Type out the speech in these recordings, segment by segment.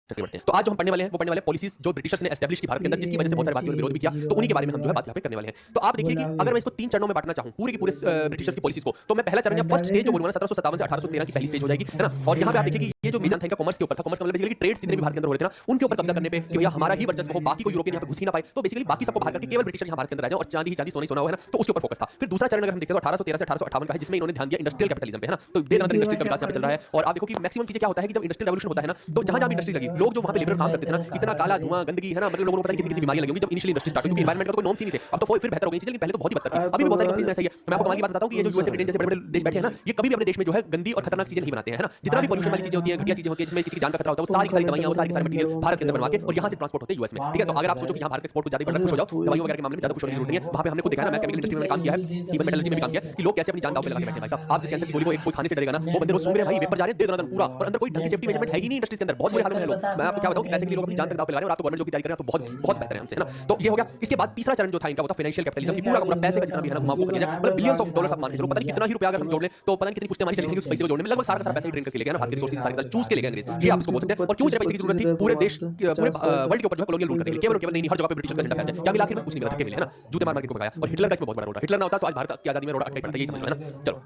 चलिए बढ़ते हैं। तो आज जो हम पढ़ने वाले हैं वो पढ़ने वाले पॉलिसीज जो ब्रिटिशर्स ने एस्टैब्लिश की भारत के अंदर, जिसकी वजह से बहुत सारे भारतीयों ने विरोध भी किया, तो उन्हीं के बारे में हम जो है बात यहाँ पे करने वाले हैं। तो आप देखिए कि अगर मैं इसको 3 चरणों में बांटना चाहूँ पूरे की पूरे ब्रिटिशर्स की पॉलिसीज को, तो मैं पहला चरण या फर्स्ट स्टेज जो बोलूंगा 1757 से 1813 की पहली स्टेज हो जाएगी, है ना। और यहाँ पे आप देखिए कि ये जो विजन था इनका कॉमर्स के ऊपर था। कॉमर्स का मतलब बेसिकली ट्रेड्स जितने भी भारत के अंदर हो रहे थे ना, उनके ऊपर कब्जा करने पे कि भैया हमारा ही वर्चस्व हो, बाकी कोई यूरोपियन यहाँ पे घुस ही ना पाए। तो बेसिकली बाकी सबको बाहर करके केवल ब्रिटिशर यहाँ भारत के अंदर आ जाए और चांदी ही चांदी, सोना ही सोना हो, है ना। तो उसके ऊपर फोकस था। फिर दूसरा चरण अगर हम देखें तो 1813 से 1858 का है, जिसमें इन्होंने ध्यान दिया इंडस्ट्रियल कैपिटलिज्म पे, है ना। तो देर अंदर इंडस्ट्रीज का विकास यहाँ पे चल रहा है। और आप देखो कि मैक्सिमम चीजें क्या होता है कि जब इंडस्ट्रियल रेवोल्यूशन होता है ना, तो जहां जहां भी इंडस्ट्री लगी, लोग जो वहां पे लेबर काम करते थे ना, इतना काला धुआं गंदगी, है ना, मतलब लोगों को पता नहीं कितनी बीमारियां लगी होंगी जब इनिशियली इंडस्ट्री स्टार्ट हुई, क्योंकि एनवायरमेंट का तो कोई नॉर्म्स ही नहीं थे। अब तो फिर बेहतर हो गई चीजें, लेकिन पहले तो बहुत ही बदतर थी। अभी भी बहुत सारी कंपनीज ऐसी है। मैं आपको कमाल की बात बताता हूं कि ये जो यूएसए ब्रिटेन जैसे बड़े बड़े देश बैठे हैं ना, ये कभी भी अपने देश में जो है गंदी और खतरनाक चीजें नहीं बनाते हैं, है ना। जितना भी पॉल्यूशन वाली चीजें होती हैं, घटिया चीजें होती हैं, जिसमें किसी की जान का खतरा होता है, वो सारी की सारी दवाइयां, वो सारी की सारी मटेरियल भारत के अंदर बनवा के और यहां से ट्रांसपोर्ट होते हैं यूएस में, ठीक है। तो अगर आप सोचो कि यहां भारत के एक्सपोर्ट को ज्यादा बढ़ना, खुश हो जाओ, दवाइयों वगैरह के मामले में ज्यादा खुश होने की जरूरत नहीं है। वहां पे हमने खुद देखा है ना, मैं केमिकल इंडस्ट्री में काम किया है, इवन मेटलर्जी में भी काम किया है, कि लोग कैसे अपनी जान दांव पे लगा के बैठे हैं। भाई साहब, आप जिस कैंसर की गोली को एक कोई खाने से डरेगा ना, वो बंदे रोज सूंघ रहे हैं भाई, वेपर जा रहे हैं, दे दो पूरा, और अंदर कोई ढंग की सेफ्टी मेजरमेंट है ही नहीं इंडस्ट्रीज के अंदर। बहुत बुरे हाल में है लोग। मैं आपको क्या बताऊं कि पैसे के लिए लोग अपनी जान तक दांव पे लगा रहे हैं, और आप तो गवर्नमेंट जॉब की तैयारी कर रहे हैं, तो बहुत बहुत बेहतर है हमसे, है ना। तो ये हो गया। इसके बाद तीसरा चरण जो था इनका, वो था फाइनेंशियल कैपिटलिज्म, की पूरा का पूरा पैसे का जितना भी है ना घुमा वो किया जाए, मतलब बिलियंस ऑफ डॉलर्स आप मान के चलो, पता नहीं कितना ही रुपया अगर हम जोड़ लें तो पता नहीं कितनी पुश्तें हमारी चली जाएंगी उस पैसे को जोड़ने में। लगभग सारा का सारा पैसा ही ड्रेन करके ले गया ना, भारत के रिसोर्सेज सारे चूस के ले गए अंग्रेज, ये आप इसको बोल सकते हैं। और क्यों इतने पैसे की जरूरत थी पूरे देश, पूरे वर्ल्ड के ऊपर जो है कॉलोनियल रूल करने के लिए, केवल और केवल नहीं, हर जगह पे ब्रिटिश का झंडा फहराया जाए। क्या मिला आखिर में? कुछ नहीं मिला, धक्के मिले, है ना, जूते मार मार के भगाया। और हिटलर का इसमें बहुत बड़ा रोल रहा। हिटलर ना होता तो आज भारत की आजादी में रोड अटका ही पड़ता, यही समझ लो, है ना। चलो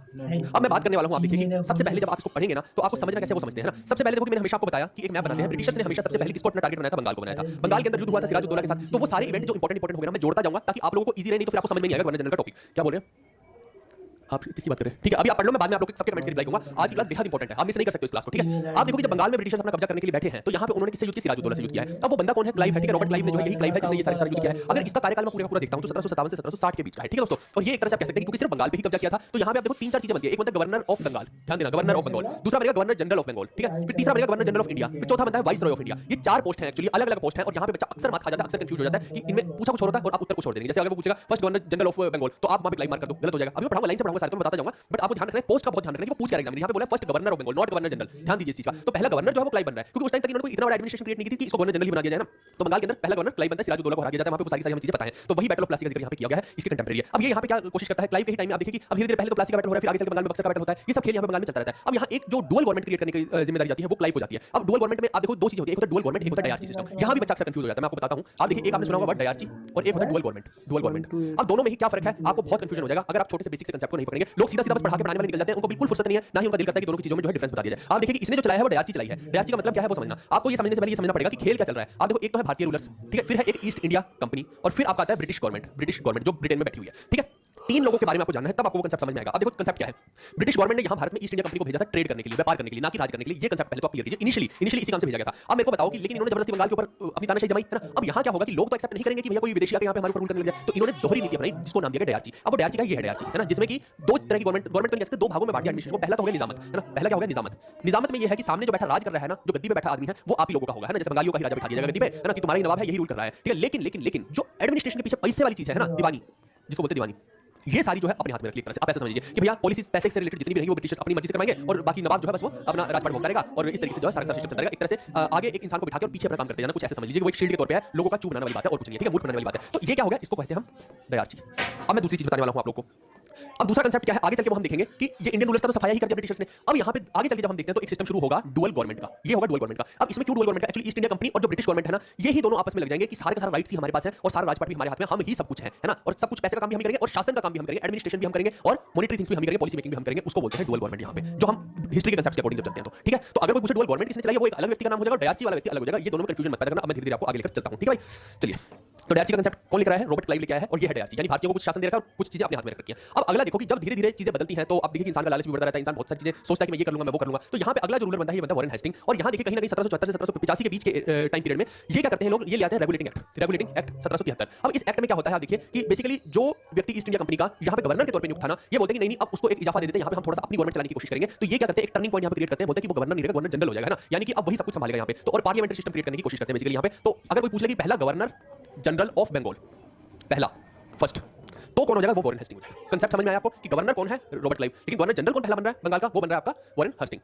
अब मैं बात करने वाला हूं, आप देखिए कि सबसे पहले जब आप इसको पढ़ेंगे ना, तो आपको समझना कैसे वो समझते हैं ना। सबसे पहले देखो कि मैंने हमेशा आपको बताया कि एक मैप बनाते हैं। ब्रिटिशर्स ने हमेशा सबसे पहले किसको अपना टारगेट बनाया था? बंगाल को बनाया था। बंगाल के अंदर युद्ध हुआ था सिराजुद्दौला के साथ। तो वो सारे इवेंट जो इंपॉर्टेंट हो गए ना, मैं जोड़ता जाऊंगा ताकि आप लोगों को इजी रहे, नहीं तो फिर आपको समझ में नहीं आएगा गवर्नर जनरल का टॉपिक। क्या बोल रहे हैं आप? किसकी बात करें? ठीक है, अभी आप पढ़ लो, मैं बाद में आप लोग सबके कमेंट्स की रिप्लाई दूंगा। आज की क्लास बेहद इंपॉर्टेंट है, आप मिस नहीं कर सकते इस क्लास को, ठीक है। आप देखो कि जब बंगाल में ब्रिटिशर्स अपना कब्जा करने के लिए बैठे हैं, तो यहाँ पे उन्होंने किससे युद्ध किया? सिराजुद्दौला से युद्ध किया है। अब वो बंदा कौन है? क्लाइव है, ठीक है। रॉबर्ट क्लाइव ने जो है, यही क्लाइव है जिसने ये सारे युद्ध किया है। अगर इसका कार्यकाल मैं पूरा पूरा देखता हूं तो 1757 से 1760 के बीच का है, ठीक है दोस्तों। और ये एक तरह से आप कह सकते हैं क्योंकि सिर्फ बंगाल पे ही कब्जा किया था। तो यहाँ पे आप देखो 3-4 चीजें बनती है। एक बनता है गवर्नर ऑफ बंगाल, ध्यान देना, गवर्नर ऑफ बंगाल। दूसरा बनेगा गवर्नर जनरल ऑफ बंगाल, ठीक है। फिर तीसरा बनेगा गवर्नर जनरल ऑफ इंडिया। फिर चौथा बनता है वाइसरॉय ऑफ इंडिया। ये 4 पोस्ट हैं, एक्चुअली अलग अलग पोस्ट हैं। और यहाँ पे बच्चा अक्सर मात खा जाता है, अक्सर कंफ्यूज हो जाता है कि इनमें पूछा कुछ और होता है और आप उत्तर कुछ और देंगे। जैसे अगर वो पूछेगा first governor general of Bengal, तो आप वहां पे क्लाइव मार्क कर दो, गलत हो जाएगा। अभी मैं पढ़ाऊंगा, लाइन से पढ़ाऊंगा, सारे तो मैं बताता जाऊंगा, बट आपको ध्यान रखना है पोस्ट का बहुत ध्यान रखना है कि वो पूछ क्या एग्जाम में। यहाँ पे बोला first governor of Bengal, not governor general. ध्यान दीजिए इस चीज का। तो पहला गवर्नर जो है वो क्लाइव बन रहा है, क्योंकि उस टाइम तक इन्होंने कोई इतना बड़ा एडमिनिस्ट्रेशन क्रिएट नहीं की थी कि इसको गवर्नर जनरल ही बना दिया जाए ना। तो बंगाल के अंदर पहला गवर्नर क्लाइव बनता है, सिराजुद्दौला को हरा दिया जाता है। वहां पे सारी हमें चीजें पता है। तो वही बैटल ऑफ प्लासी का जिक्र यहाँ पे किया गया है, इसके कंटेम्परेरी है। अब ये यहाँ पे क्या कोशिश करता है क्लाइव के ही टाइम में, आप देखिए कि अब धीरे-धीरे पहले तो प्लासी का बैटल हो रहा है, फिर आगे चल के बंगाल में बक्सर का बैटल होता है। ये सब खेल यहाँ पे बंगाल में चलता रहता है। अब यहाँ एक जो डुअल गवर्नमेंट क्रिएट करने की जिम्मेदारी जाती है वो क्लाइव को जाती है। अब डुअल गवर्नमेंट में आप देखो दो चीजें होती है, एक होता है डुअल गवर्नमेंट, एक होता है डायarchy सिस्टम। यहाँ भी बच्चा अक्सर कंफ्यूज हो जाता है, मैं आपको बताता हूँ। आप देखिए एक आपने सुना होगा वर्ड डायarchy और एक होता है डुअल गवर्नमेंट, डुअल गवर्नमेंट। अब दोनों में ही क्या फर्क है आपको बहुत कंफ्यूजन हो जाएगा अगर आप छोटे से बेसिक से कांसेप्ट को नहीं पकड़ेंगे। लोग सीधा सीधा बस पढ़ा के बनाने वाले निकल जाते हैं, उनको बिल्कुल फुर्सत नहीं है, ना ही उनका दिल करता है कि दोनों की चीजों में जो है डिफरेंस बता दिया जाए। आप देखिए कि इसने जो चलाया है वो डायarchy चलाई है। डायarchy का मतलब क्या है वो समझना। आपको ये समझने से पहले ये समझना पड़ेगा कि खेल क्या चल रहा है। आप देखो एक तो है भारतीय रूलर्स, ठीक है, फिर है एक ईस्ट इंडिया कंपनी, और फिर आपका आता है ब्रिटिश गवर्नमेंट जो ब्रिटेन में बैठी हुई है, ठीक है। 3 लोगों के बारे में आपको जानना है, तब आपको वो कांसेप्ट समझ में आएगा। अब देखो कांसेप्ट क्या है। ब्रिटिश गवर्नमेंट ने यहाँ भारत में ईस्ट इंडिया कंपनी को भेजा था ट्रेड करने के लिए, व्यापार करने के लिए, ना कि राज करने के लिए। ये कांसेप्ट पहले तो आप क्लियर कीजिए। इनिशियली इसी काम से भेजा गया था। अब मेरे को बताओ कि लेकिन इन्होंने जबरदस्ती बंगाल के ऊपर अपनी तानाशाही जमाई, है ना। अब यहाँ क्या होगा कि लोग तो एक्सेप्ट नहीं करेंगे कि भैया कोई विदेशी आके यहाँ पे हमारे ऊपर रूल करने लग जाए। तो इन्होंने दोहरी नीति अपनाई जिसको नाम दिया गया डायarchy। अब वो डायarchy का ये है डायarchy, है ना, जिसमें कि दो तरह की गवर्नमेंट तो नहीं कहते, दो भागों में बांट दिया एडमिनिस्ट्रेशन को। पहला तो हो गया निजामत, है ना। पहला क्या हो गया निजामत। निजामत में ये है कि सामने जो बैठा राज कर रहा है ना, जो गद्दी पे बैठा आदमी है, वो आप ही लोगों का होगा, है ना। जैसे बंगालियों का ही राजा बैठा दिया जाएगा गद्दी पे, है ना, कि तुम्हारा ही नवाब है, यही रूल कर रहा है, ठीक है। लेकिन जो एडमिनिस्ट्रेशन के पीछे पैसे वाली चीज है ना, दीवानी जिसको बोलते हैं दीवानी, ये सारी जो है अपने हाथ में रख ली एक तरह से। आप ऐसा समझिए कि भैया पॉलिसीज पैसे से रिलेटेड जितनी भी रहेंगी वो ब्रिटिशर्स अपनी मर्जी से करवाएंगे, और बाकी नवाब जो है बस वो अपना राजपाट भोग करेगा, और इस तरीके से जो है सारा सिस्टम चलता रहेगा एक तरह से। आगे एक इंसान को बिठा के और पीछे अपना काम करते जाना, कुछ ऐसे समझ लीजिए। वो एक शील्ड के तौर पे है, लोगों का चू बनाने वाली बात है और कुछ नहीं है, ठीक है, मूर्ख बनाने वाली बात है। तो ये क्या हो गया, इसको कहते हैं हम डायarchy। अब मैं दूसरी चीज बताने वाला हूं आप लोगों को। अब दूसरा कांसेप्ट क्या है, आगे चल के वो हम देखेंगे कि ये इंडियन रूलर्स का तो सफाया ही कर दिया ब्रिटिशर्स ने। अब यहाँ पे आगे चल के जब हम देखते हैं तो एक सिस्टम शुरू होगा डुअल गवर्नमेंट का। ये होगा डुअल गवर्नमेंट का। अब इसमें क्यों डुअल गवर्नमेंट का? एक्चुअली ईस्ट इंडिया कंपनी और जो ब्रिटिश गवर्नमेंट है ना, ये ही दोनों आपस में लग जाएंगे कि सारे का सारा राइट्स ही हमारे पास है और सारा राजपाट भी हमारे हाथ में, हम ही सब कुछ है ना। और सब कुछ पैसे का काम भी हम ही करेंगे और शासन का काम भी हम करेंगे, एडमिनिस्ट्रेशन भी हम करेंगे और मॉनिटरी थिंग्स भी हम ही करेंगे, पॉलिसी मेकिंग भी हम करेंगे। उसको बोलते हैं डुअल गवर्नमेंट यहाँ पे, जो हम हिस्ट्री के कांसेप्ट्स के अकॉर्डिंग जब चलते हैं तो, ठीक है। तो अगर कोई पूछे डुअल गवर्नमेंट किसने चलाई है, वो एक अलग व्यक्ति का नाम हो जाएगा और डायarchy वाला व्यक्ति अलग हो जाएगा। ये दोनों में कंफ्यूजन मत पैदा करना। अब मैं धीरे-धीरे आपको आगे लेकर चलता हूं, ठीक है भाई। चलिए, तो डायarchy का कांसेप्ट कौन लिख रहा है? रॉबर्ट क्लाइव लेके आया है, और ये है डायarchy, यानी भारतीयों को कुछ शासन दे रखा है और कुछ चीजें अपने हाथ में रख रखी हैं। अब अगला देखो कि जब धीरे-धीरे चीजें बदलती हैं तो अब देखिए कि इंसान का लालच भी बढ़ता रहता है, इंसान बहुत सारी चीजें सोचता है कि मैं ये कर लूंगा, मैं वो कर लूंगा। तो यहाँ पे अगला जो रूलर बनता है ये बनता है वॉरेन हेस्टिंग। और यहाँ देखिए कहीं ना कहीं 1774 से 1785 के बीच के टाइम पीरियड में ये क्या करते हैं लोग, ये ले आते हैं रेगुलेटिंग एक्ट 1773। अब इस एक्ट में क्या होता है, आप देखिए कि बेसिकली जो व्यक्ति ईस्ट इंडिया कंपनी का यहाँ पे गवर्नर के तौर पे नियुक्त था ना, ये बोलते हैं कि नहीं, अब उसको एक इजाफा दे देते हैं, यहाँ पे हम थोड़ा सा अपनी गवर्नमेंट चलाने की कोशिश करेंगे। तो ये क्या करते हैं, एक टर्निंग पॉइंट यहाँ पे क्रिएट करते हैं, बोलते हैं कि वो गवर्नर नहीं रहेगा, गवर्नर जनरल हो जाएगा ना, यानी कि अब वही सब कुछ संभालेगा यहाँ पे। तो और पार्लियामेंट्री सिस्टम क्रिएट करने की कोशिश करते हैं बेसिकली यहाँ पे। तो अगर कोई पूछ ले कि पहला गवर्नर जनरल ऑफ बंगाल, पहला फर्स्ट, तो कौन हो जाएगा, वो वॉरेन हेस्टिंग हो जाएगा। कांसेप्ट समझ में आया आपको कि गवर्नर कौन है, रॉबर्ट क्लाइव, लेकिन गवर्नर जनरल कौन पहला बन रहा है बंगाल का, वो बन रहा है आपका वॉरेन हेस्टिंग।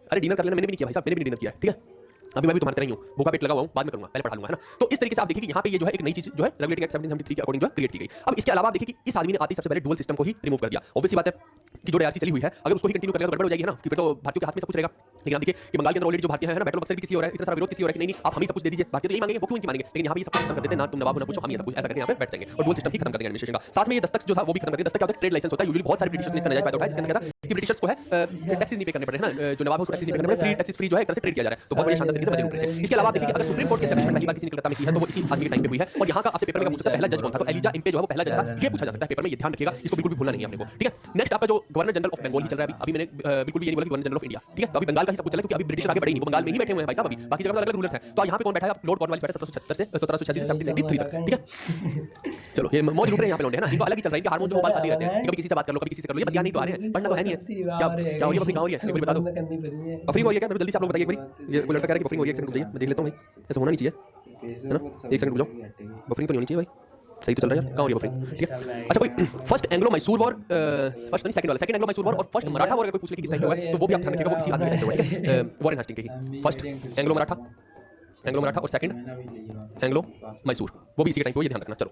अरे डिनर कर लेना, मैंने भी नहीं किया भाई साहब, मैंने भी डिनर किया है, ठीक है। अभी मैं भी तुम्हारे तरह ही हूं, भूखा पेट लगा हुआ हूं, बाद में करूंगा, पहले पढ़ा लूंगा, है ना। तो इस तरीके से आप देखिए कि यहाँ पे ये जो है एक नई चीज जो है रेगुलेटिंग एक्ट 1773 के अकॉर्डिंग जो है क्रिएट की गई। अब इसके अलावा आप देखिए कि इस आदमी ने आते ही सबसे पहले डुअल सिस्टम को ही रिमूव कर दिया। ऑब्वियसली बात है, कि जो डीआरसी चली हुई है अगर उसको ही कंटिन्यू करेगा तो गड़बड़ हो जाएगी है ना, कि फिर तो भारतीयों के हाथ में सब कुछ रहेगा। लेकिन आप देखिए कि बंगाल के अंदर ऑलरेडी जो भारतीय है ना, बैटल बक्सर भी किसी हो रहा है, इतना सारा विरोध किसी हो रहा है कि नहीं आप हम ही सब कुछ दे दीजिए, भारतीय तो यही मांगेंगे, वो क्यों नहीं मांगेंगे, लेकिन यहाँ भी सब कुछ खत्म कर देते हैं, ना तुम नवाब हो ना पूछो, हम ये सब कुछ ऐसा करके यहाँ पे बैठ जाएंगे और डुअल सिस्टम ही खत्म कर देंगे एडमिनिस्ट्रेशन का। साथ में ये दस्तक जो था वो भी खत्म कर दिया। दस्तक क्या होता है, ट्रेड लाइसेंस होता है। यूजुअली बहुत सारे ब्रिटिशर्स ने इसका नजायज फायदा उठाया, जिसके अंदर क्या था कि ब्रिटिशर्स को है टैक्सेस नहीं पे करने पड़े हैं ना, जो नवाब है उसको टैक्सेस नहीं पे करने पड़े, फ्री टैक्सेस फ्री जो है एक तरह से ट्रेड किया जा रहा है, तो बहुत बड़ी शानदार तरीके से मजे लूट रहे थे। इसके अलावा देखिए अगर सुप्रीम कोर्ट की एस्टैब्लिशमेंट पहली बार किसी ने कलकत्ता में की है तो वो इसी आदमी के टाइम पे हुई है। और यहाँ का आपसे पेपर में पूछ सकता है पहला जज कौन था, तो एलिजा इम्पे जो है वो पहला जज था, ये पूछा जा सकता है पेपर में, ये ध्यान रखिएगा, इसको बिल्कुल भी भूलना नहीं है अपने को, ठीक है। नेक्स्ट आपका जो गवर्नर जनरल ऑफ बंगाल ही चल रहा है अभी मैंने बिल्कुल भी ये नहीं बोला कि गवर्नर जनरल ऑफ इंडिया, ठीक है। तो अभी बंगाल का ही सब कुछ चल रहा है क्योंकि अभी ब्रिटिश आगे बढ़े नहीं, वो बंगाल में ही बैठे हुए हैं भाई साहब, अभी बाकी जगह अलग रूलर्स हैं। तो यहाँ पे कौन बैठा है, लॉर्ड कॉर्नवालिस बैठा 1776 से 1786 से 1793 तक, ठीक है। चलो ये मौज लूट रहे हैं यहाँ पे लौंडे है ना, इनको अलग ही चल रहा है, इनके हार्मोन जो वो बात खाते रहते हैं, कभी किसी से बात कर लो, कभी किसी से कर लो, ये बतिया नहीं तो आ रहे हैं, पढ़ना तो है नहीं है। क्या क्या हो रही है बफरिंग, कहाँ हो रही है एक बार बता दो, बफरिंग हो रही है क्या, मेरे जल्दी से आप लोग बताइए एक बार। ये कोई लड़का कह रहा है कि बफरिंग हो रही है, एक सेकंड रुक जाइए मैं देख लेता हूँ भाई, ऐसा होना नहीं चाहिए है ना, एक सेकंड रुक जाओ, बफरिंग तो नहीं होनी चाहिए भाई, सही तो चल रहा है, कहाँ हो रही है बफरिंग, ठीक है। अच्छा कोई first Anglo Mysore war, first नहीं सेकंड वाला, सेकंड एंग्लो मैसूर वॉर और फर्स्ट मराठा वॉर अगर कोई पूछ ले कि किस टाइम पे हुआ है तो वो भी आप ध्यान रखिएगा, वो इसी आदमी के टाइम पे हुआ है, ठीक है। वॉरेन हेस्टिंग के ही फर्स्ट एंग्लो मराठा और सेकंड एंग्लो मैसूर वो भी इसी के टाइम पे हुआ, ये ध्यान रखना। चलो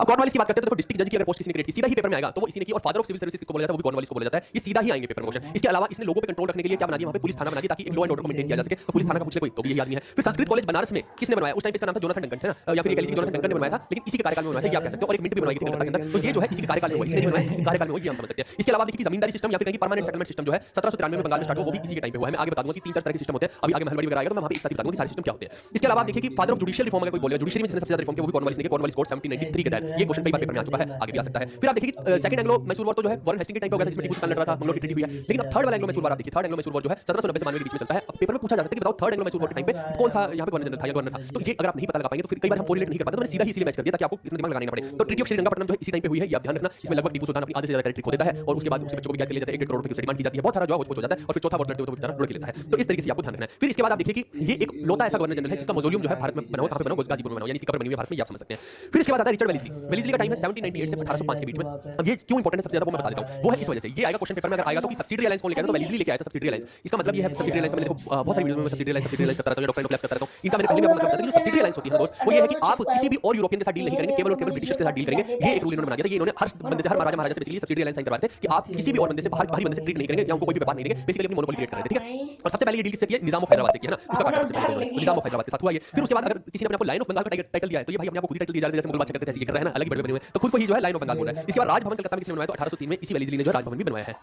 अब कॉर्नवालिस की बात करते हैं तो देखो डिस्ट्रिक्ट जज की अगर पोस्ट किसी ने क्रिएट की सीधा ही पेपर में आएगा तो वो इसी ने की, और फादर ऑफ सिविल सर्विसेज किसको बोला जाता है वो भी कॉर्नवालिस को बोला जाता है, ये सीधा ही आएंगे पेपर में क्वेश्चन। इसके अलावा इसने लोगों पे कंट्रोल रखने के लिए क्या बना दिया, वहां पे पुलिस थाना बना दिया ताकि लॉ एंड ऑर्डर को मेंटेन किया जा सके, तो पुलिस थाना का पूछ ले कोई तो भी यही आदमी है। फिर संस्कृत कॉलेज बनारस में किसने बनवाया, उस टाइम पे इसका नाम था जोनाथन डंकन है ना, या फिर ये कह लीजिए जोनाथन डंकन ने बनवाया था, लेकिन इसी के कार्यकाल में बनवाया था, ये आप कह सकते हो, और एक मिनट भी बनवाई थी कलकत्ता के अंदर, तो ये जो है इसी के कार्यकाल में हुआ, इसने बनवाया इसके कार्यकाल में हुआ, ये हम समझ सकते हैं। इसके अलावा देखिए जमींदारी सिस्टम या फिर कहीं परमानेंट सेटलमेंट सिस्टम जो है 1793 में बंगाल में स्टार्ट हुआ, वो भी इसी के टाइम पे हुआ है। मैं आगे बता दूंगा कि 3-4 तरह के सिस्टम होते हैं, अभी आगे महलवाड़ी वगैरह आएगा तो मैं वहां पे एक साथ बता दूंगा कि सारे सिस्टम क्या होते हैं। इसके अलावा देखिए कि फादर ऑफ जुडिशियल रिफॉर्म अगर कोई बोले, जुडिशरी में जिसने सबसे ज्यादा रिफॉर्म किया वो भी कॉर्नवालिस ने किया, कॉर्नवालिस कोड 1793 के तहत, ये क्वेश्चन कई बार पेपर में आ चुका है, आगे भी आ सकता है। फिर आप देखिए कि सेकंड एंग्लो मैसूर वॉर तो जो है वॉरेन हेस्टिंग के टाइम पे हो गया था, जिसमें टीपू सुल्तान लड़ रहा था, मंगलोर की ट्रीटी हुई है। लेकिन अब थर्ड वाला एंग्लो मैसूर वॉर आप देखिए, थर्ड एंग्लो मैसूर वॉर जो है 1790 से 92 के बीच में चलता है। अब पेपर में पूछा जा सकता है कि बताओ थर्ड एंग्लो मैसूर वॉर के टाइम पे कौन सा यहाँ पे गवर्नर जनरल था या गवर्नर था, तो ये अगर आप नहीं पता लगा पाएंगे तो फिर कई बार हम कोरिलेट नहीं कर पाते, तो मैंने सीधा ही इसीलिए मैच कर दिया ताकि आपको इतना दिमाग लगाना ना पड़े। तो ट्रीटी ऑफ श्रीरंगपट्टनम जो है इसी टाइम पे हुई है, ये आप ध्यान रखना, इसमें लगभग टीपू सुल्तान अपनी आधे से ज्यादा टेरिटरी खो देता है और उसके बाद उसके बच्चों को भी क्या कर लिया जाता है, 1 करोड़ रुपए की डिमांड की जाती है, बहुत सारा जो है हो जाता है और फिर चौथा वॉर लड़ते हुए तो बेचारा रुड़ के लेता है। तो इस तरीके से आपको ध्यान रखना है। फिर इसके बाद आप देखिए कि ये एक लौता ऐसा गवर्नर जनरल है जिसका मौजूलियम जो है भारत में बना हुआ, कहां पे बना हुआ, गाजीपुर में बना हुआ, यानी इसकी कब्र बनी हुई है भारत में, ये आप समझ सकते हैं। फिर इसके बाद आता है रिचर्ड वेलेस्ली। वेलेस्ली का टाइम है 1798 से 1805 के बीच में। अब ये क्यों इंपॉर्टेंट है सबसे ज्यादा वो मैं बता देता हूं, वो है इस वजह से, ये आएगा क्वेश्चन पेपर में अगर आएगा तो कि सब्सिडी अलायंस कौन लेके आया था, तो वेलेस्ली लेके आया था सब्सिडी अलायंस। इसका मतलब ये है सब्सिडी अलायंस में देखो बहुत सारी वीडियो में सब्सिडी अलायंस करता रहता हूं, डॉक्टर करता रहता हूं, इनका मैंने पहले भी आपको बताया था कि जो सब्सिडी अलायंस होती है दोस्त वो ये है कि आप किसी भी और यूरोपियन के साथ डील नहीं करेंगे, केवल और केवल ब्रिटिश के साथ डील करेंगे। ये एक रूल इन्होंने बना दिया था, ये इन्होंने हर बंदे से, हर महाराजा से बेसिकली सब्सिडी अलायंस साइन करवाते थे कि आप किसी भी और बंदे से बाहरी बंदे से ट्रीट नहीं करेंगे या उनको कोई भी व्यापार नहीं देंगे, बेसिकली अपनी मोनोपोली क्रिएट कर रहे थे, ठीक है। और सबसे पहले ये डील किससे की है, निजाम ऑफ हैदराबाद से की है ना, उसका काटा सबसे पहले निजाम ऑफ हैदराबाद के साथ हुआ ये। फिर उसके बाद अगर किसी ने अपने आपको लाइन ऑफ बंगाल का टाइटल दिया है तो ये भाई अपने आपको खुद ही टाइटल दिया जा रहा है, जैसे मुगल बादशाह करते थे ऐसे कर रहे हैं ना, अलग ही बड़े बने हुए, तो खुद को ही जो है लाइन ऑफ बंगाल बोल रहा है। इसके बाद राजभवन कलकत्ता में किसने बनवाया, तो 1803 में इसी वेलेस्ली ने जो राजभवन भी बनवाया है।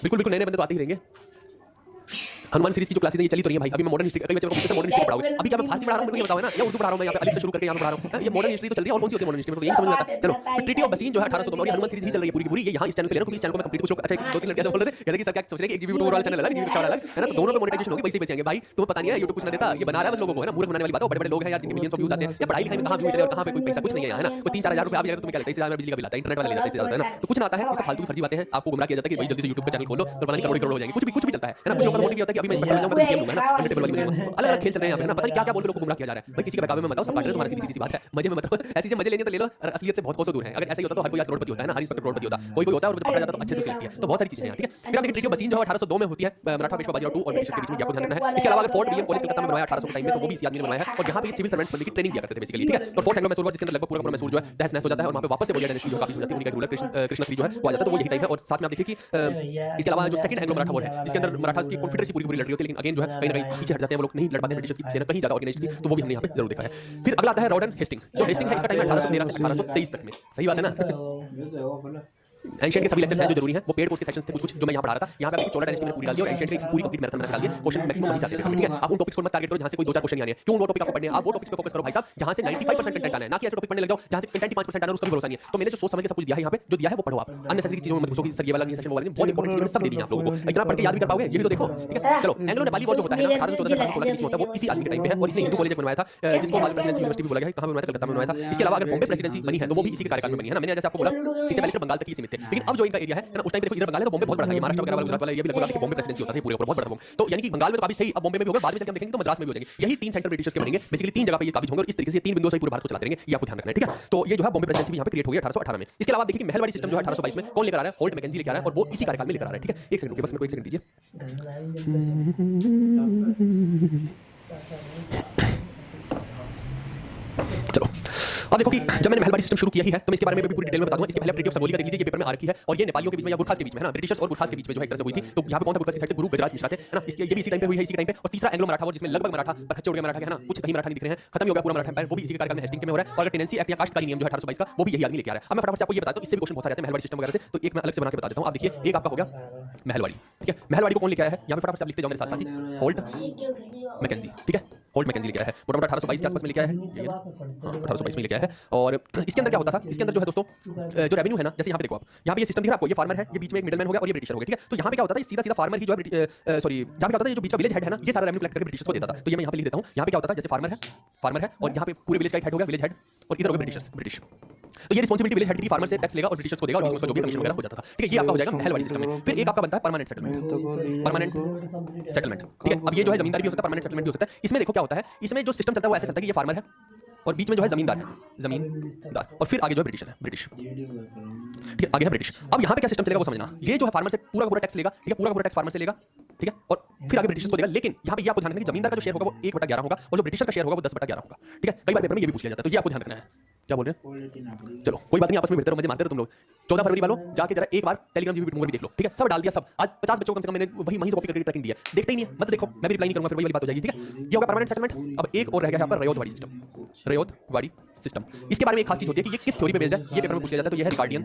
बिल्कुल बिल्कुल नए नए बंदे तो आते ही रहेंगे। हनुमान सीरीज की जो क्लासेस ये चली तो रही है भाई, अभी मैं मॉडर्न हिस्ट्री कई बच्चों को मॉडर्न हिस्ट्री पढ़ाऊंगा, अभी क्या मैं फारसी पढ़ा रहा हूं, मुझे बताओ ना, या उर्दू पढ़ा रहा हूं मैं, यहाँ पे अलिफ से शुरू करके यहाँ पढ़ा रहा हूं, ये मॉडर्न हिस्ट्री तो चल रही है, और कौन सी होती है मॉडर्न हिस्ट्री में तो यही समझ में आता है। चलो ट्रीटी ऑफ बसीन जो है 1802 और हनुमान सीरीज ही चल रही है पूरी की पूरी, ये यहाँ इस चैनल पे लेना क्योंकि इस चैनल को मैं कंप्लीट कुछ लोग अच्छा 2-3 लड़के बोल रहे थे कहते कि सर क्या सोच रहे हैं कि एक जीबी वाला चैनल अलग, जीबी वाला अलग है ना, तो दोनों पे मोनेटाइजेशन होगी, पैसे आएंगे भाई, तुम्हें पता नहीं है, YouTube कुछ ना देता, ये बना रहा है बस लोगों को है ना, मूर्ख बनाने वाली बात है, बड़े-बड़े लोग हैं यार जिनके मिलियंस ऑफ व्यूज आते हैं, या पढ़ाई लिखाई में कहां व्यू चले और कहां पे कोई पैसा कुछ नहीं है ना, कोई 3-4 हज़ार रुपए आप यार तुम्हें क्या लगता है, इससे ज्यादा बिजली का बिल आता है, इंटरनेट वाला ले जाते हैं है ना, तो कुछ ना आता है, सब फालतू की फर्जी बातें हैं, आपको गुमराह किया जाता है कि भाई जल्दी से YouTube पे चैनल खोलो और बनाने करोड़ हो जाएंगे, कुछ भी चलता है ना, कुछ लोगों का मोटिव ये होता है कि अभी मैं इस पर बन जाऊंगा तो गेम लूंगा ना, टेबल वाली अलग-अलग खेल चल रहे हैं यहाँ पे ना, पता नहीं क्या-क्या बोल के लोगों को गुमराह किया जा रहा है। भाई किसी के बहकावे में मत आओ, सब काट रहे हो, तुम्हारी सीधी-सीधी बात है, मजे में मत रहो, ऐसी चीजें मजे लेंगे तो ले लो, और असलियत से बहुत कोसों दूर है। अगर ऐसा ही होता तो हर कोई आज करोड़पति होता है ना, हर इंस्पेक्टर करोड़पति होता, कोई होता है और पकड़ा जाता तो अच्छे से लगती है, तो बहुत सारी चीजें हैं, ठीक है। फिर आप देखिए ट्रीटी ऑफ बसीन जो 1802 में होती है, मराठा पेशवा बाजीराव 2 और ब्रिटिश के बीच में, आपको ध्यान रखना है। इसके अलावा फोर्ट विलियम कॉलेज कलकत्ता में बनवाया 1800 के टाइम में, तो वो भी इसी आदमी ने बनवाया है, और यहाँ पे सिविल सर्वेंट्स बनने की ट्रेनिंग दिया करते थे बेसिकली, ठीक है। तो फोर्थ एंग्लो मैसूर जिसके अंदर लगभग पूरा मैसूर जो है तहस नहस हो जाता है, और वहाँ पे वापस से बोलिया डायनेस्टी जो काफी हो जाती है, उनका रूलर कृष्णश्री जो है वो आ जाता है, तो वो यही टाइम है। और साथ में आप देखिए कि इसके अलावा जो सेकंड एंग्लो मराठा वॉर है, जिसके अंदर मराठास की कॉन्फेडरेसी पूरी लड़ रही होती है, लेकिन अगेन जो है कहीं ना कहीं पीछे हट जाते हैं वो लोग, नहीं लड़ पाते, ब्रिटिश की सेना कहीं ज्यादा ऑर्गेनाइज्ड थी, तो वो भी हमने यहाँ पे जरूर देखा है। फिर अगला आता है रॉडन हेस्टिंग, जो हेस्टिंग है इसका टाइम है 1813 से 1823 तक में, सही बात है ना। एशियन के सभी लेक्चर्स हैं जो जरूरी हैं, वो पेड कोर्स के सेक्शंस थे कुछ जो मैं यहाँ पढ़ा रहा था। यहाँ पे आपकी चोला डायनेस्टी मैंने पूरी डाल दी और एशियन की पूरी कंप्लीट मैराथन मैंने डाल दी, क्वेश्चन मैक्सिमम वही साथ ठीक है। आप उन टॉपिक्स को मत टारगेट करो जहाँ से कोई 2-4 क्वेश्चन नहीं आने हैं, क्यों वो टॉपिक आपको पढ़ने हैं, आप वो टॉपिक्स पे फोकस करो भाई साहब जहाँ से 95% कंटेंट आना है, ना कि ऐसे टॉपिक पढ़ने लग जाओ जहाँ से कंटेंट 5% आना है उसका भी भरोसा नहीं है। तो मैंने जो सोच समझ के सब कुछ दिया है यहाँ पे, जो दिया है वो पढ़ो आप, अननेसेसरी चीजों में मत घुसो कि सर ये वाला नहीं सेक्शन वो वाला नहीं, बहुत इंपॉर्टेंट चीजें सब दे दी आप लोगों को, इतना पढ़ के याद भी कर पाओगे ये भी तो देखो, ठीक है। चलो एंग्लो नेपाली वॉर जो होता है 1814 से 1816 के बीच में होता है, वो इसी आदमी के टाइम पे है, और इसने हिंदू कॉलेज बनवाया था, जिसको आज प्रेसिडेंसी यूनिवर्सिटी भी बोला गया है, कहाँ पे बनवाया था, कलकत्ता में बनवाया था। इसके अलावा अगर बॉम्बे प्रेसिडेंसी बनी है तो वो भी इसी के कार्यकाल में बनी है ना, मैंने जैसे आपको बोला इससे पहले सिर्फ बंगाल तक ही सीमित थे, लेकिन अब जो इनका एरिया है ना उस टाइम पे देखो इधर बंगाल है तो बॉम्बे बहुत बड़ा था, ये महाराष्ट्र वगैरह वाला गुजरात वाला ये भी लगभग बॉम्बे प्रेसिडेंसी होता था पूरे बहुत बड़ा। तो यानी कि बंगाल में तो काबिज थे, अब बॉम्बे में भी होगा, बाद में चलकर हम देखेंगे तो मद्रास में भी हो जाएंगे। यही 3 सेंटर ब्रिटिशर्स के बनेंगे, बेसिकली 3 जगह पे ये काबिज होंगे और इस तरीके से 3 बिंदुओं से पूरे भारत को चला करेंगे, ये आपको ध्यान रखना है, ठीक है। तो ये जो है बॉम्बे प्रेसिडेंसी भी यहाँ पे क्रिएट हो गई 1818 में। इसके अलावा देखिए कि महलवाड़ी सिस्टम जो है 1822 में कौन लेकर आ रहा है, होल्ट मैकेंजी लेकर आ रहा है, और वो इसी कार्यकाल में लेकर आ रहा है, ठीक है। एक सेकंड रुकिए बस, मेरे को एक सेकंड दीजिए। चलो अब देखो कि जब मैंने महलबाड़ी सिस्टम शुरू किया ही है तो मैं इसके बारे में भी पूरी डिटेल में बता दूंगा। इसके पहले ट्रीटी ऑफ सरगोली का देख लीजिए, ये पेपर में आ रखी है और ये नेपालियों के बीच में या गुरखास के बीच में है ना, ब्रिटिशर्स और गुरखास के बीच में जो है एक तरह से हुई थी। तो यहाँ पे कौन था गुरखास की साइड से, गुरु गजराज मिश्रा थे, है ना। इसके ये भी इसी टाइम पे हुई है, इसी टाइम पे। और तीसरा एंग्लो मराठा वॉर जिसमें लगभग मराठा पर खच्चे उड़ गए मराठा के, है ना, कुछ कहीं मराठा नहीं दिख रहे हैं, खत्म ही हो गया पूरा मराठा एम्पायर, वो भी इसी के कार्यकाल में हेस्टिंग में हो रहा है। और अगर टेनेंसी एक्ट या काश्तकारी नियम जो है 1822 का, वो भी यही आदमी लेके आ रहा है। अब मैं फटाफट से आपको ये बताता हूं, इससे भी क्वेश्चन बहुत सारे आते हैं महलबाड़ी सिस्टम वगैरह से, तो एक मैं अलग से बना के बता देता हूं। आप देखिए, एक आपका हो गया महलबाड़ी, ठीक है। महलबाड़ी को कौन लेके आया है, यहाँ पे फटाफट से आप लिखते जाओ मेरे साथ साथ ही, होल्ट मैकेंजी, ठीक है। होल्ट मैकेंजी लेके आया है, मोटा मोटा 1822 के आसपास में लेके आया है, 1822 में लेके आया है। और इसके अंदर क्या होता था, इसके अंदर जो है दोस्तों जो रेवेन्यू है ना, जैसे यहाँ पे देखो आप, यहाँ पे ये सिस्टम दिख रहा है आपको, ये फार्मर है, ये बीच में एक मिडलमैन हो गया और ये ब्रिटिशर हो गया, ठीक है। तो यहाँ पे क्या होता था, सीधा सीधा फार्मर ही जो है सॉरी जहाँ पे क्या होता था, ये जो बीच का विलेज हेड है ना, ये सारा रेवेन्यू कलेक्ट करके ब्रिटिशर्स को देता था। तो ये मैं यहाँ पे लिख देता हूँ, यहाँ पे क्या होता था, जैसे फार्मर है और यहाँ पे पूरे विलेज का हेड हो गया, विलेज हेड, और इधर हो गया ब्रिटिश। तो ये रिस्पांसिबिलिटी विलेज हेड की फार्मर से टैक्स लेगा और ब्रिटिशर्स को देगा और बीच में उसका जो भी कमीशन वगैरह हो जाता था, ठीक है। ये आपका हो जाएगा महलबाड़ी सिस्टम में। फिर एक आपका बनता है परमानेंट सेटलमेंट, ठीक है। अब ये जो है जमींदार भी हो सकता है, परमानेंट सेटलमेंट भी हो सकता है। इसमें देखो क्या होता है, इसमें जो सिस्टम चलता है वो ऐसे चलता है कि ये फार्मर है और बीच में जो है जमींदार और फिर आगे जो है ब्रिटिश है, ठीक है, आगे है ब्रिटिश। अब यहाँ पे क्या सिस्टम चलेगा वो समझना, ये जो है फार्मर से पूरा का पूरा टैक्स लेगा, ठीक है, पूरा का पूरा टैक्स फार्मर से लेगा, ठीक है, और फिर आगे ब्रिटिशर्स को देगा। लेकिन यहाँ पे ये आपको ध्यान रखना कि जमींदार का जो शेयर होगा वो 1/11 होगा और जो ब्रिटिशर का शेयर होगा वो 10/11 होगा, ठीक है। कई बार पेपर में ये भी पूछ लिया जाता है, तो ये आपको ध्यान रखना है। क्या बोल रहे हैं, चलो कोई बात नहीं, आपस में भिड़ते रहो, मजे मारते रहो तुम लोग। 14 फरवरी वालों जाके जरा एक बार टेलीग्राम जीबी मूवी देख लो, ठीक है, सब डाल दिया सब। आज 50 बच्चों को कम से कम मैंने वही से कॉपी करके ट्रैकिंग दी है, देखते ही नहीं है, मत देखो, मैं भी रिप्लाई नहीं करूंगा, फिर वही वाली बात हो जाएगी, ठीक है। ये होगा परमानेंट सेटलमेंट। अब एक और रह गया यहाँ पर रयोतवाड़ी सिस्टम। इसके बारे में एक खास चीज होती है कि ये किस थ्योरी पे बेस्ड है, ये पेपर में पूछ लिया जाता है। तो ये है रिगार्डियन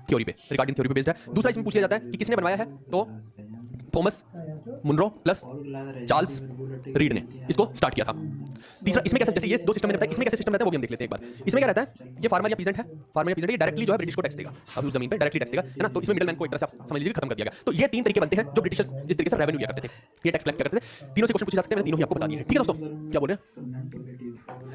थ्योरी पे बेस्ड है। दूसरा इसमें पूछ लिया जाता है कि किसने बनवाया है, तो Thomas Munro plus Charles Reed ने इसको स्टार्ट किया था। तीसरा इसमें कैसे, जैसे ये दो सिस्टम मैंने बताया, इसमें कैसे सिस्टम रहता है वो भी हम देख लेते हैं एक बार। इसमें क्या रहता है, ये फार्मर या पीजेंट है, ये डायरेक्टली जो है ब्रिटिश को टैक्स देगा, अब उस जमीन पे डायरेक्टली टैक्स देगा, है ना। तो इसमें मिडलमैन को एक तरह से आप समझ लीजिए खत्म कर दिया गया। तो ये तीन तरीके बनते हैं जो ब्रिटिशर्स जिस तरीके से रेवेन्यू लिया करते थे, ये टैक्स कलेक्ट करते थे। तीनों से क्वेश्चन पूछे जा सकते हैं, मैंने तीनों ही आपको बता दिए हैं, ठीक है दोस्तों। क्या बोल रहे हैं,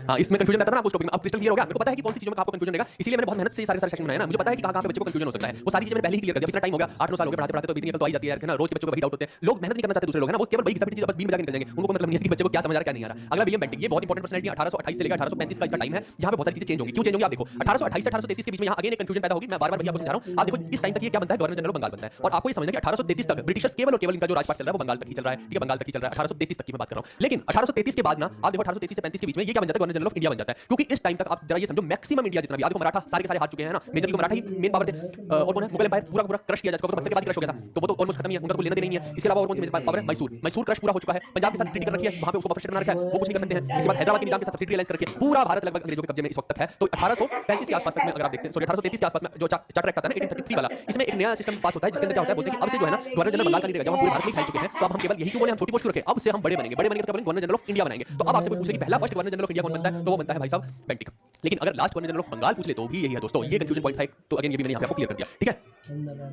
हाँ, इसमें कंफ्यूजन रहता था ना आपको टॉपिक में, अब क्रिस्टल क्लियर हो गया। मेरे को पता है कि कौन सी चीजों में आपको कंफ्यूजन रहेगा, इसलिए मैंने बहुत मेहनत से ये सारे सेक्शन बनाए ना। मुझे पता है कि कहां पे बच्चे को कंफ्यूजन हो सकता है, वो सारी चीजें मैंने पहले ही क्लियर कर दिया। इतना टाइम हो गया, 8-9 साल हो गए पढ़ाते पढ़ाते, तो इतनी अकल तो आ ही जाती है यार, है ना। रोज के बच्चों को वही डाउट होते हैं, लोग मेहनत नहीं करना चाहते दूसरे लोग, है ना, वो केवल वही घिसा-पिटी चीज बस बीम बजा के निकल जाएंगे, उनको मतलब नहीं है कि बच्चे को क्या समझ आ रहा है क्या नहीं आ रहा। अगला विलियम बेंटिक, ये बहुत इंपॉर्टेंट पर्सनैलिटी, 1828 से लेकर 1835 का इसका टाइम है। यहाँ पे बहुत सारी चीजें चेंज होंगी। क्यों चेंज होंगी आप देखो, 1828 से 1833 के बीच में यहाँ अगेन एक कंफ्यूजन पैदा होगी। मैं बार-बार भैया आपको समझा रहा हूँ। आप देखो इस टाइम तक ये क्या बनता है, गवर्नर जनरल बंगाल बनता है। और आपको ये समझना कि 1833 तक ब्रिटिशर्स केवल और केवल इनका जो राजपाट चल रहा है वो बंगाल तक ही चल रहा है, ठीक है, बंगाल तक ही चल रहा है। 1833 तक की मैं बात कर रहा हूँ। लेकिन 1833 के बाद ना आप देखो 1833 से 35 के बीच में ये क्या बन जाता है, गवर्नर जनरल ऑफ इंडिया बन जाता है। क्योंकि इस टाइम तक आप जरा ये समझो मैक्सिमम इंडिया जितना भी, आप देखो मराठा सारे के सारे हार चुके हैं ना, मेजरली तो मराठा ही मेन पावर थे। और कौन है, मुगल एम्पायर पूरा पूरा क्रश किया जा चुका है, तो बक्सर के बाद क्रश हो गया था, तो वो तो ऑलमोस्ट खत्म ही है, उनका कोई लेना देना नहीं है। इसके अलावा और कौन सी मेजर पावर है, मैसूर क्रश पूरा हो चुका है। पंजाब के साथ ट्रीटी कर रखी है, वहां पे उसको बफर स्टेट बना रखा है, वो कुछ नहीं कर सकते हैं। इसके बाद हैदराबाद के निजाम के साथ सब्सिडी रिलाइज करके पूरा भारत लगभग अंग्रेजों के कब्जे में इस वक्त तक है। तो 1835 के आसपास तक में अगर आप देखते हैं, सॉरी 1833 के आसपास में जो चार्टर एक्ट आता है ना 1833 वाला, इसमें एक नया सिस्टम पास होता है जिसके अंदर क्या होता है, बोलते हैं कि अब से जो है ना गवर्नर जनरल बंगाल का नहीं रहेगा, जब हम पूरे भारत में फैल चुके हैं तो अब हम केवल यही क्यों बोले, हम छोटी पोस्ट क्यों रखें, अब से हम बड़े बनेंगे तो क्या बनेंगे, गवर्नर जनरल ऑफ इंडिया बनाएंगे। तो अब आपसे कोई पूछे कि पहला first governor general of India कौन बनता है, तो वो बनता है भाई साहब बेंटिक। लेकिन अगर last governor general of Bengal पूछ ले तो भी यही है दोस्तों, ये कंफ्यूजन पॉइंट था। तो अगेन ये भी मैंने यहाँ पे आपको क्लियर कर दिया, ठीक है।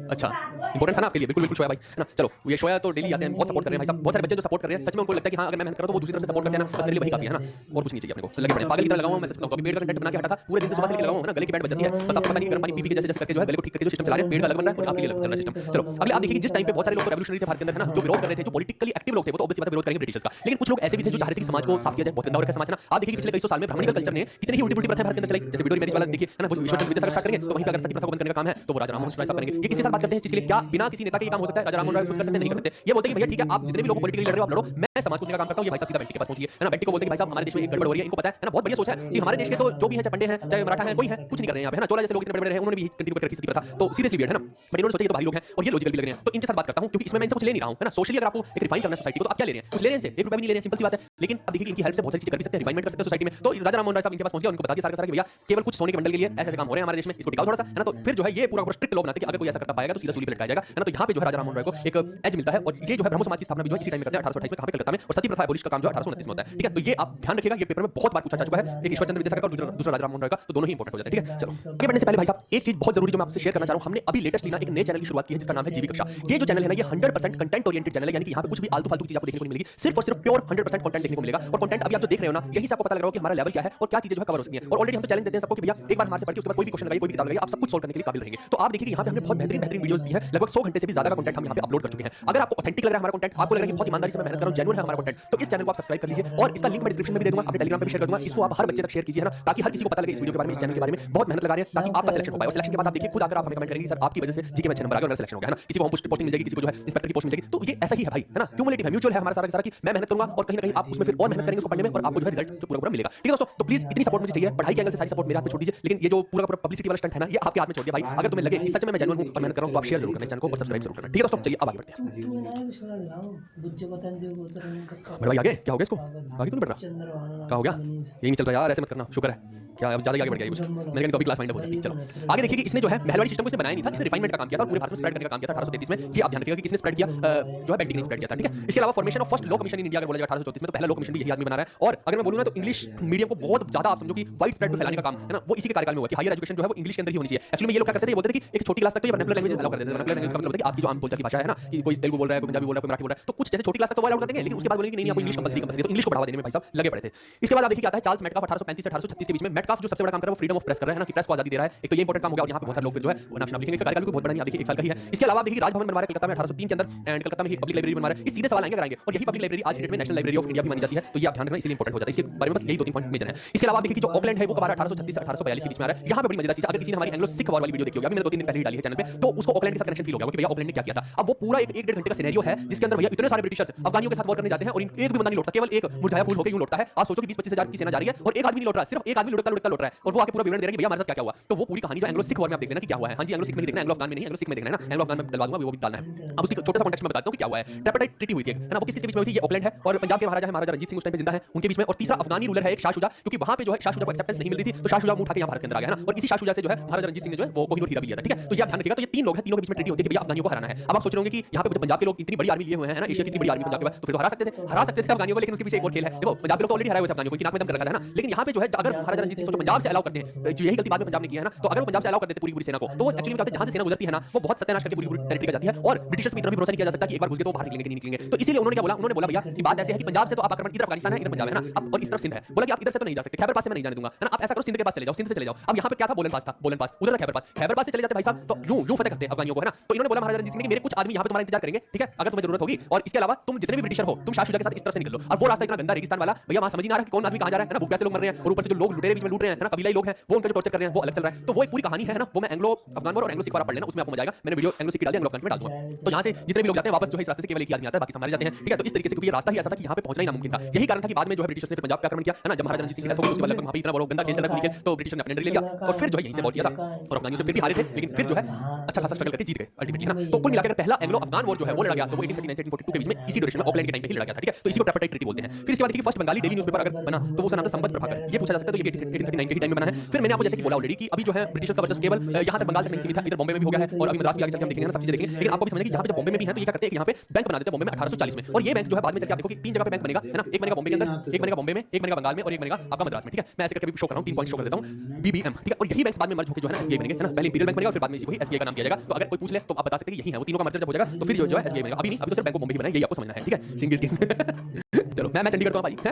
अच्छा इंपॉर्टेंट था ना आपके लिए, बिल्कुल शोया भाई, है ना। चलो ये शोया तो डेली आते हैं, बहुत सपोर्ट कर रहे हैं भाई साहब, बहुत सारे बच्चे जो सपोर्ट कर रहे हैं, सच में उनको लगता है कि हाँ अगर मैं मेहनत करूँ तो वो दूसरी तरफ से सपोर्ट करते हैं ना, बस मेरे लिए वही काफी है ना, और कुछ नहीं चाहिए अपने को। लगे पड़े पागल की तरह लगाऊं मैं, सच कहूं पेड़ का कंटेंट बना के हटा था, पूरे दिन से सुबह से लेके लगाऊं ना, गले की बैंड बज जाती है, बस आपको पता नहीं गर्म पानी पी के जैसे करके जो है गले को ठीक करके जो सिस्टम चला रहे हैं, पेड़ का अलग बन रहा है और आपके लिए अलग चल रहा है सिस्टम। चलो अगले आप देखिए जिस टाइम पे बहुत सारे लोग रेवोल्यूशनरी थे भारत के अंदर, है ना, जो विरोध कर रहे थे, जो पॉलिटिकली एक्टिव लोग थे, वो तो ऑब्वियसली बात है विरोध करेंगे ब्रिटिशर्स का। लेकिन कुछ लोग ऐसे भी थे जो चाह रहे थे कि समाज को साफ किया जाए, बहुत गंदा हो रखा है समाज, है ना। आप देखिए पिछले कई सौ साल में ब्राह्मणी कल्चर ने कितनी ही उल्टी-पुल्टी प्रथाएं भारत के अंदर चलाई, जैसे विडो मैरिज वाला देखिए, है ना, वो विश्वचंद्र विद्यासागर स्टार्ट करेंगे तो वहीं पे अगर सती प्रथा को बंद करने का काम है तो वो राजा राममोहन राय साहब करेंगे। ये किसी से बात करते हैं इस चीज के लिए, क्या बिना किसी नेता के ये काम हो सकता है, राजा राममोहन राय खुद कर सकते हैं, नहीं कर सकते। ये बोलते हैं कि भैया ठीक है, आप जितने भी लोग पॉलिटिकली लड़ रहे हो आप लड़ो, मैं समाज को का काम करता हूं। ये भाई साहब सीधा बेंटिक के पास पहुंचिए, है ना। बेंटिक को बोलते हैं कि भाई साहब हमारे देश में एक गड़बड़ हो रही है, इनको पता है ना, बहुत बढ़िया सोच है कि हमारे देश के तो जो भी है, चाहे पंडे हैं चाहे मराठा है, कोई है कुछ नहीं कर रहे हैं यहाँ पे, है ना। चोला जैसे लोग इतने बड़े बड़े हैं, उन्होंने भी कंटिन्यू कर रखी सती प्रथा, तो सीरियसली वेट है ना। बट इन्होंने सोचा ये तो भाई लोग हैं और ये लॉजिकल भी लग रहे हैं, तो इनके साथ बात करता हूं क्योंकि इसमें मैं इनसे कुछ ले नहीं रहा हूं, है ना। सोशली अगर आपको एक रिफाइन करना है सोसाइटी को तो आप क्या ले रहे हैं, कुछ ले रहे हैं इनसे, 1 रुपया भी नहीं ले रहे हैं, सिंपल सी बात है। लेकिन आप देखिए इनकी हेल्प से बहुत सारी चीजें कर भी सकते हैं, रिफाइनमेंट कर सकते हैं सोसाइटी में। तो राजा राममोहन राय साहब इनके पास पहुंच गए, उनको बता दिया सारा कि भैया केवल कुछ सोने के मंडल के लिए ऐसे काम हो रहे हैं हमारे देश में, इसको टिकाओ थोड़ा सा, है ना। तो फिर जो है ये पूरा स्ट्रिक्ट लॉ बनाते हैं कि अगर कोई ऐसा करता पाएगा तो सीधा सूली पे लटकाया जाएगा, है ना। तो यहाँ पे जो है राजा राममोहन राय को एक एज मिलता है और ये जो है ब्रह्मो समाज की स्थापना भी जो है इसी टाइम में करते हैं 1828 में, कहां पे कलकत्ता में। और सती प्रथा एबॉलिश का काम जो 1829 में होता है, ठीक है। तो ये आप ध्यान रखिएगा, ये पेपर में बहुत बार पूछा जा चुका है, एक ईश्वर चंद्र विद्यासागर का और दूसरा राजा राममोहन राय का, तो दोनों ही इंपॉर्टेंट हो जाते हैं, ठीक है। चलो आगे बढ़ने से पहले भाई साहब एक चीज बहुत जरूरी जो मैं आपसे शेयर करना चाह रहा हूं, हमने अभी लेटेस्ट लीना एक नए चैनल की शुरुआत की है जिसका नाम है जीवी कक्षा। ये जो चैनल है ना, ये 100% कंटेंट ओरिएंटेड चैनल है, यानी कि यहाँ पे कुछ भी आलतू फालतू चीज आपको देखने को नहीं मिलेगी, सिर्फ और सिर्फ प्योर 100% कंटेंट देखने को मिलेगा। और कंटेंट अभी आप जो देख रहे हो ना, यही से आपको पता लग रहा होगा कि हमारा लेवल क्या है और क्या चीजें जो है कवर हो सकती हैं। और ऑलरेडी हम तो चैलेंज देते हैं सबको कि भैया एक बार हमारे से पढ़ के उसके बाद कोई भी क्वेश्चन लगाइए, कोई भी किताब लगाइए, आप सब कुछ सोल्व करने के लिए काबिल रहेंगे। तो आप देखिए कि यहाँ पे हमने बहुत बेहतरीन वीडियोस दी है, लगभग 100 घंटे से भी ज्यादा का कंटेंट हम यहाँ पे अपलोड कर चुके हैं। अगर आपको ऑथेंटिक लग रहा है हमारा कंटेंट, आपको लग रहा है कि बहुत ईमानदारी से मैं मेहनत कर रहा हूं, जेन्युइन है हमारा कंटेंट, तो इस चैनल को आप सब्सक्राइब कर लीजिए और इसका लिंक मैं डिस्क्रिप्शन में भी दे दूंगा, अपने टेलीग्राम पे भी शेयर कर दूंगा। इसको आप हर बच्चे तक शेयर कीजिए ना, ताकि हर किसी को पता लगे इस वीडियो के बारे में, इस चैनल के बारे में बहुत मेहनत लगा रहे हैं ताकि आपका सिलेक्शन हो पाए। और सिलेक्शन के बाद आप देखिए खुद आकर आप हमें कमेंट करेंगे सर आपकी वजह से जीके में 6 नंबर आ गया और मेरा सिलेक्शन हो गया, है ना। किसी को होम पोस्टिंग मिल जाएगी, किसी को जो है इंस्पेक्टर की पोस्ट मिल जाएगी, तो ये ऐसा ही है भाई, है ना। क्यूमुलेटिव है, म्यूचुअल है हमारा सारा का सारा कि मैं मेहनत करूंगा और कहीं ना कहीं आप उसमें फिर और मेहनत करेंगे उसको पढ़ने में और आपको जो है रिजल्ट जो पूरा मिलेगा। मिलेगा। ठीक है दोस्तों, तो प्लीज इतनी सपोर्ट मुझे चाहिए, पढ़ाई के एंगल से सारी सपोर्ट मेरे हाथ में छोड़ दीजिए, लेकिन ये जो पूरा का पूरा पब्लिसिटी वाला स्टंट है ना, ये आपके हाथ में छोड़ दिया भाई। अगर तुम्हें लगे कि सच में मैं जेन्युइन हूं और मेहनत कर रहा हूं तो आप शेयर जरूर करना इस चैनल को और सब्सक्राइब जरूर करना। ठीक है दोस्तों, चलिए अब आगे बढ़ते हैं। बड़े भाई आगे क्या हो गया इसको, आगे क्यों नहीं बढ़ रहा, क्या हो गया, यही नहीं चल रहा यार, ऐसे मत करना, शुक्र है क्या अब ज्यादा आगे बढ़ गया कुछ, मैंने कहा क्लास माइंड हो जाती है। चलो आगे देखिए कि इसने जो है महलवाड़ी सिस्टम को इसने बनाया नहीं था, इसने रिफाइनमेंट का काम किया था और पूरे भारत में स्प्रेड करने का काम किया था 1833 में। ये आप ध्यान रखिएगा कि किसने स्प्रेड किया, जो है बेंटिक ने स्प्रेड किया था। ठीक है, इसके अलावा formation of first law commission in India अगर बोला जाए 1834 में, तो पहला लॉ कमीशन भी यही आदमी बना रहा है। और अगर मैं बोलूं ना तो इंग्लिश मीडियम को बहुत ज्यादा आप समझो कि वाइड स्प्रेड में फैलाने का काम है ना, वो इसी के कार्यकाल में हुआ कि हायर एजुकेशन जो है वो इंग्लिश के अंदर ही होनी चाहिए। एक्चुअली में ये लोग क्या करते थे, ये बोलते थे कि एक छोटी क्लास तक तो ये वर्नाकुलर लैंग्वेज अलाउ कर देते थे। वर्नाकुलर लैंग्वेज का मतलब है कि आपकी जो आम बोलचाल की भाषा है ना, कि कोई तेलुगु बोल रहा है, कोई पंजाबी बोल रहा है, कोई मराठी बोल रहा है, तो कुछ जैसे छोटी क्लास तक तो वो अलाउ कर देंगे, लेकिन उसके बाद बोलेंगे नहीं आपको इंग्लिश कंपल्सरी, तो इंग्लिश को बढ़ावा देने में भाई साहब लगे पड़े थे। इसके बाद आप देखिए आता है चार्ल्स मेटकाफ 1835 से 1836 के बीच में। मेटकाफ जो सबसे बड़ा काम कर रहा है वो फ्रीडम ऑफ प्रेस कर रहा है ना, कि प्रेस को आजादी दे रहा है। एक तो ये इंपॉर्टेंट काम हो गया और यहाँ पे बहुत सारे लोग फिर जो है वो नाम लिखेंगे। इसका कार्यकाल भी बहुत बड़ा नहीं, आप देखिए 1 साल का ही है। इसके अलावा देखिए राजभवन बनवा रहा है कलकत्ता में 1803 के अंदर, एंड कलकत्ता में एक पब्लिक लाइब्रेरी बनवा रहा है। इस सीधे सवाल आएंगे कराएंगे, और यही पब्लिक लाइब्रेरी आज की डेट में नेशनल लाइब्रेरी ऑफ इंडिया भी मानी जाती है, तो ये आप ध्यान रखना इसलिए इंपॉर्टेंट हो जाता है। इसके बारे में बस यही 2-3 पॉइंट मेजर है। इसके अलावा देखिए कि जो ऑकलैंड है वो कब 1836 से 1842 के बीच में आ रहा है। यहाँ पे बड़ी मजेदार चीज, अगर किसी ने हमारी एंग्लो सिख वॉर वाली वीडियो देखी होगी, मैंने 2-3 दिन पहले ही डाली है चैनल पे, तो उसको ऑकलैंड के साथ कनेक्शन फील हो गया कि भैया ऑकलैंड ने क्या किया था। अब वो पूरा एक 1-1.5 घंटे का सिनेरियो है जिसके अंदर भैया इतने सारे ब्रिटिशर्स अफगानियों के साथ वॉर करने जाते हैं और एक भी बंदा नहीं लौटता, केवल एक मुरझाया फूल होकर यूं लौटता है। आप सोचो कि 20-25 हजार की सेना जा रही है और एक आदमी नहीं लौट रहा, सिर्फ एक आदमी लौट रहा है और वो आके पूरा विवरण दे रहा है कि भैया हमारे साथ क्या हुआ। तो वो पूरी कहानी जो एंग्लो सिख वॉर में आप देख लेना कि क्या हुआ है। हां जी, एंग्लो सिख में देखना, एंग्लो अफगान में नहीं, एंग्लो सिख में देखना है ना, एंग्लो अफगान में डलवा दूंगा, वो भी डालना है। अब उसकी छोटा सा कॉन्टेक्स्ट में बताता हूं कि क्या हुआ है। ट्रिपटाइट ट्रीटी हुई थी है ना, वो किसके बीच में हुई थी, ये ऑकलैंड है और पंजाब के महाराजा है, महाराजा रंजीत सिंह उस टाइम पे जिंदा है, उनके बीच में। और तीसरा अफगानी रूलर है एक शाह शुजा, क्योंकि वहां पे जो है शाह शुजा को एक्सेप्टेंस नहीं मिल रही थी, तो शाह शुजा उठा के यहां भारत के अंदर आ गया है ना, और इसी शाह शुजा से जो है महाराजा रंजीत सिंह ने जो है वो कोहिनूर हीरा भी लिया था। ठीक है, तो ये आप ध्यान रखिएगा। तो ये 3 लोग हैं, तीनों के बीच में ट्रीटी होती है कि भैया अफगानियों को हराना है। अब आप सोच रहे होंगे कि यहाँ पे पंजाब के लोग इतनी बड़ी आर्मी लिए हुए हैं ना, एशिया की इतनी बड़ी आर्मी पंजाब के पास, तो फिर तो हरा सकते थे अफगानियों को, लेकिन उसके पीछे एक और खेल है। देखो पंजाब के लोग तो ऑलरेडी हराए हुए थे अफगानियों को, इनकी नाक में दम कर रखा था ना, लेकिन यहाँ पे जो है अगर महाराजा रंजीत सिंह को पंजाब से अलाउ करते हैं, जो यही गलती बाद में पंजाब ने की है ना, तो अगर वो पंजाब से अलाउ कर देते पूरी सेना को, तो एक्चुअली में जहां से सेना गुजरती है ना, वो बहुत सत्यानाश करके पूरी टेरिटरी का जाती है और ब्रिटिशर्स पे इतना भी भरोसा नहीं किया जा सकता कि एक बार घुस गए तो बाहर निकलेंगे कि नहीं निकलेंगे। तो इसीलिए उन्होंने क्या बोला, उन्होंने बोला भैया कि बात ऐसे है कि पंजाब से तो आप आक्रमण, इधर अफगानिस्तान है, इधर पंजाब है ना, अब और इस तरफ सिंध है, बोला कि आप इधर से तो नहीं जा सकते, खैबर पास से मैं नहीं जाने दूंगा, है ना, आप ऐसा करो सिंध के पास चले जाओ, सिंध से चले जाओ। अब यहाँ पे क्या था, बोलन पास था, बोलन पास उधर था, खैबर पास से चले जाते भाई साहब, तो यूं फतेह करते अफगानियों को, है ना। तो इन्होंने बोला महाराजा रंजीत सिंह ने कि मेरे कुछ आदमी यहाँ पे तुम्हारा इंतजार करेंगे, ठीक है, अगर तुम्हें जरूरत होगी, और इसके अलावा तुम जितने भी ब्रिटिशर हो तुम शाह शुजा के साथ इस तरफ से निकल लो। और वो रास्ता इतना गंदा रेगिस्तान वाला, भैया वहां समझ नहीं आ रहा कि कौन आदमी कहां जा रहा है ना, भूख प्यासे लोग मर रहे हैं और ऊपर से जो लोग लुटेरे बीच में लूट रहे हैं, है ना, कबीलाई लोग हैं, वो उनका जो टॉर्चर कर रहे हैं वो अलग चल रहा है। तो वो एक पूरी कहानी है ना, वो मैं एंग्लो अफगान वॉर और एंग्लो सिख वॉर पढ़ लेना, उसमें आपको मजा आएगा। मैंने वीडियो एंग्लो सिख की डाल दी, एंग्लो अफगान में डाल दूंगा। तो यहाँ से जितने भी लोग जाते हैं वापस जो है इस रास्ते से केवल एक ही आदमी आता है, बाकी सारे जाते हैं। ठीक है, तो इस तरीके से क्योंकि ये रास्ता ही ऐसा था कि यहाँ पे पहुंचना ही नामुमकिन था। यही कारण था कि बाद में जो है ब्रिटिशर्स ने पंजाब पे आक्रमण किया, है ना, जब महाराजा रंजीत सिंह की डेथ हो गई उसके बाद वहां पे इतना बड़ा गंदा खेल चल रहा था, तो ब्रिटिशर ने अपने अंडर ले लिया और फिर जो है यहीं से वॉर किया था और अफगानियों से फिर भी हारे थे, लेकिन फिर जो है अच्छा खासा स्ट्रगल करके जीत गए अल्टीमेटली, है ना। तो कुल मिलाकर पहला एंग्लो अफगान वॉर जो है वो लड़ा गया, तो वो 1839 से 1842 के बीच में इसी ड्यूरेशन में ऑकलैंड के टाइम पे ही लड़ा गया था। ठीक है, तो इसी को ट्रिपटाइट ट्रीटी बोलते हैं। फिर इसके बाद देखिए फर्स्ट बंगाली डेली न्यूज़पेपर अगर बना तो वो उसका नाम था संबंध प्रभाकर, ये पूछा जा सकता है, तो ये 1839 के ही टाइम में बना है। फिर मैंने आपको जैसे कि बोला ऑलरेडी कि अभी जो है ब्रिटिशर्स का वर्चस्व केवल यहाँ तक बंगाल तक नहीं सीमित था, इधर बॉम्बे में भी हो गया है और अभी मद्रास भी आगे चल के हम देखेंगे ना, सब चीजें देखेंगे। लेकिन आपको भी समझना कि यहाँ पे जब बॉम्बे में भी है तो ये क्या करते हैं कि यहाँ पे बैंक बना देते हैं बॉम्बे में 1840 में, और ये बैंक जो है बाद में चल के आप देखो कि 3 जगह पे बैंक बनेगा, है ना, एक बनेगा बॉम्बे के अंदर, एक बनेगा बॉम्बे में, एक बनेगा बंगाल में और एक बनेगा आपका मद्रास में। ठीक है, मैं ऐसे करके भी शो कर रहा हूँ, 3 पॉइंट शो कर देता हूँ, बीबीएम। ठीक है, और यही बैंक बाद में मर्ज होकर जो है ना एसबीआई बनेंगे, है ना, पहले इंपीरियल बैंक बनेगा और फिर बाद में इसी को ही एसबीआई का नाम दिया जाएगा। तो अगर कोई पूछ ले तो आप बता सकते हैं कि यही है वो तीनों का मर्जर जब हो जाएगा तो फिर जो है एसबीआई बनेगा। अभी नहीं, अभी तो सिर्फ बैंक ऑफ बॉम्बे ही बना है, यही आपको समझना है। ठीक है, सिंग इज किंग। चलो मैं चंडीगढ़ तो भाई है,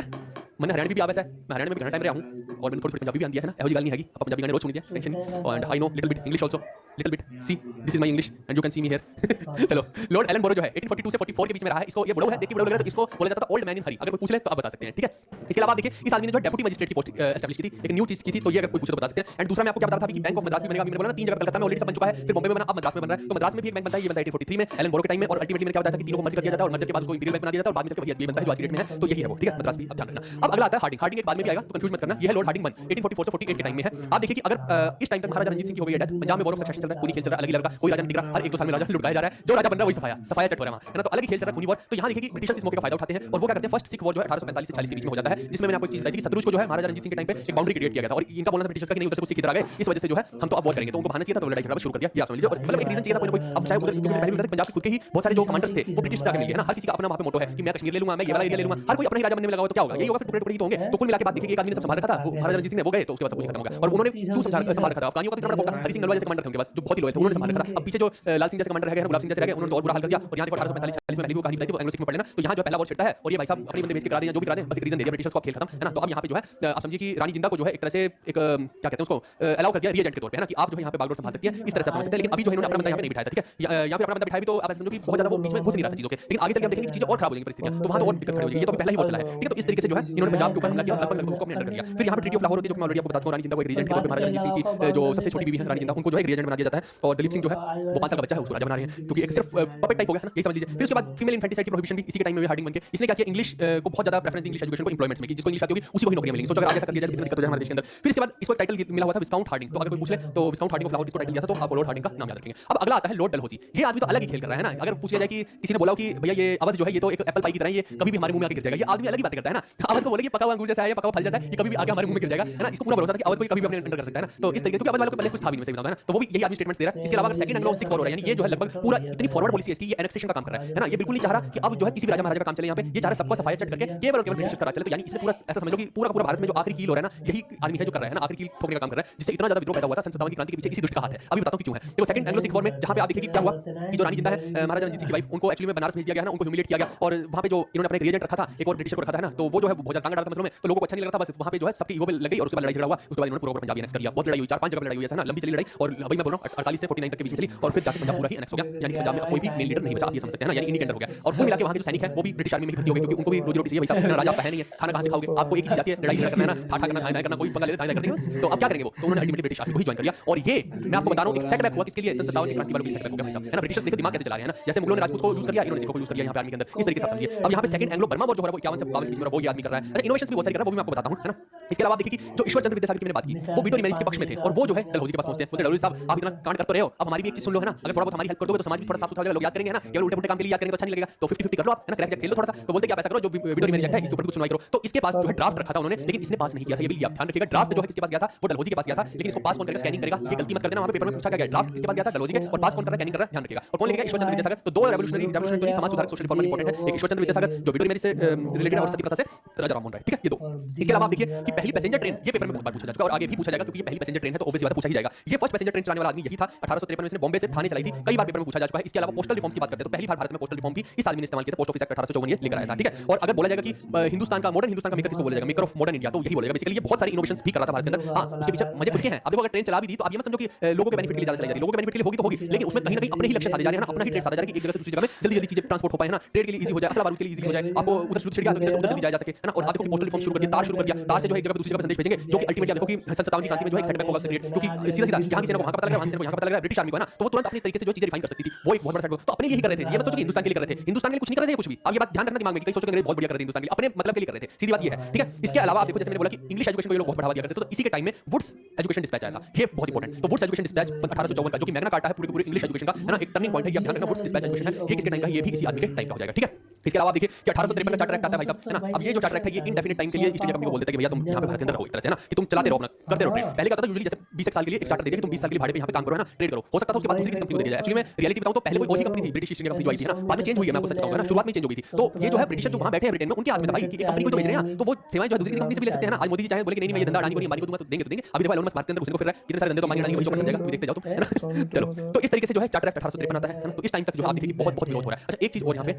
मैंने हरियाणा भी आया है, मैं हरियाणा में भी घना टाइम रहा हूं और मैंने थोड़ी पंजाबी भी आती है ना, ऐसी गल नहीं है, आप पंजाबी गाने रोज सुन लिया tension, and I know little bit English also, little bit, see this is my English and you can see me here. चलो लॉर्ड एलन बोरो जो है 1842 से 44 के बीच में रहा है, इसको ये बड़ो है, देखिए बड़ो लग रहा है, तो इसको बोला जाता था ओल्ड मैन इन हरी, अगर कोई पूछ ले तो आप बता सकते हैं। ठीक है, इसके अलावा देखिए इस आदमी ने जो डेप्यूटी मजिस्ट्रेट की पोस्ट एस्टैब्लिश की थी, एक न्यू चीज की थी, तो ये अगर कोई पूछे तो बता सकते हैं। एंड दूसरा मैं आपको क्या बता रहा था कि बैंक ऑफ मद्रास भी बनेगा, मैंने बोला ना 3 जगह कलकत्ता में ऑलरेडी सब बन चुका है, फिर बॉम्बे में बना, अब मद्रास में बन रहा है, तो मद्रास में भी एक बैंक बनता है, ये बनता है 1843 में एलन बोरो के टाइम में, और अल्टीमेटली मैंने क्या बताया था कि तीनों को मर्ज कर दिया जाता है और मर्ज के बाद उसको इंपीरियल बैंक बना दिया जाता है और बाद में चलकर एसबीआई बनता है जो आज की डेट में है, तो यही है वो। ठीक है, मद्रास भी अब ध्यान रखना। अब अगला आता है हार्डिंग, हार्डिंग एक बाद में भी आएगा तो कंफ्यूज मत करना, ये है लॉर्ड हार्डिंग 1844 से 48 के टाइम में है। आप देखिए कि अगर इस टाइम तक महाराजा रंजीत सिंह की हो गई डेथ, पंजाब में वॉर ऑफ सक्सेशन चल रहा है, पूरी खेल चल रहा है, अलग ही लड़का कोई राजा नहीं दिख रहा, हर 1-2 साल में राजा लुटाया जा रहा है, जो राजा बन रहा है वही सफाया चट हो रहा है ना, तो अलग ही खेल चल रहा है पूरी वॉर। तो यहाँ देखिए कि ब्रिटिशर्स इस मौके का फायदा उठाते हैं और वो क्या करते हैं, फर्स्ट सिख वॉर जो है 1845 से 40 के बीच में हो जाता है, जिसमें मैंने आपको एक चीज बताई थी कि सतलुज को जो है महाराजा रंजीत सिंह के टाइम पे एक बाउंड्री क्रिएट किया गया था और इनका बोलना था ब्रिटिशर्स का कि नहीं उधर से कुछ सिख इधर आ गए, इस वजह से जो है हम तो अब वॉर करेंगे, तो उनको बहाना चाहिए था तो लड़ाई झगड़ा शुरू कर दिया, ये आप समझ लीजिए। और मतलब एक रीजन चाहिए था कोई ना कोई, अब चाहे उधर क्योंकि पहले भी पंजाब के खुद के ही बहुत सारे जो कमांडर्स थे वो ब्रिटिश से आके मिल गए, है ना, हर किसी का अपना वहां पे मोटो है कि मैं कश्मीर ले लूंगा, मैं ये वाला एरिया ले लूंगा, हर कोई अपना ही राजा बनने में लगा हुआ, तो क्या होगा, यही होगा, फिर टुकड़े टुकड़े ही तो होंगे। तो कुल मिला के बात देखिए कि एक आदमी ने सब संभाल रखा था, वो महाराजा रंजीत सिंह ने वो गए तो उसके बाद सब कुछ खत्म हो गया और उन्होंने क्यों संभाल रखा था, अफगानियों का इतना बड़ा था, हरि सिंह नलवा जैसे कमांडर थे उनके पास जो बहुत ही लोग थे, उन्होंने संभाल रखा था। अब पीछे जो लाल सिंह जैसे कमांडर रह गए, गुलाब सिंह जैसे रह गए, उन्होंने और बुरा हाल कर दिया और यहाँ देखो 1845 में पहली वो कहानी बताई थी, वो एंग्लो सिख में पढ़ लेना। तो यहाँ जो पहला वॉर छिड़ता है और ये भाई साहब अपने बंदे बेच के करा दें, जो भी करा दें, बस एक रीजन दे दिया ब्रिटिशर्स को, खेल खत्म, है ना। तो अब यहाँ पे जो है आप समझिए कि रानी जिंदा को जो है एक तरह से एक क्या कहते हैं उसको अलाउ कर दिया रीएजेंट के तौर पे, है ना, कि आप जो है यहाँ पे बागडोर संभाल सकती है, इस तरह से समझ सकते हैं। लेकिन अभी जो है इन्होंने अपना बंदा यहाँ पे नहीं बिठाया था, ठीक है, यहाँ पे अपना बंदा बिठाया भी तो आप समझो कि बहुत ज्यादा वो बीच में घुस नहीं रहा था चीजों के, लेकिन आगे चल के आप देखेंगे चीजें और खराब हो जाएंगी परिस्थितियां, तो वहां तो और दिक्कत खड़ी हो जाएगी, ये तो पहला ही वॉर चला है। ठीक है, तो इस तरीके से जो है इन्होंने पंजाब के ऊपर हमला किया, लगभग उसको अपने अंडर कर लिया। फिर यहाँ पे ट्रीटी ऑफ लाहौर होती है, जो मैं ऑलरेडी आपको बता चुका हूँ। रानी जिंदा को एक रीजेंट के तौर पे महाराजा रणजीत सिंह की जो सबसे छोटी बीवी है रानी जिंदा, उनको जो है रीजेंट बना दिया जाता है, और दलीप सिंह जो है वो 5 साल का बच्चा है, उसको राजा बना रहे हैं, क्योंकि एक सिर्फ पपेट टाइप हो गया ना, ये समझ लीजिए। फिर उसके बाद फीमेल इन्फेंटिसाइड की प्रोहिबिशन भी इसी के टाइम में हुई हार्डिंग बन के। इसने क्या किया, इंग्लिश को बहुत ज्यादा प्रेफरेंस दी, इंग्लिश एजुकेशन को एम्प्लॉयमेंट्स में की, जिसको इंग्लिश आती होगी उसी को ही नौकरियां मिलेंगी। सोचो अगर आगे ऐसा कर दिया जाए कितनी दिक्कत हो जाए हमारे देश के अंदर। फिर इसके बाद इसको टाइटल मिला हुआ था विस्काउंट हार्डिंग, तो अगर कोई पूछ ले तो विस्काउंट हार्डिंग ऑफ लाहौर इसको टाइटल दिया था, तो आप लॉर्ड हार्डिंग का नाम याद रखेंगे। अब अगला आता है लॉर्ड डलहौजी। ये आदमी तो अलग ही खेल कर रहा है ना। अगर पूछ लिया जाए कि किसी ने बोला कि भैया ये अवध जो है ये तो एक एप्पल पाई की तरह, ये कभी भी हमारे मुंह में आके गिर जाएगा, ये आदमी अलग ही बातें करता है ना। अवध को बोले कि पका हुआ अंगूर जैसा है, ये पका हुआ फल जैसा है, ये कभी भी आके हमारे मुंह में गिर जाएगा, है ना। इसको पूरा भरोसा था कि अवध को कभी भी अपने अंडर कर सकता है ना। तो इस तरीके से, क्योंकि अवध वालों को पहले कुछ था भी नहीं, सही बताऊं, है ना। तो वो भी यही आदमी स्टेटमेंट्स दे रहा है। इसके अलावा सेकंड एंग्लो सिख वॉर हो रहा है, यानी ये जो है लगभग पूरा इतनी फॉरवर्ड पॉलिसी है इसकी, ये एनेक्सेशन का काम कर रहा है ना। ये बिल्कुल नहीं चाह रहा कि अब जो है किसी भी राजा महाराजा का काम चले यहाँ पे, ये चाह रहा है सबका सफाया चट करके केवल और केवल ब्रिटिश का राज चले। तो यानी इसने पूरा ऐसा समझ लो कि पूरा का पूरा भारत में जो आखिरी कील हो रहा है ना, यही आदमी है जो कर रहा है ना, आखिरी कील ठोकने का काम कर रहा है, जिससे इतना ज्यादा विद्रोह पैदा हुआ था। सन 57 की क्रांति के पीछे इसी दुष्ट का हाथ है। अभी बताता हूं कि क्यों है। देखो सेकंड एंग्लो सिख वॉर में जहां पे आप देखिए कि क्या हुआ कि जो रानी जिंदा है महाराजा रणजीत सिंह की वाइफ, उनको एक्चुअली में बनारस भेज दिया गया ना, उनको ह्यूमिलेट किया गया, और वहां पे जो इन्होंने अपने एजेंट रखा था, एक और ब्रिटिशर को रखा था ना, तो वो जो है बहुत ज्यादा टांग अड़ा था मसलों में, तो लोगों को अच्छा नहीं लगा था। बस वहां पे जो है सबकी ईगो पे लग गई, और उसके बाद लड़ाई झगड़ा हुआ। उसके बाद इन्होंने पूरा पंजाब एनेक्स कर लिया। बहुत लड़ाई हुई, 4-5 जगह लड़ाई हुई है ना, लंबी चली लड़ाई। और अभी मैं बोल रहा हूं 48 से 49 तक के बीच में चली, और फिर जाके पंजाब पूरा ही एनेक्स हो गया। यानी पंजाब में कोई भी मेन लीडर नहीं बचा, आप ये समझ सकते हैं ना, यानी इन्हीं के अंडर हो गया। और कुल मिला के वहां के जो सैनिक है वो भी ब्रिटिश आर्मी में भर्ती हो गए, क्योंकि उनको भी रोजी रोटी चाहिए। भाई साहब राजा आपका है नहीं है, खाना कहां से खाओगे? आपको एक ही चीज आती है, लड़ाई झगड़ा करना है ना, ठाठा करना, दाएं करना, कोई पंगा ले दाएं कर देंगे, तो अब क्या करेंगे वो? तो उन्होंने अल्टीमेटली ब्रिटिश आर्मी को ही ज्वाइन कर लिया। और ये मैं आपको बता रहा हूं एक सेटबैक हुआ किसके लिए, सन 57 की क्रांति वालों के लिए सेटबैक हो गया भाई साहब, है ना। ब्रिटिशर्स देखो दिमाग कैसे चला रहे हैं ना, जैसे मुगलों ने राजपूत को यूज कर लिया, इन्होंने सिखों को यूज कर लिया यहाँ पे आर्मी के अंदर, इस तरीके से आप समझिए। अब यहाँ पे सेकंड एंग्लो बर्मा वॉर जो हो रहा है वो 51 से 52 के बीच में, वो ये आदमी कर रहा है। अच्छा इनोवेशंस भी बहुत सारी कर रहा है, वो भी मैं आपको बताता हूं, है ना। इसके अलावा देखिए कि जो ईश्वर चंद्र विद्यासागर की मैंने बात की, वो वीटो रिमेनिस के पक्ष में थे, और वो जो है डलहौजी के पास पहुंचते हैं। बोलते डलहौजी साहब आप इतना कांड करते रहे हो, अब हमारी भी एक चीज सुन लो, है ना। अगर थोड़ा बहुत हमारी हेल्प कर दोगे तो समाज भी थोड़ा साफ सुथरा हो जाएगा, लोग याद करेंगे, है ना। केवल उल्टे पुल्टे काम के लिए याद करेंगे तो अच्छा नहीं लगेगा, तो 50-50 कर लो आप, है ना। क्रैक जैक खेल लो थोड़ा सा। तो बोलते क्या पैसा करो, जो वीटो रिमेनिस एक्ट है इसके ऊपर कुछ सुनवाई करो। तो इसके पास जो है ड्राफ्ट रखा था उन्होंने, लेकिन इसने पास नहीं किया था। ये भी ध्यान रखिएगा, ड्राफ्ट जो है किसके पास गया था, वो डलहौजी के पास गया था, लेकिन इसको पास कौन करेगा, कैनिंग करेगा। ये गलती मत कर देना, वहां पे पेपर में पूछा गया ड्राफ्ट किसके पास गया था, डलहौजी के, और पास कौन कर रहा है, कैनिंग कर रहा है, ध्यान रखिएगा। और कौन लिखेगा, ईश्वर चंद्र विद्यासागर। तो दो रेवोल्यूशनरी तो समाज सुधारक सोशल रिफॉर्मर इंपॉर्टेंट है, एक ईश्वर चंद्र विद्यासागर जो वीटो रिमेनिस से रिलेटेड है, और सती प्रथा से राजा राममोहन राय, ठीक है, ये दो। इसके अलावा आप देखिए कि पहली पैसेंजर ट्रेन, ये पेपर में बहुत बार पूछा जा चुका है और आगे भी पूछा जाएगा, क्योंकि ये पहली पैसेंजर ट्रेन है तो ऑब्वियस बात है पूछा ही जाएगा। ये फर्स्ट पैसेंजर ट्रेन चलाने वाला आदमी यही था। 1853 में इसने बॉम्बे से थाने चलाई थी, कई बार पेपर में पूछा जा चुका है। इसके अलावा पोस्टल रिफॉर्म्स की बात करते हैं तो पहली बार भारत में पोस्टल रिफॉर्म भी इस आदमी ने इस्तेमाल किया था। पोस्ट ऑफिस एक्ट 1854 ये लेकर आया था, ठीक है। और अगर बोला जाएगा कि हिंदुस्तान का मॉडर्न हिंदुस्तान का मेकर किसको बोला जाएगा, मेकर ऑफ मॉडर्न इंडिया, तो यही बोलेगा। बेसिकली ये बहुत सारी इनोवेशंस भी कर रहा था भारत के अंदर। हां उसके पीछे मजे खुद के हैं। अब देखो अगर ट्रेन चला भी दी तो आप ये मत समझो कि लोगों के बेनिफिट के लिए ज्यादा चलाई जा रही है, लोगों के बेनिफिट के लिए होगी तो होगी, लेकिन उसमें कहीं ना कहीं अपने ही लक्ष्य साधे जा रहे हैं ना, अपना ही ट्रेड साधा जा रहा है कि एक जगह से दूसरी जगह में जल्दी जल्दी चीजें ट्रांसपोर्ट हो पाए, है ना। ट्रेड के लिए इजी हो जाए, असला बारूद के लिए इजी हो जाए, आपको उधर शुरू छिड़ गया तो इधर जल्दी जाया जा सके, है ना। और आप देखो कि पोस्टल रिफॉर्म शुरू कर दिया, तार शुरू कर दिया, तार से जो है एक जगह से दूसरी जगह संदेश भेजेंगे, जो कि अल्टीमेटली देखो कि सन 57 की क्रांति में जो है सेटबैक होगा क्रिएट, क्योंकि सीधा सीधा यहाँ किसी को वहां का पता लग रहा है, वहां किसी को यहाँ का पता लग रहा है, ब्रिटिश आर्मी को, है ना। तो वो तुरंत अपनी तरीके से जो चीजें रिफाइन कर सकती थी, वो एक बहुत बड़ा सेटबैक। तो अपने लिए ही कर रहे थे, ये मत सोचो कि हिंदुस्तान के लिए कर रहे थे, हिंदुस्तान के लिए कुछ नहीं कर रहे थे कुछ भी। अब ये बात ध्यान रखना दिमाग में, कहीं सोचो कि बहुत बढ़िया कर रहे थे हिंदुस्तान के लिए, अपने मतलब के लिए कर रहे थे, सीधी बात ये है, ठीक है। इसके अलावा आप देखो जैसे मैंने बोला कि इंग्लिश एजुकेशन को ये लोग बहुत बढ़ावा दिया करते थे, तो इसी के टाइम में वुड्स एजुकेशन डिस्पैच आया था, ये बहुत इंपॉर्टेंट। तो वुड्स एजुकेशन डिस्पैच 1854 का, जो कि मैग्ना कार्टा है पूरे इंग्लिश एजुकेशन का, है ना, एक टर्निंग पॉइंट है। ये ध्यान रखना वुड्स डिस्पैच एजुकेशन है, ये किसके टाइम का, ये भी इसी आदमी के टाइम का हो जाएगा, ठीक है। इसके अलावा देखिए कि 1853 का चार्टर एक्ट आता है भाई साहब, है ना। अब ये जो चार्टर एक्ट है ये इंडेफिनिट टाइम के लिए ईस्ट इंडिया कंपनी को बोलते थे कि भैया तुम यहाँ पे भारत के अंदर रहो, एक तरह से, है ना, कि तुम चलाते रहो अपना, करते रहो ट्रेड। पहले क्या होता था यूजुअली जैसे 20 साल के लिए एक चार्टर दे दिया कि तुम 20 साल के लिए भाड़े पे यहाँ पे काम करो, है ना, ट्रेड करो। हो सकता था उसके बाद दूसरी किसी कंपनी को दे दिया जाए। एक्चुअली मैं रियलिटी बताऊं तो पहले कोई और ही कंपनी थी, ब्रिटिश ईस्ट इंडिया कंपनी जो आई थी ना, बाद में चेंज हुई है, मैं आपको सच बताऊंगा ना, शुरुआत में चेंज हो गई थी। तो ये जो है ब्रिटिशर जो वहां बैठे हैं ब्रिटेन में, उनके हाथ में था भाई कि एक कंपनी को तो भेज रहे हैं, तो वो सेवाएं जो है दूसरी कंपनी से भी ले सकते हैं ना। आज मोदी जी चाहे बोले कि नहीं मैं ये धंधा अडानी को नहीं अंबानी को दूंगा, तो देंगे तो देंगे। अभी देखो एलोन मस्क भारत के अंदर घुसने को फिर रहा है, कितने सारे धंधे तो अंबानी अडानी वही चौपट कर जाएगा, देखते जाओ तुम, है ना। चलो तो इस तरीके से जो है चार्टर एक्ट 1853 आता है ना। तो इस टाइम तक जो आप देखिए बहुत बहुत विरोध हो रहा है। अच्छा एक चीज और यहाँ पे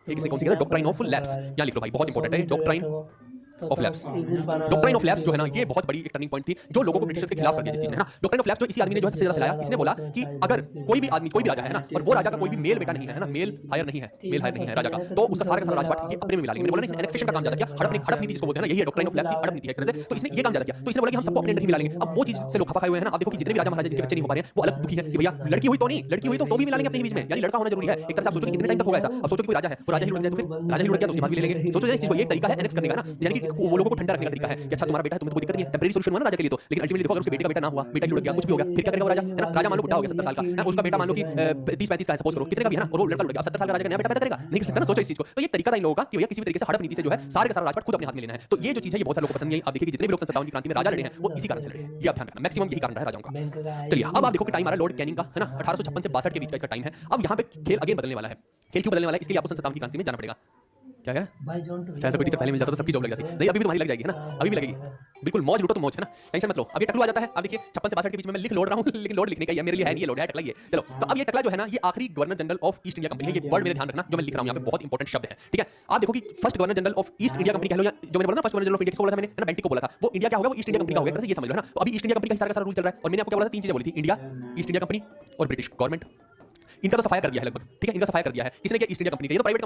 एक इसने कौन सी डॉक्ट्राइन ऑफ लैप्स, यहाँ लिख लो भाई, बहुत इंपॉर्टेंट है doctrine of lapse. Doctrine of lapse जो है ना ये बहुत बड़ी एक टर्निंग पॉइंट थी, जो लोगों को ब्रिटिशर्स के खिलाफ कर दिया जिस चीज ने, है ना। डॉक्ट्राइन ऑफ लैप्स जो इसी आदमी ने जो है सबसे ज्यादा फैलाया, इसने बोला कि अगर कोई भी आदमी कोई भी राजा है ना, और वो राजा का कोई भी मेल बेटा नहीं है ना, मेल हायर नहीं है, मेल हायर नहीं है राजा का, तो उसका सारा का सारा राजपाट ये अपने में मिला लेंगे। मैंने बोला ना एनेक्सेशन का काम ज्यादा किया, हड़प नीति जिसको बोलते हैं ना, यही है डॉक्ट्राइन ऑफ लैप्स की हड़प नीति है एक तरह से। तो इसने ये काम ज्यादा किया, तो इसने बोला कि हम सबको अपने अंडर ही मिला लेंगे। अब वो चीज से लोग खफा खाए हुए हैं ना। अब देखो कि जितने भी राजा महाराजा जिनके बच्चे नहीं हो पा रहे हैं वो अलग दुखी है कि भैया लड़की हुई तो नहीं, लड़की हुई तो भी मिला लेंगे अपने बीच में, यानी लड़का होना जरूरी है। एक तरह से आप सोचो कि कितने टाइम तक होगा ऐसा। अब सोचो कि कोई राजा है, वो राजा ही लुट जाए तो फिर राजा ही लुट गया तो उसके बाद भी ले लेंगे। सोचो इस चीज को, ये तरीका है एनेक्स करने का ना, यानी कि वो लोगों को ठंडा रखने का तरीका है कि अच्छा तुम्हारा बेटा है, तुम्हें तो कोई दिक्कत नहीं है, टेंपरेरी सॉल्यूशन हुआ ना राजा के लिए तो। लेकिन अल्टीमेटली देखो अगर उसके बेटे का बेटा ना हुआ, बेटा ही लुट गया, कुछ भी हो गया, फिर क्या करेगा वो राजा, है ना। राजा मान लो बुढ़ा हो गया 70 साल का, है उसका बेटा मान लो कि 30-35 का है, सपोज करो कितने का भी है ना, और वो लड़का लुट गया, 70 साल का राजा का नया बेटा पैदा करेगा, नहीं कर सकता ना। सोचो इस चीज को। तो ये तरीका था इन लोगों का कि भैया किसी भी तरीके से हड़प नीति से जो है सारे का सारा राजपाट खुद अपने हाथ में लेना है। तो ये जो चीज है ये बहुत सारे लोगों को पसंद नहीं आई। आप देखिए कि जितने भी लोग सन 57 की क्रांति में राजा लड़े हैं वो इसी कारण से लड़े हैं, ये आप ध्यान रखना, मैक्सिमम यही कारण रहा है राजाओं का। चलिए अब आप देखो कि टाइम आ रहा है लॉर्ड कैनिंग का, है ना, 1856 से 62 के बीच का इसका टाइम है। अब यहाँ पे खेल अगेन बदलने वाला है। खेल क्यों बदलने वाला है, इसके लिए आपको सन 57 की क्रांति में जाना पड़ेगा। क्या है शायद कोई टीचर पहले मिल जाता तो सबकी जॉब लग जाती, नहीं अभी भी तुम्हारी लग जाएगी, है ना, अभी भी लगेगी। बिल्कुल मौज लूटो तो मौज, है ना, टेंशन मत लो। अब ये टकलू आ जाता है। अब देखिए 56 से 62 के बीच में मैं लिख लोड रहा हूँ, लेकिन लोड लिखने का ये मेरे लिए है नहीं, ये लोड है, टकला ही है। चलो तो अब ये टकला जो है ना ये आखिरी governor general of East India company है। ये वर्ड मेरे ध्यान रखना जो मैं लिख रहा हूँ यहाँ पे बहुत इंपॉर्टेंट शब्द है, ठीक है। आप देखो कि first governor general of East India company कह लो, या जो मैंने बोला ना first governor general of India किसको बोला था मैंने, है ना, बेंटिक को बोला था। वो इंडिया क्या होगा, वो ईस्ट इंडिया कंपनी का हो गया, ये समझ लो, है ना। तो अभी ईस्ट इंडिया कंपनी का सारा रूल चल रहा है। और मैंने आपको क्या बोला था, तीन चीजें बोली थी, इंडिया, ईस्ट इंडिया कंपनी और ब्रिटिश गवर्नमेंट। इनका तो सफाया कर दिया है लगभग, ठीक है, इनका सफाया कर दिया है। किसने किया? ईस्ट इंडिया कंपनी का। ये तो प्राइवेट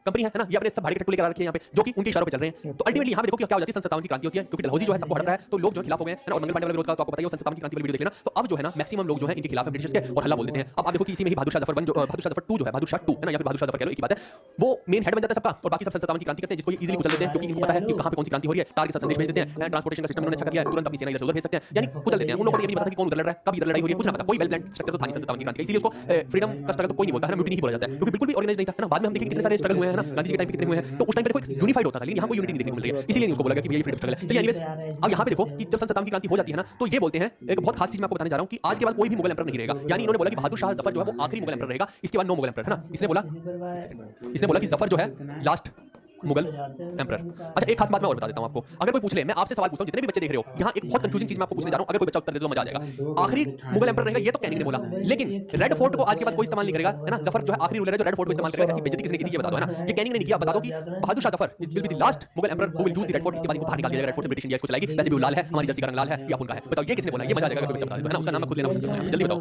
कंपनी है ना, ये अपने सब भाड़े के टट्टू लेकर आ रखे हैं यहाँ पे, जो कि उनके इशारों पे चल रहे हैं। तो अल्टीमेटली यहाँ पे देखो कि क्या हो जाती है, सन 57 की क्रांति होती है, क्योंकि डलहौजी जो है सबको हटा रहा है, तो लोग जो खिलाफ हो गए हैं, और मंगल पांडे वाला विरोध का तो आपको पता ही है, सन 57 की क्रांति वाली वीडियो देख लेना। तो अब जो है ना मैक्सिमम लोग जो है इनके खिलाफ है ब्रिटिशर्स के, और हल्ला बोल देते हैं। अब आप देखो कि इसी में ही बहादुर शाह जफर 1 जो बहादुर शाह जफर 2 जो है, बहादुर शाह 2 है ना, या फिर बहादुर शाह जफर कह लो, एक ही बात है, वो मेन हेड बन जाता है सबका, और बाकी सब सन 57 की क्रांति करते हैं, जिसको ये इजीली कुचल देते हैं, क्योंकि इनको पता है कि कहां पे कौन सी क्रांति हो रही है, तार के साथ संदेश भेज देते हैं, ट्रांसपोर्टेशन का सिस्टम उन्होंने अच्छा कर दिया है, तुरंत अपनी सेना इधर से उधर भेज सकते हैं, यानी कुचल देते हैं। उन लोगों को ये नहीं पता कि कौन उधर लड़ रहा है, कब इधर लड़ाई हो रही है, कुछ ना पता, कोई वेल प्लान स्ट्रक्चर तो था नहीं सन 57 की क्रांति का, इसीलिए उसको फ्रीडम का स्ट्रगल तो कोई नहीं बोलता है ना, म्यूटिनी ही बोला जाता है, क्योंकि बिल्कुल भी ऑर्गेनाइज नहीं था, है ना। बाद में हम देखेंगे कितने सारे स्ट्रगल हुए हैं ना, गांधी जी के टाइम पे कितने हुए हैं, तो उस टाइम पे देखो एक यूनिफाइड होता था, लेकिन यहाँ कोई यूनिटी नहीं देखने को मिल रही है, इसीलिए उसको बोला गया कि ये फ्रीडम स्ट्रगल है। चलिए एनीवेज, अब यहाँ पे देखो कि जब सन 57 की क्रांति हो जाती है ना, तो ये बोलते हैं एक बहुत खास चीज मैं आपको बताने जा रहा हूँ कि आज के बाद कोई भी मुगल एम्परर नहीं रहेगा, यानी इन्होंने बोला कि बहादुर शाह जफर जो है वो आखिरी मुगल एम्परर रहेगा, इसके बाद नो मुगल एम्परर, है ना। इसने बोला कि जफर जो है लास्ट मुगल एम्परर। अच्छा, एक खास बात मैं और बता देता हूं आपको, अगर कोई पूछ ले, मैं आपसे सवाल पूछता हूं, जितने भी बच्चे देख रहे हो, यहाँ एक बहुत कंफ्यूजिंग चीज मैं आपको पूछने जा रहा हूं, अगर कोई बच्चा उत्तर दे तो मजा आ जाएगा। आखिरी मुगल एम्परर रहेगा ये तो कैनिंग ने बोला, लेकिन रेड फोर्ट को आज के बाद कोई इस्तेमाल नहीं करेगा, है ना। जफर जो है आखिरी रूलर है जो रेड फोर्ट को इस्तेमाल करेगा, ऐसी बेइज्जती किसने की थी ये बता दो, है ना। ये कैनिंग ने नहीं किया, बता दो कि Bahadur Shah Zafar will be the last Mughal emperor who will use the red fort, इसके बाद इनको बाहर निकाल दिया जाएगा, रेड फोर्ट से ब्रिटिश इंडिया इसको चलाएगी, वैसे भी वो लाल है, हमारी जर्सी का रंग लाल है, या उनका है, बताओ ये किसने बोला, ये मजा आ जाएगा, कोई बच्चा बता दे, है ना। उसका नाम मैं खुद लेना पसंद करूंगा, जल्दी बताओ।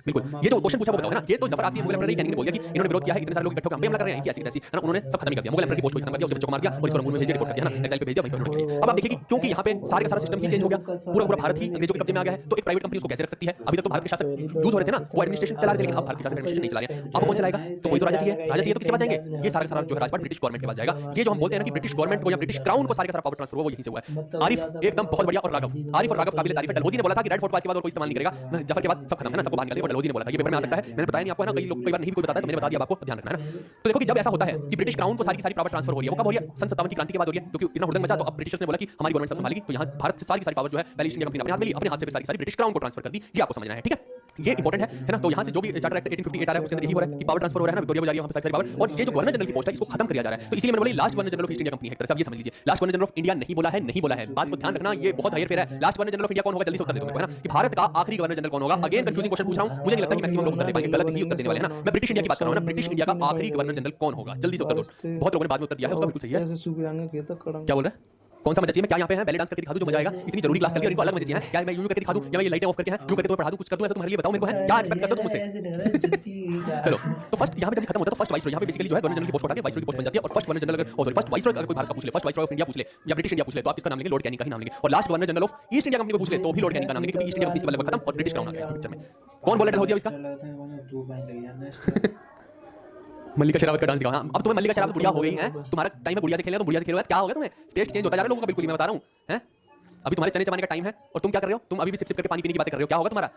बिल्कुल, ये जो क्वेश्चन पूछा बताओ, है ना, ये तो जफर आखिरी मुगल एम्परर ही कैनिंग ने बोल दिया कि इन्होंने विरोध किया है, इतने सारे लोग इकट्ठे होकर हम पे हमला कर रहे हैं, ऐसी ऐसी, है ना, उन्होंने सब खत्म कर दिया, मुगल एम्परर की पोस्ट को खत्म कर दिया, उसके बच्चों को मार दिया और इसको रंगून में भेज दिया, रिपोर्ट कर दिया, है ना, एक्साइल पे भेज दिया, वहीं पर उन्होंने किया। अब आप देखिए कि क्योंकि यहाँ पे सारे का सारा सिस्टम ही चेंज हो गया, पूरा पूरा भारत ही अंग्रेजों के कब्जे में आ गया है, तो एक प्राइवेट कंपनी उसको कैसे रख सकती है। अभी तक तो भारत के शासक यूज हो रहे थे ना, वो एडमिनिस्ट्रेशन चला रहे थे, लेकिन अब भारत के शासक एडमिनिस्ट्रेशन नहीं चला रहे हैं। अब कौन चलाएगा? तो कोई तो राजा चाहिए, राजा चाहिए तो किसके पास जाएंगे? ये सारा का सारा जो है राजपाट ब्रिटिश गवर्नमेंट के पास जाएगा। ये जो हम बोलते हैं ना कि ब्रिटिश गवर्नमेंट को या ब्रिटिश क्राउन को सारे का सारा पावर ट्रांसफर हुआ, वो यहीं से हुआ है। आरिफ एकदम बहुत बढ़िया, और राघव, आरिफ और राघव काबिल तारीफ है। डलहौजी ने बोला था कि रेड फोर्ट के बाद और कोई इस्तेमाल नहीं करेगा, जफर के बाद सब खत्म, है ना, सबको बाहर निकालेगा, डलहौजी ने बोला था। ये पेपर में आ सकता है, मैंने बताया नहीं आपको, है ना, कई लोग कई बार नहीं भी कोई बताता है, तो मैंने बता दिया आपको, ध्यान रखना, है ना। तो देखो कि जब ऐसा होता है कि ब्रिटिश क्राउन को सारी की सारी पावर ट्रांसफर हो रही है, वो कब हो रही है? सन 57 की क्रांति के बाद हो रही है, क्योंकि इतना हुड़दंग मचा, तो अब ब्रिटिशर्स ने बोला कि हमारी गवर्नमेंट सब संभालेगी, तो यहाँ भारत से सारी की सारी पावर जो है पहले ईस्ट इंडिया कंपनी ने अपने हाथ में ली, अपने हाथ से सारी ब्रिटिश क्राउन को ट्रांसफर कर दी। ये आपको समझना है, ठीक है, ये इंपॉर्टेंट है ना। तो यहाँ से जो भी चार्टर एक्ट 1858 आ रहा है उसके अंदर यही हो रहा है कि पावर ट्रांसफर हो रहा है ना, विक्टोरिया को जा रही है वहाँ पे सारी पावर, और ये जो गवर्नर जनरल की पोस्ट है इसको खत्म किया जा रहा है। तो इसलिए मैंने बोला last governor general of East India company है, एक तरह से आप ये समझ लीजिए। Last governor general of India नहीं बोला है, नहीं बोला है, बात को ध्यान रखना, ये बहुत हायर फेयर है। Last governor general of India कौन होगा, जल्दी से उत्तर दे दो मेरे को, है ना, कि भारत का आखिरी गवर्नर जनरल कौन होगा। अगेन कंफ्यूजिंग क्वेश्चन पूछ रहा हूं, मुझे नहीं लगता कि मैक्सिमम लोग उत्तर दे पाएंगे, गलत ही उत्तर देने वाले हैं ना। मैं ब्रिटिश इंडिया की बात कर रहा हूं ना, ब्रिटिश इंडिया का आखिरी गवर्नर जनरल कौन होगा, जल्दी से उत्तर दो। बहुत लोगों ने बाद में उत्तर दिया है, उसका बिल्कुल सही है। क्या बोल रहे हैं? कौन सा मजा चाहिए? मैं क्या यहाँ पे है बैले डांस करके दिखा दूं जो मजा आएगा? इतनी जरूरी क्लास चल रही है और इनको अलग मजा चाहिए, क्या मैं यूं करके दिखा दूं, या मैं ये लाइटें ऑफ करके हैं यूं करके तुम्हें पढ़ा दूं, कुछ कर दूं, ऐसा तुम्हारे लिए बताओ मेरे को, है क्या एक्सपेक्ट करते हो तुम मुझसे? चलो, तो फर्स्ट यहाँ पे जब खत्म होता है तो फर्स्ट वाइसरॉय, यहाँ पे बेसिकली जो है गवर्नर जनरल की पोस्ट हटा के वाइसरॉय की पोस्ट बन जाती है, और फर्स्ट गवर्नर जनरल अगर फर्स्ट वाइसरॉय अगर कोई भारत का पूछ ले, फर्स्ट वाइसरॉय ऑफ इंडिया पूछ ले या ब्रिटिश इंडिया पूछ ले, तो आप इसका नाम लेंगे लॉर्ड कैनिंग का ही नाम लेंगे। और last governor general of East India company को पूछ ले तो भी लॉर्ड कैनिंग का नाम लेंगे, क्योंकि ईस्ट इंडिया कंपनी से लगभग खत्म और ब्रिटिश क्राउन आ गया पिक्चर में। कौन बोला हो दिया इसका? मल्लिका शेरावत का डांस दिखा। हाँ, अब तुम्हें मल्लिका शेरावत बुढ़िया हो गई है, तुम्हारा टाइम है बुढ़िया से खेलने, तो बुढ़िया से खेलो, क्या हो गया तुम्हें? टेस्ट चेंज होता जा रहा है लोगों का, बिल्कुल मैं बता रहा हूँ, हैं? अभी तुम्हारे चने चबाने का टाइम है और तुम क्या कर रहे हो? तुम अभी भी सिप सिप करके पानी पीने की बातें कर रहे हो, क्या होगा तुम्हारा?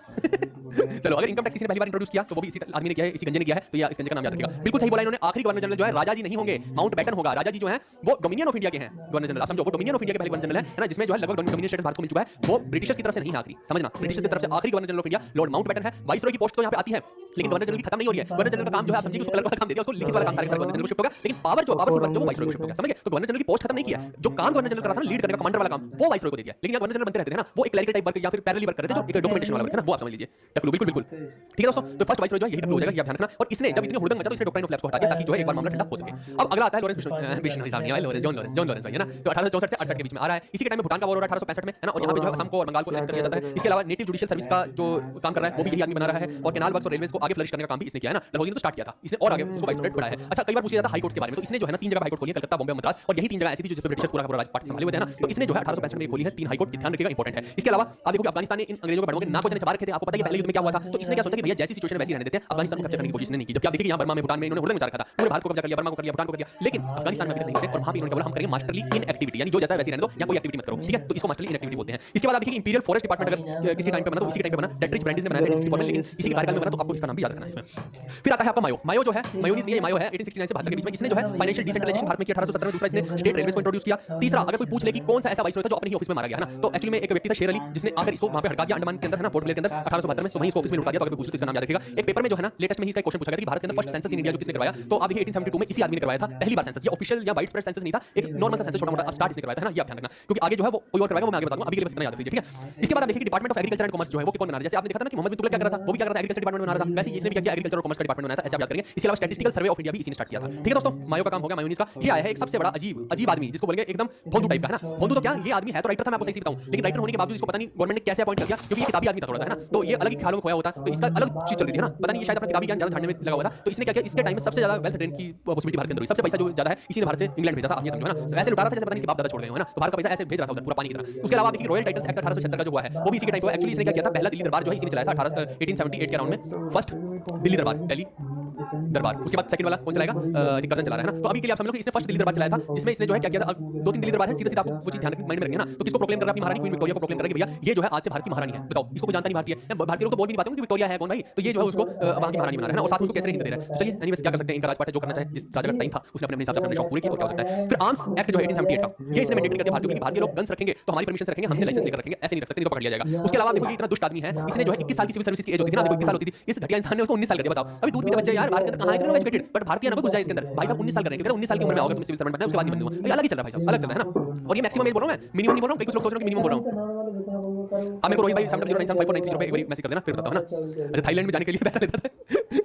चलो, अगर इनकम टैक्स किसी ने पहली बार इंट्रोड्यूस किया तो वो भी इसी आदमी ने किया है, इसी गंजे ने किया है, तो ये इस गंजे का नाम याद रखिएगा। बिल्कुल सही बोला इन्होंने। आखिरी गवर्नर जनरल जो है राजा जी नहीं होंगे, माउंटबेटन होगा। राजा जी जो है वो डोमिनियन ऑफ इंडिया के हैं गवर्नर जनरल, समझो, वो डोमिनियन ऑफ इंडिया के पहले गवर्नर जनरल है ना, जिसमें जो है लगभग डोमिनियन स्टेटस भारत को मिल चुका है। वो ब्रिटिशर्स की तरफ से नहीं है आखिरी, समझना, ब्रिटिशर्स की तरफ से आखिरी governor general of India Lord Mountbatten है। वाइसरॉय की पोस्ट तो यहाँ पे आती है, लेकिन गवर्नर जनरल की खत्म नहीं हो रही है। गवर्नर जनरल का काम जो है आप समझिए, उसको कलर वाला काम दे दिया, उसको लिखित वाला काम सारे गवर्नर जनरल को शिफ्ट होगा, लेकिन पावर जो पावरफुल जो वाइसरॉय को शिफ्ट होगा, समझे? तो गवर्नर जनरल की पोस्ट खत्म नहीं किया, जो काम गवर्नर जनरल कर रहा था ना, लीड करने का, कमांडर वाला काम, वो वाइसरॉय को दे दिया। लेकिन गवर्नर जनरल बनते रहते थे ना, वो एक क्लरिकल टाइप वर्क या फिर पैरेलल वर्क कर रहे थे, जो एक डॉक्यूमेंटेशन वाला वर्क है ना, वो आप समझ लीजिए। टकलू, बिल्कुल बिल्कुल ठीक है दोस्तों। तो फर्स्ट वाइसरॉय जो है यही टकलू हो जाएगा, ये ध्यान रखना। और इसने जब इतनी हुड़दंग मचा तो इसने डॉक्ट्राइन ऑफ लैप्स को हटा दिया, ताकि जो है एक बार मामला ठंडा हो सके। अब अगला आता है लॉरेंस बिश्नोई साहब, नहीं लॉरेंस जॉन लॉरेंस भाई, है ना। तो 1864 से 68 के बीच में आ रहा है। इसी के टाइम में भूटान का वॉर हो रहा है 1865 में, है ना, और यहाँ पे जो है असम को और बंगाल को एनेक्स कर दिया जाता है। इसके अलावा नेटिव जुडिशियल सर्विस का जो काम कर रहा है वो भी यही आदमी बना रहा है, और कैनाल वर्क्स और रेलवेज को आगे फ्लरिश करने का काम भी इसने किया है ना। डलहौजी ने तो स्टार्ट किया था, इसने और आगे उसको वाइसरॉय बढ़ाया है। अच्छा, कई बार पूछा जाता है हाई कोर्ट्स के बारे में, तो इसने जो है ना 3 जगह हाई कोर्ट खोली है, कलकत्ता, बॉम्बे, मद्रास, और यही 3 जगह ऐसी थी जिस पे ब्रिटिशर्स पूरा पूरा राजपाट संभाले हुए थे ना। तो इसने जो है 1865 में खोली है 3 हाई कोर्ट, ध्यान रखिएगा, इंपॉर्टेंट है। इसके अलावा आप देखो कि अफगानिस्तान ने इन अंग्रेजों को बढ़ाओगे ना को चबा रखे थे, आपको पता है पहले युद्ध में क्या हुआ था। तो इसने क्या सोचा कि भैया जैसी सिचुएशन वैसी रहने देते हैं, अफगानिस्तान को कैप्चर करने की कोशिश नहीं की। जबकि आप देखिए यहाँ बर्मा में, भूटान में इन्होंने हुड़दंग मचा रखा था, पूरे भारत को कब्जा कर लिया, बर्मा को कर लिया, भूटान को कर लिया, लेकिन अफगानिस्तान में अभी तक नहीं थे। और वहां पे इन्होंने बोला हम करेंगे मास्टरली इनएक्टिविटी, यानी जो जैसा है वैसे रहने दो, यहाँ कोई एक्टिविटी मत करो, ठीक है। तो इसको मास्टरली इनएक्टिविटी बोलते हैं। इसके बाद आप देखिए इंपीरियल फॉरेस्ट डिपार्टमेंट अगर किसी टाइम पे बना तो इसी के टाइम पे बना, डेट्रिच ब्रांडिस ने बनाया था 1864 में, लेकिन इसी के कार्यकाल में बना, तो आपको इसका नाम भी याद रखना है इसमें। फिर आता है आपका मायो। मायो जो है, मायोनीज नहीं है, मायो है 1869 से 72 के बीच में। इसने जो है फाइनेंशियल डिसेंट्रलाइजेशन भारत में किया 1870 में। दूसरा इसने स्टेट रेलवेज को इंट्रोड्यूस किया। तीसरा, अगर कोई पूछ ले कि कौन सा ऐसा वाइसरॉय था जो अपने ही ऑफिस में मारा गया, है ना, तो एक्चुअली में एक व्यक्ति था शेर अली, जिसने आकर इसको वहां पे हड़का दिया अंडमान के अंदर, है ना, पोर्ट ब्लेयर के अंदर 1872 में। तो वहीं इसको ऑफिस में लुटा दिया। तो अगर पूछ ले तो इसका नाम याद रखिएगा। एक पेपर में जो है ना लेटेस्ट में ही इसका क्वेश्चन पूछा गया कि भारत के अंदर फर्स्ट सेंसस इन इंडिया जो किसने करवाया, तो आप देखिए 1872 में इसी आदमी ने करवाया था पहली बार सेंसस। ये ऑफिशियल या वाइड स्प्रेड सेंसस नहीं था, एक नॉर्मल सा सेंसस छोटा मोटा स्टार्ट इसने करवाया था, है ना, ये आप ध्यान रखना, क्योंकि आगे जो है वो कोई और करवाएगा, वो मैं आगे बताऊंगा, अभी के लिए बस इतना याद रखिए, ठीक है। इसके बाद आप देखिए कि department of agriculture and commerce जो है वो कौन बना रहा है। जैसे आपने देखा था ना कि मोहम्मद बिन तुगलक क्या कर रहा था, वो भी क्या कर रहा था, एग्रीकल्चर डिपार्टमेंट में बना रहा था। वैसे ही इसने भी क्या किया, एग्रीकल्चर और कॉमर्स का डिपार्टमेंट बनाया था, ऐसे आप याद करेंगे। इसके अलावा स्टैटिस्टिकल सर्वे ऑफ इंडिया भी इसी ने स्टार्ट किया था। ठीक है दोस्तों, मायो का काम हो गया। मायोनीज का ये आया है एक सबसे बड़ा अजीब आदमी, जिसको बोलेंगे एकदम भोंदू टाइप का, है ना। भोंदू तो क्या, ये आदमी है तो राइटर था, मैं आपको सही से बताऊं, लेकिन राइटर होने के बावजूद इसको पता नहीं गवर्नमेंट ने कैसे अपॉइंट कर दिया, क्योंकि ये किताबी आदमी था थोड़ा सा, है ना। तो ये अलग ही ख्यालों में खोया होता, तो इसका अलग चीज चल रही थी, है ना। पता नहीं ये शायद अपना किताबी ज्ञान ज्यादा झाड़ने में लगा हुआ था। तो इसने क्या किया, इसके टाइम में सबसे ज्यादा वेल्थ ट्रेन की पॉसिबिलिटी भारत के अंदर हुई, सबसे पैसा जो ज्यादा है इसी ने भारत से इंग्लैंड भेजा था, आप ये समझो, है ना। ऐसे लुटा रहा था जैसे पता नहीं इसके बाप दादा छोड़ गए हो, है ना। तो भारत का पैसा ऐसे भेज रहा था उधर पूरा पानी की तरह। उसके अलावा देखिए रॉयल टाइटल्स एक्ट 1876 का जो हुआ है वो भी इसी के टाइम पे। एक्चुअली इसने क्या किया था, पहला दिल्ली दरबार जो है इसी ने चलाया था 1878 के अराउंड में। फर्स्ट दिल्ली दरबार, दिल्ली दरबार, उसके बाद सेकंड वाला कौन चलाएगा, कर्जन चला रहा है ना। तो अभी के लिए आप समझ लो कि इसने फर्स्ट दिल्ली दरबार चलाया था, जिसमें इसने जो है क्या किया था, 2-3 दिल्ली दरबार है, सीधा सीधा आपको वो चीज ध्यान माइंड में रखनी है ना। तो किसको प्रोक्लेम कर रहा है, अपनी महारानी क्वीन विक्टोरिया को प्रोक्लेम कर रहा है कि भैया ये जो है आज से भारत की महारानी है। बताओ, इसको कोई जानता नहीं भारतीय है, भारतीय लोग तो बोल भी नहीं पाते कि विक्टोरिया है कौन भाई। तो ये जो है उसको वहां की महारानी बना रहा है ना, और साथ में उसको कैसे हिंद दे रहा है। तो चलिए एनीवेज क्या कर सकते हैं, इनका राजपाट है, जो करना चाहे, जिस राजा का टाइम था उसने अपने हिसाब से अपने शौक पूरे किए, और क्या हो सकता है। फिर आर्म्स एक्ट जो है 1878 का, ये इसने मैंडेट कर दिया भारतीयों की, भारतीय लोग गन्स रखेंगे तो हमारी परमिशन से रखेंगे, हमसे लाइसेंस लेकर रखेंगे, ऐसे नहीं रख सकते, नहीं तो पकड़ लिया जाएगा। उसके अलावा देखो ये इतना दुष्ट आदमी है, इसने जो है 21 साल की सिविल सर्विस की एज होती थी ना, देखो 21 साल होती थी, इस घटिया इंसान ने उसको 19 साल कर दिया। बताओ, अभी दूध पीते बच्चे यार भारत के अंदर कहां इतने लोग एजुकेटेड, बट भारतीय ना घुस जाए इसके अंदर। भाई साहब 19 साल करेंगे, 19 साल की उम्र में आओगे तुम सिविल सर्वेंट बनना है, उसके बाद नहीं बनूंगा। ये अलग ही चल रहा है भाई साहब, अलग चल रहा है ना। और ये मैक्सिमम एज बोल रहा हूं मैं, मिनिमम नहीं बोल रहा हूं, कई कुछ लोग सोच रहे हैं कि मिनिमम बोल रहा हूं। अब मेरे को रोहित भाई 709754930 रुपए एक बार मैसेज कर देना, फिर बताता हूं, है ना। अरे थाईलैंड में जाने के लिए पैसा लेता था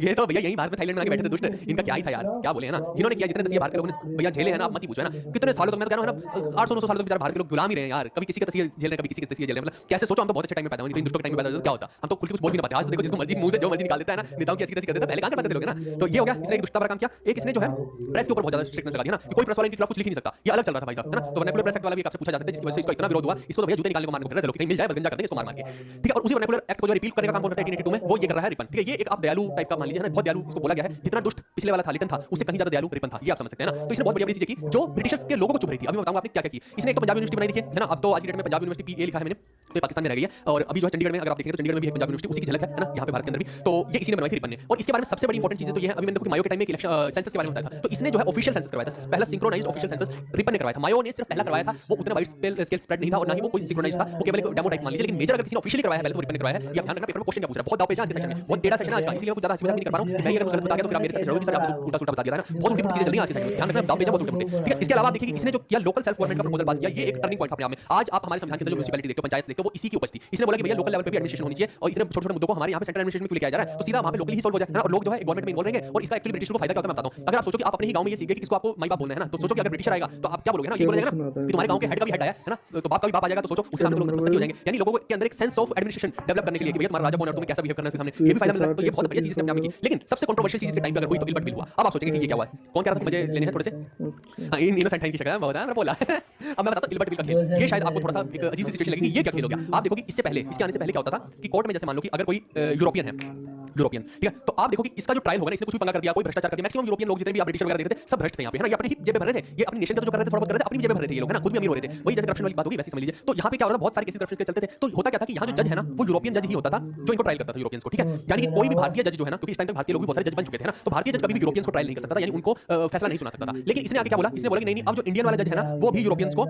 ये तो भैया यहीं भारत में थाईलैंड में आके बैठे थे दुष्ट, इनका क्या ही था यार, क्या बोले, है ना। जिन्होंने किया, जितने तस्वीर भारत के लोगों ने भैया झेले हैं ना, आप मत ही पूछो, है ना। कितने सालों तक मैं तो कह रहा हूं ना, 800-900 सालों तक बेचारे भारत के लोग गुलाम ही रहे हैं यार। कभी किसी का तस्वीर झेल रहे हैं, कभी किसी की तस्वीर झेल रहे हैं। मतलब कैसे सोचो, हम तो बहुत अच्छे टाइम में पैदा हुए, तो दुष्टों के टाइम में पैदा हुए क्या होता, हम तो खुल के कुछ बोल भी नहीं पाते। आज तो देखो जिसको मर्जी मुंह से जो मर्जी निकाल देता है ना, नेताओं की ऐसी तैसी कर देता है, पहले कहां कर पाते थे लोग, है ना। तो ये हो गया, इसने एक दुष्टता पर काम किया। एक इसने जो है प्रेस के ऊपर बहुत ज्यादा स्ट्रिक्टनेस लगा दिया ना, कोई प्रेस वाला इनके खिलाफ कुछ लिख ही नहीं सकता, ये अलग चल रहा था भाई साहब, है ना। तो वर्नाकुलर प्रेस एक्ट वाला भी आपसे पूछा जा सकता है, जिसकी वजह से इसको इतना विरोध हुआ, इसको तो भैया जूते निकालने को मारने को फिर रहे थे लोग, कहीं मिल जाए बदगंजा कर देंगे इसको मार के, ठीक है। और उसी वर्नाकुलर एक्ट को जो रिपील करने का काम होता है 1882 में, वो ये कर रहा है रिपन, ठीक है। ये एक आप दयालु टाइप का मान लीजिए, है ना, बहुत दयालु इसको बोला गया है। जितना दुष्ट पिछले वाला था लिटन था, उससे कहीं ज्यादा दयालु रिपन था, ये आप समझ सकते हैं ना। तो इसने बहुत बढ़िया चीजें की जो ब्रिटिशर्स के लोगों को चुभ रही थी। अभी मैं बताऊंगा आपने क्या क्या की। इसने एक तो पंजाब यूनिवर्सिटी बनाई थी, है ना। अब तो आज की डेट में पंजाब यूनिवर्सिटी पीए लिखा है मैंने, तो पाकिस्तान में रह गई है। और अभी जो है चंडीगढ़ में अगर आप देखेंगे तो चंडीगढ़ में भी एक पंजाब यूनिवर्सिटी, उसी की झलक है ना, यहाँ पे भारत के अंदर भी। तो ये इसी ने बनवाई थी रिपन ने। और इसके बारे में सबसे बड़ी इंपॉर्टेंट चीज तो ये है, अभी मैंने देखो मायो के टाइम में एक इलेक्शन सेंसस के बारे में बताया था, तो इसने जो है ऑफिशियल सेंसस करवाया था, पहला सिंक्रोनाइज्ड ऑफिशियल सेंसस रिपन ने करवाया था। मायो ने सिर्फ पहला करवाया था, वो उतना वाइड स्केल स्प्रेड नहीं था, और ना ही वो कोई सिंक्रोनाइज्ड था, वो केवल एक डेमो टाइप मान लीजिए। लेकिन मेजर अगर किसी ने ऑफिशियली करवाया है, पहले तो रिपन ने करवाया है। ये ध्यान रखना, पेपर में क्वेश्चन क्या पूछ रहा है, बहुत दाव पेच है आज के सेशन में, बहुत टेढ़ा सेशन है आज का, इसलिए मैं कुछ ज्यादा हंसी मजाक नहीं कर पा रहा हूं। मैं अगर कुछ गलत बता गया तो फिर आप मेरे से जरूर सर आपने उल्टा सुल्टा बता दिया था ना, बहुत उल्टी चीजें चल रही हैं आज के सेशन में, ध्यान रखना, दाव पेच है बहुत उल्टे पुल्टे, ठीक है। इसके अलावा देखिए इसने जो किया, लोकल सेल्फ गवर्नमेंट का प्रपोजल पास किया, ये एक टर्निंग पॉइंट था अपने आप में। आज आप हमारे संविधान के अंदर जो म्युनिसिपैलिटी देखते हो, पंचायत देखते हो, वो इसी की उपज थी। इसने बोला कि भैया लोकल लेवल पे भी एडमिनिस्ट्रेशन होनी चाहिए, और इतने छोटे-छोटे मुद्दों को हमारे यहाँ पे सेंट्रल एडमिनिस्ट्रेशन में क्यों लेके आया जा रहा है, तो सीधा वहां पे लोकली ही सॉल्व हो जाए, है ना। और लोग जो है गवर्नमेंट में इन्वॉल्व रहेंगे, और इसका एक्चुअली ब्रिटिश को फायदा क्या होता है मैं बताता हूं। अगर आप सोचो कि आप अपने ही गांव में ये सीख गए कि किसको आपको माई बाप बोलना है ना, तो सोचो कि अगर ब्रिटिशर आएगा तो आप क्या बोलोगे ना, ये बोलेगा ना कि तुम्हारे गांव के हेड का भी हेड आया है ना, तो बाप का भी बाप आ जाएगा, तो सोचो उसके सामने लोग नतमस्तक हो जाएंगे। यानी लोगों के अंदर एक सेंस ऑफ एडमिनिस्ट्रेशन डेवलप करने के लिए कि भैया तुम्हारा राजा कौन है, तुम्हें कैसा बिहेव करना है उसके सामने, ये भी फायदा मिल रहा है। तो ये बहुत बढ़िया चीज इसने अपने आप में की। लेकिन सबसे कंट्रोवर्शियल चीज इसके टाइम पे अगर हुई तो इल्बर्ट बिल हुआ। अब आप सोचेंगे कि ये क्या हुआ है, कौन कह रहा था मुझे लेने हैं थोड़े से, हां इन इनोसेंट है की शक्ल है बहुत, है बोला अब मैं बताता हूं इल्बर्ट बिल का खेल। ये शायद आपको थोड़ा सा एक अजीब सी सिचुएशन लगेगी, ये क्या खेल हो गया। आप देखो कि इससे पहले, इसके आने से पहले क्या होता था कि कोर्ट में जैसे मान लो कि अगर कोई यूरोपियन है, यूरोपियन, ठीक है, तो आप देखो कि इसका जो ट्रायल होगा ना, इसने कुछ भी पंगा कर दिया, कोई भ्रष्टाचार कर दिया, मैक्सिमम यूरोपियन लोग जितने भी आप ब्रिटिश वगैरह देखते थे सब भ्रष्ट थे यहाँ पे, है ना। ये अपनी ही जेबें भर रहे थे, ये अपनी नेशन का जो कर रहे थे थोड़ा बहुत कर रहे थे, अपनी जेबें भर रहे थे ये लोग, है ना, खुद भी अमीर हो रहे थे। वही जैसे करप्शन वाली बात होगी वैसे समझ लीजिए। तो यहाँ पे क्या हो रहा था, बहुत सारे केसेस करप्शन के चलते थे। तो होता क्या था कि यहाँ जो जज है ना, वो यूरोपियन जज ही होता था जो इनको ट्रायल करता था, यूरोपियंस को, ठीक है। यानी कि कोई भी भारतीय जज जो है ना, क्योंकि इस टाइम तक भारतीय लोग भी बहुत सारे जज बन चुके थे ना, तो भारतीय जज कभी भी यूरोपियंस को ट्रायल नहीं कर सकता था, यानी उनको फैसला नहीं सुना सकता था। लेकिन इसने आगे क्या बोला, इसने बोला कि नहीं नहीं, अब जो इंडियन वाला जज है ना, वो भी यूरोपियंस को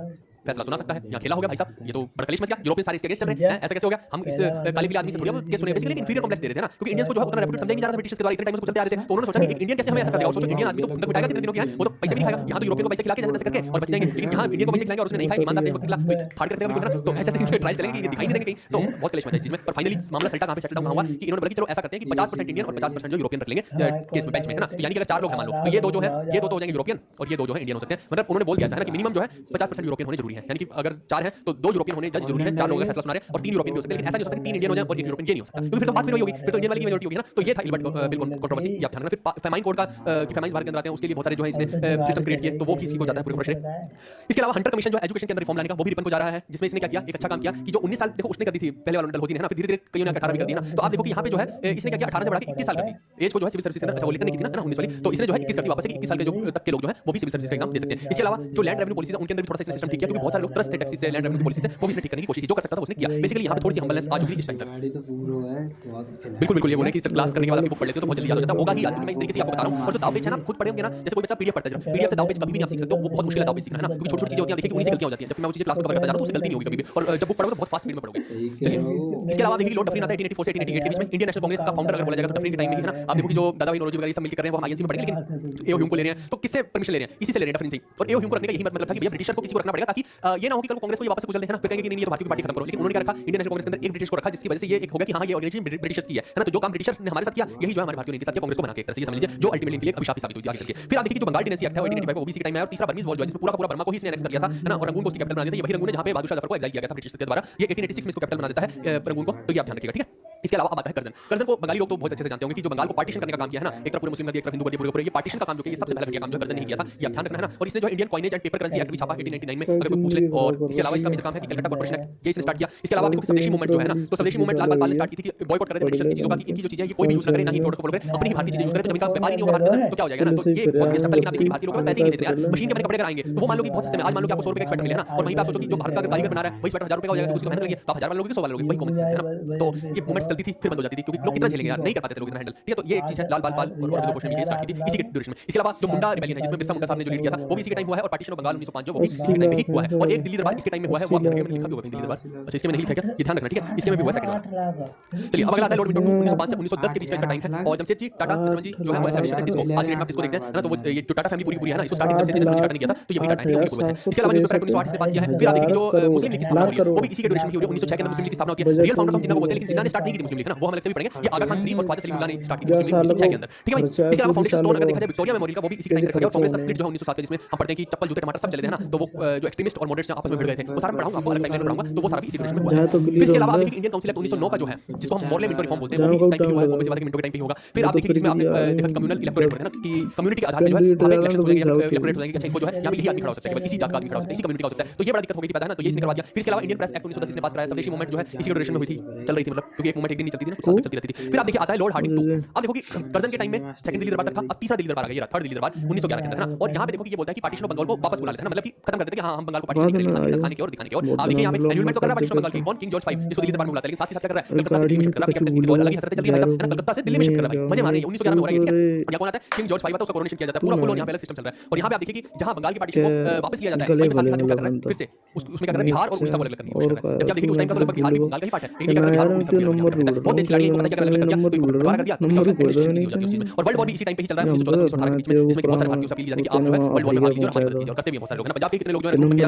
फैसला सुना सकता है। यहाँ खेला हो गया भाई साहब, ये तो बड़ा कलेश मच गया, यूरोपियन सारे इसके अगेंस्ट चल रहे हैं, ऐसा कैसे हो गया। हम इस काले पीले आदमी से थोड़ी केस सुने, बेसिकली इंफीरियर कॉम्प्लेक्स दे रहे थे ना, क्योंकि इंडियंस को जो है उतना रेपुटेड समझा नहीं जा रहा था ब्रिटिश के द्वारा, इतने टाइम से चलते आ रहे थे। तो उन्होंने सोचा कि एक इंडियन कैसे हमें ऐसा कर देगा। सोचो इंडियन आदमी तो बंदक बिठाएगा कितने दिनों की है, वो तो पैसे भी नहीं खाएगा। यहाँ तो यूरोपियन को पैसे खिला के जैसे करके और बच जाएंगे, लेकिन यहाँ इंडियन को पैसे खिलाएंगे और उसने नहीं खाया, ईमानदार देश को खिला फाड़ कर देगा बिल्कुल। तो ऐसे ऐसे ट्रायल चलेंगे, ये दिखाई नहीं देंगे कहीं, तो बहुत कलेश मचा इस चीज में। पर फाइनली मामला सल्टा कहां पे सेटल हुआ कि इन्होंने बोला कि चलो ऐसा करते हैं कि 50% इंडियन और 50% जो यूरोपियन रख लेंगे केस में, बेंच में, है ना। तो यानी कि अगर 4 लोग हैं मान लो, तो ये दो जो है, ये दो तो हो जाएंगे यूरोपियन और ये दो जो है इंडियन हो सकते हैं। मतलब उन्होंने बोल दिया है ना कि मिनिमम जो है 50% यूरोपियन होने जरूरी है, यानी कि अगर 4 हैं तो 2 यूरोपियन होने जज जरूरी है, 4 लोग फैसला सुना रहे हैं और 3 यूरोपियन भी हो सकते हैं। लेकिन ऐसा नहीं हो सकता कि 3 इंडियन हो जाए और 1 यूरोपियन, ये नहीं हो सकता, क्योंकि फिर तो बात फिर वही होगी, फिर तो इंडियन वाली की मेजॉरिटी होगी ना। तो ये था इल्बर्ट बिल कंट्रोवर्सी, ये आप ध्यान रखना। फिर फेमाइन कोड का कि फेमाइन भारत के अंदर आते हैं, उसके लिए बहुत सारे जो है इसने सिस्टम क्रिएट किए, तो वो किसी को जाता है पूरे प्रोसेस। इसके अलावा हंटर कमीशन जो एजुकेशन के अंदर रिफॉर्म लाने का, वो भी रिपन को जा रहा है, जिसमें इसने क्या किया, एक अच्छा काम किया कि जो 19 साल देखो उसने कर दी थी, पहले वाला डल होती है ना, फिर धीरे-धीरे कईयों ने 18 भी कर दी ना। तो आप देखो कि यहाँ पे जो है इसने क्या किया, 18 से बढ़ा के 21 साल कर दी एज को जो है सिविल सर्विस के अंदर। अच्छा वो लिटन ने की थी ना 19 वाली, तो इसने जो है 21 कर दी वापस से, 21 साल के जो तक के लोग जो है वो भी सिविल सर्विस का एग्जाम दे सकते हैं। इसके अलावा जो लैंड रेवेन्यू पॉलिसी है उनके अंदर भी थोड़ा सा इसने सिस्टम ठीक किया, क्योंकि बहुत सारे लोग त्रस्त थे टैक्सी से, लैंड रेवेन्यू पॉलिसी से, वो भी इसने ठीक करने की कोशिश की, जो कर सकता था उसने किया। बेसिकली यहाँ पे थोड़ी सी हम्बलनेस आ चुकी है इस टाइम तक। बिल्कुल बिल्कुल, ये बोले कि क्लास करने के बाद आप बुक पढ़ लेते हो तो बहुत जल्दी याद हो जाता होगा ही याद, क्योंकि मैं इस तरीके से आपको बता रहा हूं। और जो दाव पेच है ना, खुद पढ़े होंगे ना, जैसे कोई बच्चा पीडीएफ पढ़ता है, पीडीएफ से दाव पेच कभी भी नहीं आप सीख सकते हो, वो बहुत मुश्किल है दाव पेच सीखना, है ना, क्योंकि छोटी-छोटी चीजें होती हैं, देखिए उन्हीं से गलतियां हो जाती हैं। जबकि मैं वो चीजें क्लास में कवर करता जा रहा हूं तो उससे गलती नहीं होगी कभी भी, और जब बुक पढ़ोगे तो बहुत फास्ट स्पीड में पढ़ोगे। चलिए इसके अलावा देखिए लॉर्ड डफरिन आता है 1884 से 1888 के बीच में, इंडियन नेशनल कांग्रेस का फाउंडर अगर बोला जाएगा तो डफरिन के टाइम में ही, है ना। आप देखो कि जो दादा भाई नौरोजी वगैरह सब मिलकर कर रहे हैं, वो हम आईएनसी में पढ़ेंगे, लेकिन एओ ह्यूम को ले रहे हैं, तो किससे परमिशन ले रहे हैं, इसी से ले रहे हैं डफरिन से। और एओ ह्यूम को रखने का यही मतलब था कि भैया ब्रिटिशर को किसी को रखना पड़ेगा ताकि ये ना हो कि कल को कांग्रेस को ये वापस कुचल दे, है ना, फिर कहेंगे कि नहीं ये तो भारतीय की पार्टी खत्म करो। लेकिन उन्होंने क्या रखा, इंडियन नेशनल कांग्रेस के अंदर एक ब्रिटिश को रखा, जिसकी वजह से ये एक हो गया कि हाँ ये ऑर्गेनाइजेशन ब्रिटिशर्स की है ना। तो जो काम ब्रिटिशर ने हमारे साथ किया, यही जो है हमारे भारतीयों ने इनके साथ किया, कांग्रेस को बना के एक तरह से ये समझ लीजिए, जो अल्टीमेटली इनके लिए अभिशाप साबित हुई आगे चल के। फिर आप देखिए जो बंगाल टेनेसी एक्ट है 1885 को ओबीसी के टाइम में आया, और तीसरा बर्मीज वॉर जो है जिसमें पूरा का पूरा बर्मा को ही इसने एनेक्स कर लिया था, है ना, और रंगून को उसकी कैपिटल बना दिया था। ये वही रंगून है जहां पे बहादुर शाह जफर को एक्साइल किया गया था ब्रिटिश के द्वारा। ये 1886 में इसको कैपिटल बना देता है रंगून को, तो ये आप ध्यान रखिएगा, ठीक है। इसके अलावा अब आता है कर्जन। कर्जन को बंगाली लोग तो बहुत अच्छे से जानते होंगे कि जो बंगाल को पार्टीशन करने का काम किया है ना, एक तरफ पूरे मुस्लिम कर दिया, एक तरफ हिंदू कर दिया, पूरे ये पार्टीशन का काम जो कि ये सबसे पहला घटिया काम जो कर्जन ने किया था, ये आप ध्यान रखना है ना। और इसने जो Indian coinage and paper currency act भी छापा 1899 में, अगर कोई पूछ ले। और इसके अलावा इसका भी काम है कि कलकत्ता कॉर्पोरेशन एक्ट, ये इसने स्टार्ट किया। इसके अलावा देखो स्वदेशी मूवमेंट जो है ना, तो स्वदेशी मूवमेंट लाल बाल ने स्टार्ट की थी कि बॉयकॉट कर रहे थे ब्रिटिशर्स की चीजों का, कि इनकी जो चीजें हैं ये कोई भी यूज ना करे, ना ही ऑर्डर को फॉलो करे, अपनी ही भारतीय चीजें यूज करे। तो जब इनका व्यापार ही नहीं होगा भारत के अंदर तो क्या हो जाएगा ना। तो ये बहुत बेस्ट है। लेकिन आप देखिए भारतीय लोग के पास पैसे ही नहीं देते यार, मशीन के बने कपड़े अगर आएंगे तो वो मान लो कि बहुत सस्ते में, आज मान लो कि आपको 100 रुपए का स्वेटर मिले ना, और वहीं पे आप सोचो कि जो भारत का कारीगर बना रहा है वही स्वेटर 1000 रुपए का हो जाएगा, उसकी मेहनत लगी है, तो आप 1000 वाले लोगे कि 100 वाले लोगे, वही कॉमन सेंस है ना। तो ये मूवमेंट्स चलती थी, फिर बंद हो जाती थी, क्योंकि लोग कितना झेलेंगे यार, नहीं कर पाते थे लोग इतना हैंडल, ठीक है। तो ये एक चीज है, लाल बाल पाल और दो क्वेश्चन स्टार्ट की थी इसी के ड्यूरेशन में। इसके अलावा जो मुंडा रिबेलियन है जिसमें बिरसा मुंडा साहब ने जो लीड किया था, वो भी इसी के टाइम हुआ है। और पार्टीशन ऑफ बंगाल 1905 जो वो भी इसी के टाइम में ही हुआ है। और एक दिल्ली दरबार इसके टाइम में हुआ है, वो आपने लिखा भी होगा दिल्ली दरबार, अच्छा इसके में नहीं लिखा क्या, ये ध्यान रखना, ठीक है। इसके में भी हुआ सेकंड बार। चलिए अब अगला आता है लॉर्ड विंटन 1905 से 1910 के बीच का इसका टाइम है। और जमशेद जी टाटा जी जो है वो एस्टैब्लिश करते हैं डिस्को, आज के डेट में आप डिस्को देखते हैं ना, तो वो ये जो टाटा फैमिली पूरी पूरी है ना, इसको स्टार्टिंग जमशेद जी ने टाटा ने किया था, तो ये वही टाटा है, ठीक है। इसके अलावा न्यूज़पेपर एक्ट 1908 इसने पास किया है। फिर आप देखिए जो मुस्लिम लीग की स्थापना हुई है वो भी इसी के ड्यूरेशन में हुई है। 1906 के अंदर मुस्लिम लीग की स्थापना होती है। रियल फाउंडर हम जिन्ना को बोलते हैं, लेकिन जिन्ना ने स्टार्ट नहीं की थी मुस्लिम लीग, है ना, वो हम अलग से भी पढ़ेंगे। ये आगा खान ग्रीन और ख्वाजा सलीमुल्लाह ने स्टार्ट की मुस्लिम लीग 1906 के अंदर, ठीक है भाई। इसके अलावा फाउंडेशन स्टोन अगर देखा जाए विक्टोरिया मेमोरियल का, वो भी इसी के टाइम पे रखा गया। और कांग्रेस का स्प्लिट जो है 1907 जिसमें हम पढ़ते हैं कि चप्पल जूते टमाटर सब चले थे ना, तो वो जो एक्सट्रीमिस्ट और मॉडरेट्स आपस में भिड़ गए थे, वो सारा मैं पढ़ाऊंगा आपको, अलग टाइम में पढ़ाऊंगा, तो वो सारा भी इसी ड्यूरेशन में हुआ है। फिर इसके अलावा आप देखिए इंडियन काउंसिल एक्ट 1909 का जो है, जिसको हम मॉरले मिंटो रिफॉर्म बोलते हैं, वो भी इस टाइम पे हुआ है, वो भी वाले मिंटो के टाइम पे होगा। फिर आप देखिए इसमें आपने देखा कि कम्युनल इलेक्टोरेट होता है ना, कि कम्युनिटी के आधार पे जो है वहां पे इलेक्शंस होंगे, इलेक्टोरेट हो जाएंगे, अच्छा इनको जो है यहां पे यही आदमी खड़ा हो सकता है, इसी जात का आदमी खड़ा हो सकता है, इसी कम्युनिटी का हो सकता है। तो ये बड़ा दिक्कत हो गई थी पैदा, है ना, तो ये इसने करवा दिया। फिर इसके अलावा इंडियन प्रेस एक्ट 1910 इसने पास कराया। स्वदेशी मूवमेंट जो है इसी के ड्यूरेशन में हुई थी, चल रही थी, मतलब क्योंकि एक मूवमेंट एक दिन नहीं चलती थी ना, कुछ साल तक चलती रहती थी। फिर आप देखिए आता है लॉर्ड हार्डिंग 2। अब देखो कि कर्जन के टाइम में सेकंड दिल्ली दरबार तक था, अब तीसरा दिल्ली दरबार आ गया, थर्ड दिल्ली दरबार 1911 के अंदर, है ना। और यहां पे देखो कि ये बोलता है कि पार्टीशन ऑफ बंगाल को वापस बुला लेते हैं ना, मतलब कि खत्म कर देते हैं कि हां हम बंगाल को पार्टीशन नहीं करेंगे, दिखाने की और दिखाने की। और आप देखिए यहां पे एनुअल तो कर रहा है पार्टीशन ऑफ बंगाल की, कौन, किंग जॉर्ज 5 जिसको दिल्ली दरबार में बुलाता है, लेकिन साथ ही साथ क्या कर रहा है, कलकत्ता से दिल्ली में शिफ्ट कर रहा है, कैप्टन की अलग ही हसरतें चल रही है, है ना, कलकत्ता से दिल्ली में शिफ्ट कर रहा है भाई, मजे मार रहे हैं। 1911 में हो रहा है, ठीक है। या कौन आता है, किंग जॉर्ज 5 आता है, उसका कोरोनेशन किया जाता है, पूरा फुल ऑन यहां पे अलग सिस्टम चल रहा है। और यहां पे आप देखिए कि जहां बंगाल की पार्टीशन को वापस लिया जाता है, वहीं साथ ही साथ क्या कर रहा है, फिर से उसमें क्या कर रहा है, बिहार और उड़ीसा को अलग करने की कोशिश कर रहा है। जबकि आप देखिए उस टाइम का तो लगभग बिहार भी बंगाल का ही पार्ट है, लेकिन क्या कर रहा है, बिहार और उड़ीसा को अलग करता है। बहुत तेज खिलाड़ी है, पता क्या अलग कर दिया, तो दोबारा कर दिया, तो हो जाती है उस चीज में। और वर्ल्ड वॉर भी इसी टाइम पे ही चल रहा है 1914 से 1918 के बीच में, जिसमें बहुत सारे भारतीयों से अपील की जाती है कि आप जो है वर्ल्ड वॉर में भाग लीजिए और हमारी मदद कीजिए, और करते भी बहुत सारे लोग हैं। पंजाब के कितने लोग जो है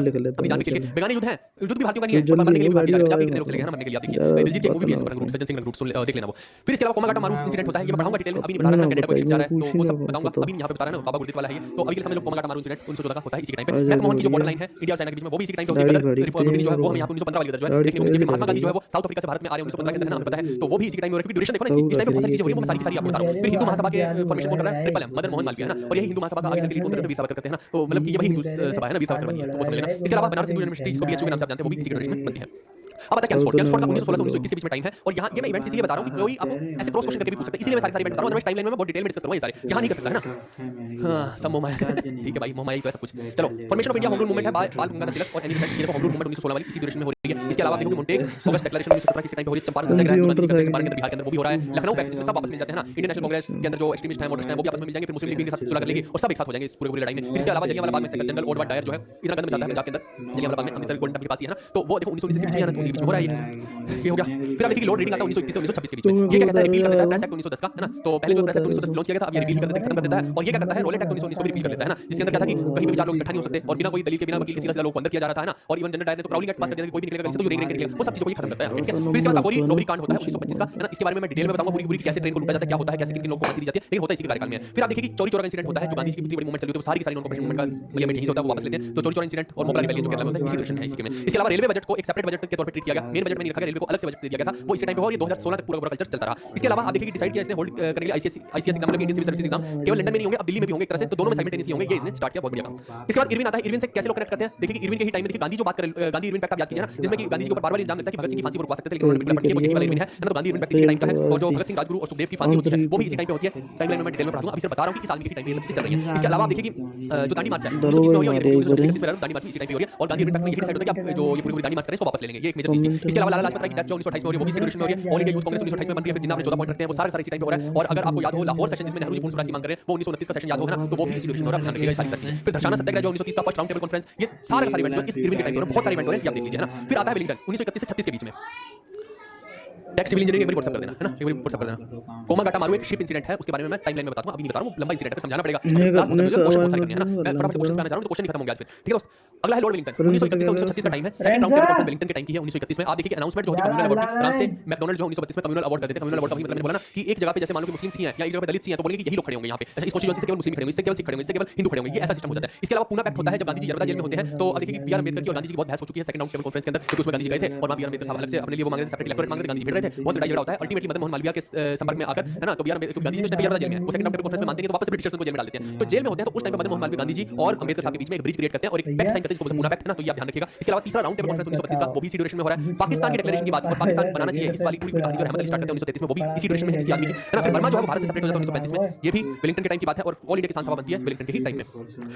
अभी जानने के लिए बेगानी युद्ध है, युद्ध भी भारतीयों का नहीं है, मरने के लिए भारतीय जा रहे हैं। पंजाब के कितने लोग चले गए ना मरने के लिए, आप देखिए दिलजीत की मूवी भी है ग्रुप, सज्जन सिंह ग्रुप देख लेना वो। फिर इसके अलावा कोमाघाटा मारू इंसिडेंट होता है, ये मैं पढ़ाऊंगा डिटेल में, अभी नहीं बता रहा, कैनेडा को शिप जा रहा है तो वो सब बताऊंगा, अभी यहां पे बता रहा है ना, बाबा गुरदीप वाला है ये। तो अभी के समय लोग कोमाघाटा मारू इंसिडेंट 1914 का होता है इसी के टाइम पे। मैकमोहन की जो बॉर्डर लाइन है इंडिया और चाइना के बीच में, वो भी इसी के टाइम पे होती है। रिफॉर्म जो है वो हम यहां पे 1915 वाली जो है देखने को मिलती है। महात्मा गांधी जो है वो साउथ अफ्रीका से भारत में आ रहे हैं 1915 के अंदर, है ना, हमें पता है। तो वो भी इसी के टाइम में हो रही है, ड्यूरेशन देखो ना, इस टाइम पे बहुत सारी चीजें हो रही है, वो मैं सारी आपको बता रहा हूं। फिर हिंदू महासभा के फॉर्मेशन कौन कर रहा है, ट्रिपल एम, मदन मोहन मालवीय, है ना। और यही हिंदू महासभा का आगे चल के लीड वीर सावरकर करते हैं ना, तो मतलब कि ये वही हिंदू सभा है ना, वीर सावरकर बनी है, तो वो समझ लेना। इसके अलावा बनारस हिंदू यूनिवर्सिटी जिसको बीएचयू के नाम से आप जानते हैं, वो भी इसी के ड्यूरेशन में बनती है। अब आता है कैंसफोर्ड का 1916 से 1921 के बीच में टाइम है। और यहाँ ये मैं इवेंट्स इसलिए बता रहा हूँ कि कोई आपको ऐसे क्रॉस क्वेश्चन करके भी पूछ सकता है, इसलिए मैं सारे इवेंट बता रहा हूं, अदरवाइज टाइमलाइन में बहुत डिटेल में डिस्कस करूंगा ये सारे, यहाँ नहीं कर सकता, है ना। हाँ सब मोहमाया, ठीक है भाई, मोहमाया ही तो है सब कुछ। चलो formation of India home rule movement है, बाल गंगाधर तिलक और एनी बेसेंट, ये देखो होम रूल मूवमेंट 1916 वाली इसी ड्यूरेशन में हो रही है। इसके अलावा देखो मॉन्टेग ऑगस्ट डिक्लेरेशन 1917 के टाइम पे हो रही है। चंपारण सत्याग्रह चंपारण के अंदर बिहार के अंदर वो भी हो रहा है। लखनऊ पैक्ट जिसमें सब आपस में मिल जाते हैं ना, इंडियन नेशनल कांग्रेस के अंदर जो एक्सट्रीमिस्ट हैं मॉडरेट्स हैं वो भी आपस में मिल जाएंगे, फिर मुस्लिम लीग के साथ सुलह कर लेंगे और सब एक साथ हो जाएंगे इस पूरे लड़ाई में। फिर इसके अलावा जलियांवाला बाग में सेक्रेटरी जनरल ओडवर्ड डायर जो है इधर कदम मचाता है पंजाब के अंदर, जलियांवाला बाग में अमृतसर गोल्डन टेम्पल के पास ही है ना, तो वो देखो 1919 के बीच में है ना, उसी के बीच में हो रहा है ये हो गया। फिर आप देखिए लॉर्ड रीडिंग आता है 1921 से 1926 के बीच में, ये क्या कहता है, रिपील कर देता है प्रेस एक्ट 1910 का, है ना। तो पहले जो प्रेस एक्ट 1910 लॉन्च किया गया था, अब ये रिपील कर देता है, खत्म कर देता है। और ये क्या करता है, रोलेट एक्ट 1919 को भी रिपील कर देता है ना, जिसके अंदर क्या था कि कहीं भी चार लोग इकट्ठा नहीं हो सकते और बिना कोई दलील के, बिना वकील के सीधा लोग को अंदर किया जा रहा था, है ना। और इवन जनरल डायर ने तो क्राउलिंग एक्ट पास कर दिया कि कोई भी निकलेगा तो ये रेंग निकलेगा, वो सब चीजों को ये खत्म करता है, ठीक है। फिर इसके बाद अघोरी रोबरी कांड होता है 1925 का, है ना। इसके बारे में मैं डिटेल में बताऊंगा पूरी कैसे ट्रेन को लूटा जाता है, क्या होता है, कैसे किन लोगों को फांसी दी जाती है, लेकिन होता है इसी के कार्यकाल में। फिर आप देखिए कि चोरी चोरा इंसिडेंट होता है, जो गांधी जी की इतनी बड़ी मूवमेंट चल रही है, तो सारी की सारी नॉन कॉर्पोरेशन मूवमेंट का लिमिट यही होता है, वो वापस लेते हैं। तो चोरी चोरा इंसिडेंट और मोपला रिबेलियन जो केरला में होता है इसी ड्यूरेशन है इसके में। इसके अलावा रेलवे बजट को एक सेपरेट बजट के तौर पे ट्रीट किया गया, मेन बजट में नहीं रखा गया, रेलवे को अलग से बजट दिया गया था, वो इसी टाइम पे और ये 2016 तक पूरा कल्चर चलता रहा। इसके अलावा आप देखिए कि डिसाइड किया इसने होल्ड करने के लिए आईसीएस एग्जाम, मतलब इंडियन सिविल सर्विस एग्जाम केवल लंदन में नहीं होंगे, अब दिल्ली में भी होंगे एक तरह से, तो दोनों में साइमल्टेनियसली होंगे, ये इसने स्टार्ट किया, बहुत बढ़िया काम। इसके बाद इरविन आता है, इरविन से कैसे लोग कनेक्ट करते हैं, देखिए कि इरविन के ही टाइम में देखिए गांधी जो बात कर गांधी इरविन पैक्ट आप याद कीजिए ना, जिसमें कि गांधी जी के ऊपर बार-बार इल्जाम लगता है कि भगत सिंह की फांसी को रुकवा सकते थे, लेकिन उन्होंने बिल्कुल पटकी, वो इरविन है ना। तो गांधी इरविन पैक्ट इसी टाइम का है। और जो भगत सिंह राजगुरु और सुखदेव की फांसी होती है वो भी इसी टाइम पे होती है, टाइमलाइन में डिटेल में पढ़ा दूंगा, अभी सिर्फ बता रहा हूं कि इस आदमी के टाइम पे ये सब चीजें चल रही हैं। इसके अलावा आप देखिए कि जो दांडी मार्च है 1930 में हो रही है, 1936 में दांडी मार्च इसी टाइम पे हो रही है। और गांधी इरविन पैक्ट में ये डिसाइड होता है कि आप जो ये पूरी दांडी मार्च करें इसको वापस ले लेंगे, ये एक मेजर चीज थी। इसके अलावा लाला लाजपत राय की डेथ जो 1928 में हो रही है वो भी इसी ड्यूरेशन में हो रही है। ऑल इंडिया यूथ कांग्रेस 1928 में बन रही है, फिर जिन्ना अपने 14 पॉइंट रखते हैं वो सारे इसी टाइम पे हो रहा है। और अगर आपको याद हो लाहौर सेशन जिसमें नेहरू जी पूर्ण स्वराज की मांग कर रहे हैं वो 1929 का सेशन याद होगा ना, तो वो भी इसी ड्यूरेशन में हो रहा है, ध्यान रखिएगा सारी चीजें। फिर धर्षाना सत्याग्रह जो 1930 का फर्स्ट राउंड टेबल कॉन्फ्रेंस, ये सारे सारे इवेंट जो इस इरविन के टाइम पे हो रहे हैं, बहुत सारे इवेंट हो रहे हैं, आप देख लीजिए, है ना। फिर आता है वेलिंगटन 1931 से 36 के बीच में, टेक सिविल इंजीनियरिंग एक बार व्हाट्सएप कर देना, है ना, एक बार व्हाट्सएप कर देना। कोमागाटा मारू एक शिप इंसिडेंट है, उसके बारे में मैं टाइमलाइन में बताऊंगा, अभी नहीं बता रहा हूं, लंबा इंसिडेंट है, समझाना पड़ेगा। लास्ट में क्वेश्चन बहुत सारे करने हैं ना, मैं फटाफट से क्वेश्चन पे आना चाह रहा हूं, तो क्वेश्चन ही खत्म हो गया फिर, ठीक है दोस्त। अगला है लॉर्ड वेलिंगटन, 1931 से 1936 का टाइम है, second round table conference Wellington के टाइम की है 1931 में। आप देखिए कि अनाउंसमेंट जो होती है कम्युनल अवार्ड की, फ्रांस से मैकडॉनल्ड जो 1932 में कम्युनल अवार्ड कर देते हैं। कम्युनल अवार्ड का मतलब मैंने बोला ना कि एक जगह पे जैसे मान लो कि मुस्लिम्स ही हैं या एक जगह पे दलित ही हैं, तो बोलेंगे कि यही लोग खड़े होंगे यहाँ पे, इस कॉन्स्टिट्यूएंसी से केवल मुस्लिम खड़े होंगे, इससे केवल सिख खड़े होंगे, इससे केवल हिंदू खड़े होंगे, ये ऐसा सिस्टम हो जाता है। इसके अलावा पूना पैक्ट होता है जब गांधी जी नर्मदा जेल में होते हैं, तो देखिए कि बी आर अम्बेडकर की और गांधी जी की बहुत बहस हो चुकी है सेकंड राउंड टेबल कॉन्फ्रेंस के अंदर, क्योंकि उसमें गांधी जी गए थे और वहां बी आर अम्बेडकर साहब अलग से अपने लिए वो मांग रहे थे, सेपरेट इलेक्टोरेट मांग रहे थे, गांधी जी भिड़ रहे थे, बहुत लड़ाई झगड़ा होता है। अल्टीमेटली मदन मोहन मालवीय के संपर्क में आकर, है ना, तो बी आर अम्बेडकर गांधी जी तो नर्मदा जेल में है, वो सेकंड राउंड टेबल कॉन्फ्रेंस में मानते नहीं, तो वापस ब्रिटिशर्स को जेल में डाल देते हैं। तो जेल में होते हैं, तो उस टाइम पे मदन मोहन मालवीय गांधी जी और अम्बेडकर साहब के बीच में एक ब्रिज क्रिएट करते हैं और एक पैक्ट साइन करते हैं, जिसको बोलते हैं पूना पैक्ट, है ना, तो ये आप ध्यान रखिएगा। इसके अलावा तीसरा राउंड टेबल कॉन्फ्रेंस 1932 का, वो भी इसी ड्यूरेशन में हो रहा है। पाकिस्तान की डिक्लेरेशन की बात, और पाकिस्तान बनाना चाहिए, इस वाली पूरी कहानी जो अहमद अली स्टार्ट करते हैं 1933 में, वो भी इसी ड्यूरेशन में है, इसी आदमी की, है ना। फिर बर्मा जो है वो भारत से सेपरेट हो जाता है 1935 में, ये भी वेलिंगटन के टाइम की बात है, और ऑल इंडिया किसान सभा बनती है वेलिंगटन के ही टाइम में।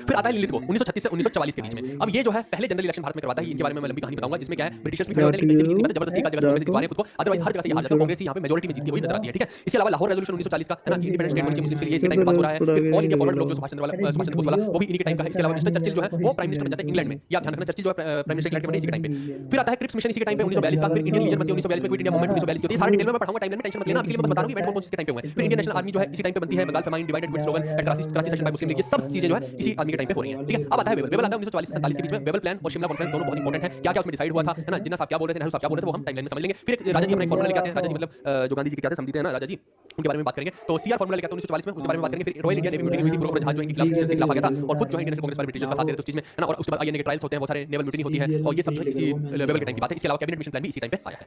फिर आता है लिलित को 1936 से 1944 के बीच में। अब ये जो है पहले जनरल इलेक्शन भारत में करवाता है, इनके बारे में मैं लंबी कहानी बताऊंगा, जिसमें क्या है ब्रिटिशर्स भी खड़े होते हैं, लेकिन ऐसी जबरदस्ती का जगह से दिखवा रहे हैं खुद को, अदरवाइज हर जगह से ये हार जाता है। कांग्रेस यहाँ पे मेजॉरिटी में जीतती है, वही नजर आती है, ठीक है। इसके अलावा लाहौर रेजोल्यूशन 1940 का, है ना, इंडिपेंडेंट स्टेट होनी चाहिए मुस्लिम्स के लिए, इसी टाइम पे पास हो रहा है। फिर ऑल इंडिया फॉरवर्ड ब्लॉक जो सुभाष चंद्र बोस वाला, वो भी इन्हीं के टाइम का है। इसके अलावा मिस्टर चर्चिल जो है वो प्राइम मिनिस्टर बन जाते हैं इंग्लैंड में, या ध्यान रखना चर्चिल जो है प्राइम मिनिस्टर इंग्लैंड के बने इसी टाइम पे। फिर आता है क्रिप्स मिशन इसी के टाइम पे 1942 का। फिर इंडियन लीजन बनती है 1942 में, क्विट इंडिया मूवमेंट 1942 की होती है। सारा डिटेल में मैं पढ़ाऊंगा, टाइमलाइन में टेंशन मत लेना, इसलिए मैं बता रहा हूं कि इवेंट कौन से टाइम पे हुए हैं। फिर इंडियन नेशनल आर्मी जो है इसी टाइम पे बनती है, Bengal famine, divided with slogan at Karachi session by Muslim League, ये सब चीजें जो है इसी आदमी के टाइम पे हो रही हैं, ठीक है। अब आता है वेबल आता है 1944 से 47 के बीच में। वेबल प्लान और शिमला कॉन्फ्रेंस दोनों बहुत इंपॉर्टेंट है, क्या-क्या उसमें डिसाइड हुआ था, है ना, जिन्ना साहब क्या बोल रहे थे, नेहरू साहब क्या बोल रहे थे, वो हम टाइमलाइन में समझ लेंगे। फिर राजा जी अपना एक फार्मूला लेके आते हैं, राजा जी मतलब जो गांधी जी के क्या थे समझते हैं ना, राजा जी उनके बारे में बात करेंगे। तो सीआर फार्मूला लेके आते हैं 1944 में, उसके बारे में बात करेंगे। फिर रॉयल इंडियन नेवी मीटिंग हुई थी, पूरा जहाज जो इनके खिलाफ ब्रिटिश के खिलाफ आ गया था, और खुद जो है इंडियन कांग्रेस वाले ब्रिटिश का साथ दे रहे थे उस चीज में, है ना। और उसके बाद आईएनए के ट्रायल्स होते हैं, बहुत सारे नेवल म्यूटिनी होती है, और ये सब जो है इसी लेवल के टाइम की बात है। इसके अलावा कैबिनेट मिशन प्लान भी इसी टाइम पे आया है।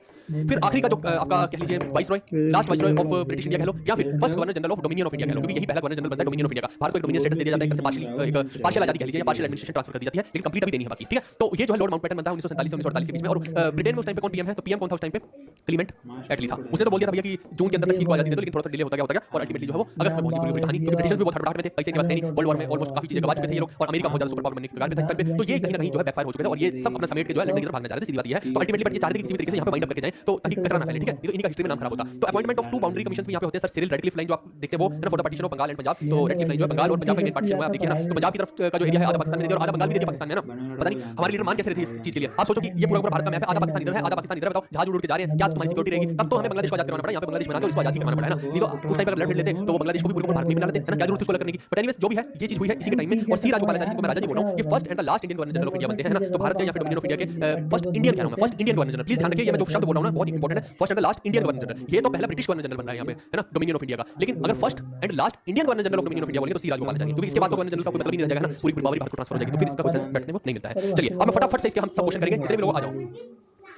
फिर आखिरी का जो आपका कह लीजिए viceroy, last viceroy of British India कह लो, या फिर first governor general of dominion of India कह लो, क्योंकि यही पहला गवर्नर जनरल बनता है डोमिनियन ऑफ इंडिया का। भारत को एक डोमिनियन स्टेटस दे दिया जाता है, एक पार्शियल आजादी कह लीजिए, या पार्शियल एडमिनिस्ट्रेशन ट्रांसफर कर दी जाती है, लेकिन कंप्लीट अभी देनी है बाकी, ठीक है। तो ये जो है लॉर्ड माउंटबेटन बनता है 1947 से 1948 के बीच में। और ब्रिटेन में उस टाइम पे कौन पीएम है, तो पीएम कौन था उस टाइम पे, क्लीमेंट एटली था। उसने तो बोल दिया था भैया कि जून के अंदर तक ठीक हो जाती है, लेकिन थोड़ा सा डिले होता गया, और अल्टीमेटली जो है वो अगस्त में पहुंची पूरी कहानी, क्योंकि ब्रिटिशर्स भी बहुत हड़बड़ाहट में थे, पैसे के पास थे नहीं, वर्ल्ड वॉर में ऑलमोस्ट काफी चीजें गवा चुके थे ये लोग, और अमेरिका बहुत ज्यादा सुपर पावर बनने के कगार पे था इस टाइम पे। तो ये कहीं ना कहीं जो है बैकफायर हो चुके थे, और ये सब अपना समेट के जो है लंदन की तरफ भागना चाह रहे थे, सीधी बात ये है। तो अल्टीमेटली बट ये चाहते थे कि किसी भी तरीके से यहाँ पे वाइंड अप करके जाएं, तो ताकि कचरा ना फैले, ठीक है। तो इन्हीं का हिस्ट्री में नाम खराब होता। तो अपॉइंटमेंट ऑफ 2 बाउंड्री कमीशंस भी यहाँ पे होते हैं। सर सिरिल रेडक्लिफ लाइन जो आप देखते हैं वो है ना, for the partition of Bengal and Punjab. तो रेडक्लिफ लाइन जो है बंगाल और पंजाब का मेन पार्टीशन हुआ, आप देखिए ना, तो पंजाब की तरफ का जो एरिया है आधा पाकिस्तान में दे दिया और आधा बंगाल भी दे दिया पाकिस्तान में, ना पता नहीं हमारे लीडर मान कैसे रहे थे इस चीज के लिए। आप सोचो कि ये पूरा भारत का मैप है, आधा पाकिस्तान इधर है, आधा पाकिस्तान इधर है, बताओ जहाज उड़ के जा रहे हैं, क्या तुम्हारी सिक्योरिटी रहेगी? तब तो हमें बांग्लादेश को आजाद करवाना पड़ा, यहाँ पे बांग्लादेश बना के उसको आजाद करवाना पड़ा, है ना। नहीं तो उस टाइम पर लड़ लेते तो वो बांग्लादेश को भी पूरे भारत में बना लेते, है ना, क्या जरूरत उसको करने की। बट एनीवेज जो भी है ये चीज हुई है इसी के टाइम में। और सी राजगोपालाचारी को मैं राजा जी बोल रहा हूँ, ये first and the last Indian governor general of India बनते हैं, है ना। तो भारत के या फिर डोमिनियन ऑफ इंडिया के फर्स्ट इंडियन कह रहा हूं मैं, first Indian governor general. Please ध्यान रखिए, ये मैं जो शब्द बोल रहा हूं ना बहुत इंपॉर्टेंट है, first and the last Indian governor general. ये तो पहला ब्रिटिश गवर्नर जनरल बन रहा है यहाँ पे, है ना, डोमिनियन ऑफ इंडिया का। लेकिन अगर first and last Indian governor general of dominion of India बोलेंगे तो सी राजगोपालाचारी, क्योंकि इसके बाद तो गवर्नर जनरल का कोई मतलब ही नहीं रह जाएगा ना, पूरी पावर भारत को ट्रांसफर हो जाएगी, तो फिर इसका कोई सेंस बैठने को नहीं मिलता है। चलिए अब मैं फटाफट से इसके हम सब क्वेश्चन करेंगे, जितने भी लोग आ जाओ।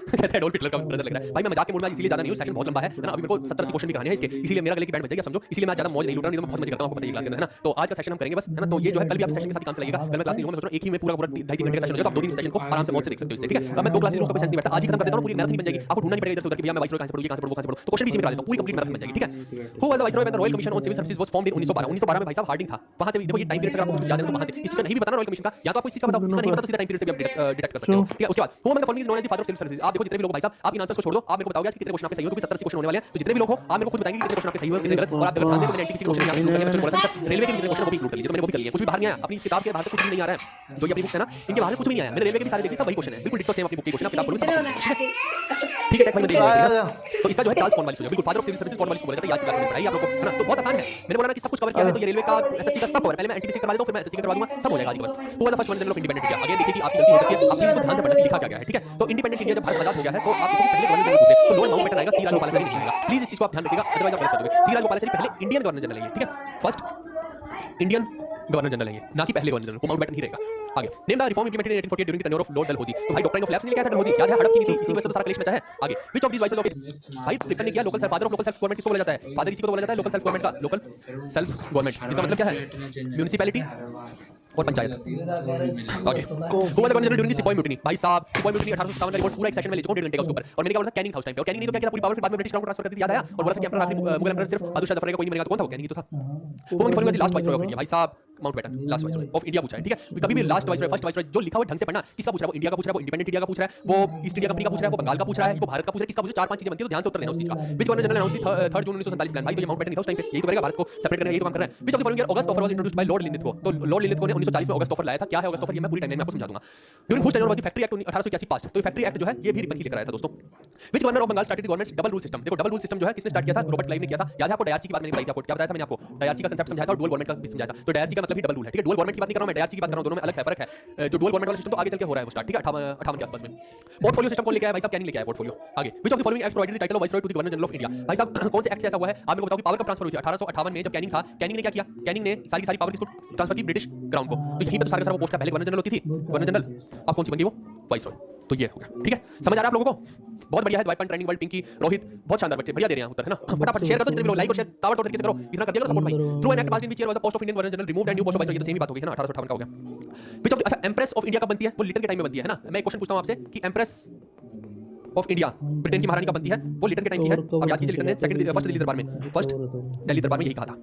कहते हैं एडोल्फ हिटलर का ब्रदर लग रहा है भाई, मैं मजाक के मूड में इसीलिए ज्यादा नहीं हूं, सेशन बहुत लंबा है ना। अभी मेरे को 70 80 क्वेश्चन की कहानी है इसके, इसीलिए मेरा गले की बैंड बज जाएगी, समझो। इसीलिए मैं ज्यादा मौज नहीं लूट रहा, नहीं तो मैं बहुत मजे करता हूं, आपको पता है क्लास के अंदर, है ना। तो आज का सेशन हम करेंगे बस, है ना। तो ये जो है कल भी आप सेशन के साथ काम चलेगा, कल मैं क्लास नहीं लूंगा, मैं सोच रहा हूं एक ही में पूरा 2.5-3 घंटे का सेशन हो जाएगा, आप 2 दिन सेशन को आराम से मौज से देख सकते हो इससे, ठीक है। अब मैं 2 क्लासेस लूंगा, कोई सेंस नहीं बैठता, आज ही खत्म कर देता हूं, पूरी मैराथन बन जाएगी। आपको ढूंढना नहीं पड़ेगा इधर से उधर कि भैया मैं वाइसरॉय कहां से पढ़ूं, ये कहां से पढ़ूं, वो कहां से पढ़ूं, तो क्वेश्चन भी इसी में करा देता हूं, पूरी कंप्लीट मैराथन बन जाएगी, ठीक है। Who was the viceroy when the royal commission on civil services was formed in 1912 में भाई साहब हार्डिंग था। वहां से देखो ये टाइम पीरियड अगर आपको कुछ याद है तो वहां से इस चीज का नहीं भी पता ना रॉयल कमीशन का, या तो आपको इस चीज का पता, इसका नहीं पता तो सीधा टाइम पीरियड से भी आप डिटेक्ट कर सकते हो, ठीक है। उसके बाद who among the following is known as the father of civil services. आप देखो जितने भी लोग भाई साहब, आप इन आंसर्स को छोड़ दो, आप मेरे को बताओगे आज कितने क्वेश्चन आपके सही हो, क्योंकि 70 80 क्वेश्चन होने वाले हैं। तो जितने भी लोग हो आप मेरे को खुद बताएंगे कि कितने क्वेश्चन आपके सही हो कितने गलत, और आप अगर ध्यान दें तो मैंने एनटीपीसी क्वेश्चन यहां पे बोला था, रेलवे के क्वेश्चन को भी इंक्लूड कर लीजिए, तो मैंने वो भी कर लिया। कुछ भी बाहर नहीं आया, अपनी इस किताब के बाहर से कुछ भी नहीं आ रहा है, जो ये अपनी बुक्स है ना इनके बाहर कुछ भी नहीं आया। मैंने रेलवे के भी सारे देखे, सब वही क्वेश्चन है, बिल्कुल डिट्टो सेम अपनी बुक के क्वेश्चन, आप किताब खोलो ठीक है। टेक भाई तो इसका जो है चार्ल्स कॉर्नवालिस हो बिल्कुल father of civil services Cornwallis बोला जाता है, याद किया पढ़ाई आप लोगों को, है ना। तो बहुत आसान है, मैंने बोला ना कि सब कुछ कवर किया है, तो ये रेलवे का एसएससी का सब कवर, पहले मैं एनटीपीसी करवा देता हूं, फिर मैं एसएससी का करवा दूंगा, सब हो जाएगा आज के बाद। हुआ the first general of independent India. Again देखिए कि आपकी गलती हो सकती है, आप प्लीज ध्यान से पढ़ना लिखा क्या गया है, ठीक है। तो इंडिपेंडेंट इंडिया जब भारत आजाद हो गया है तो आप देखो पहले गवर्नर जनरल पूछे तो लॉर्ड माउंटबेटन आएगा, सी राजगोपालाचारी नहीं आएगा, प्लीज इस चीज को आप ध्यान रखिएगा, अदरवाइज आप गलत कर दोगे। सी राजगोपालाचारी पहले इंडियन गवर्नर जनरल है, ठीक है, फर्स्ट इंडियन गवर्नर जनरल है, ना कि पहले गवर्नर जनरल, माउंटबेटन ही रहेगा। आगे name the reform implemented in 1848 during the tenure of Lord Dalhousie. तो भाई डॉक्ट्रिन ऑफ लैप्स ने लिखा था डलहौजी, याद है, हड़प की इसी वजह से तो सारा क्लेश मचा है। आगे which of these vices of भाई रिटर्न ने किया local self, father of local self government किसको बोला जाता है, फादर किसी को तो बोला जाता है लोकल सेल्फ गवर्नमेंट का, लोकल सेल्फ गवर्नमेंट इसका मतलब क्या है, म्युनिसिपैलिटी और पंचायत। ओके हुआ था जनरल ड्यूरिंग सिपाही म्यूटिनी। भाई साहब सिपाही म्यूटिनी 1857 का रिपोर्ट पूरा एक सेशन में ले चुका हूं 1.5 घंटे का उसके ऊपर, और मैंने क्या बोला था कैनिंग था उस टाइम पे, और कैनिंग नहीं तो क्या किया पूरी पावर फिर बाद में ब्रिटिश क्राउन ट्रांसफर कर दी, याद आया, और बोला था कि एम्परर आखिरी मुगल एम्परर सिर्फ बहादुर शाह जफर का कोई नहीं बनेगा, तो कौन था वो, कैनिंग तो था। वो मैंने बोला लास्ट वाइसरॉय ऑफ इंडिया, भाई साहब Mountbatten last viceroy of India पूछा है, ठीक है। कभी भी लास्ट वाइसरॉय फर्स्ट वाइसरॉय जो लिखा हुआ ढंग से पढ़ना, किसका पूछ रहा है, वो इंडिया का पूछ रहा है, वो इंडिपेंडेंट इंडिया का पूछ रहा है, वो ईस्ट इंडिया कंपनी का पूछ रहा है, वो बंगाल का पूछ रहा है, वो भारत का पूछ रहा है, किसका पूछ रहा है, 4-5 चीजें बनती है, तो ध्यान से उत्तर देना उस चीज का। विच गवर्नर जनरल अनाउंस दी 3 जून 1947 प्लान, भाई तो ये माउंटबेटन था उस टाइम पे, यही तो करेगा भारत को सेपरेट करना, यही तो काम कर रहा है। Which of the following year August offer was introduced by Lord Linlithgow, तो लॉर्ड लिनिथ को ने 1940 में ऑगस्ट ऑफर लाया था। क्या है ऑगस्ट ऑफर, ये मैं पूरी टाइमलाइन में आपको समझा दूंगा। During whose tenure was the factory act 1881 pass, तो ये फैक्ट्री एक्ट जो है ये भी रिपन ही लेकर आया था दोस्तों। Which governor of Bengal started the government's double rule system? देखो डबल रूल सिस्टम जो है किसने स्टार्ट किया था? रॉबर्ट क्लाइव ने किया था। याद है आपको डायरची की बात मैंने बताई थी आपको, क्या बताया था मैंने आपको? डायरची का कांसेप्ट समझाया था और डुअल गवर्नमेंट का भी समझाया था। तो डायरची का मतलब ही डबल रूल है, ठीक है? डुअल गवर्नमेंट की बात नहीं कर रहा हूं मैं, डायरची की बात कर रहा हूं, दोनों में अलग है, फर्क है। जो डुअल गवर्नमेंट वाला सिस्टम तो आगे चल के हो रहा है वो स्टार्ट, ठीक है? 58 के आसपास में। पोर्टफोलियो सिस्टम कौन लेके आया भाई साहब? कैनिंग लेके आया पोर्टफोलियो। आगे which of the following acts provided the title of viceroy to the governor general of India? भाई साहब कौन से एक्ट से ऐसा हुआ है? आप मेरे को बताओ कि पावर कब ट्रांसफर हुई थी? 1858 में जब कैनिंग था, कैनिंग ने क्या किया? कैनिंग ने सारी की सारी पावर किसको ट्रांसफर की? ब्रिटिश क्राउन को। तो यहीं पे तो सारे का सारा वो पोस्ट पहले गवर्नर जनरल होती थी, गवर्नर जनरल। अब कौन सी बन गई वो? वाइसरॉय। तो ये हो गया, ठीक है? समझ आ रहा है आप लोगों को? बहुत बढ़िया है, वाइपन ट्रेनिंग वर्ल्ड पिंकी रोहित बहुत शानदार बच्चे, बढ़िया दे रहे हैं उत्तर, है ना? फटाफट शेयर कर दो, जितने भी लोग लाइक और शेयर ताबड़तोड़ तरीके से करो, इतना कर दिया करो सपोर्ट भाई। Through an act pass in which year was the post of Indian governor general removed and new post of viceroy, ये तो सेम ही बात हो गई है ना, 1858 का हो गया। व्हिच ऑफ अच्छा एम्प्रेस ऑफ इंडिया कब बनती है? वो लिटन के टाइम में बनती है ना? मैं एक क्वेश्चन पूछता हूं आपसे कि एम्प्रेस ऑफ इंडिया ब्रिटेन की महारानी कब बनती है? वो लिटन के टाइम की है। अब याद कीजिए लिटन ने फर्स्ट दिल्ली दरबार में, फर्स्ट दिल्ली दरबार में यही कहा था,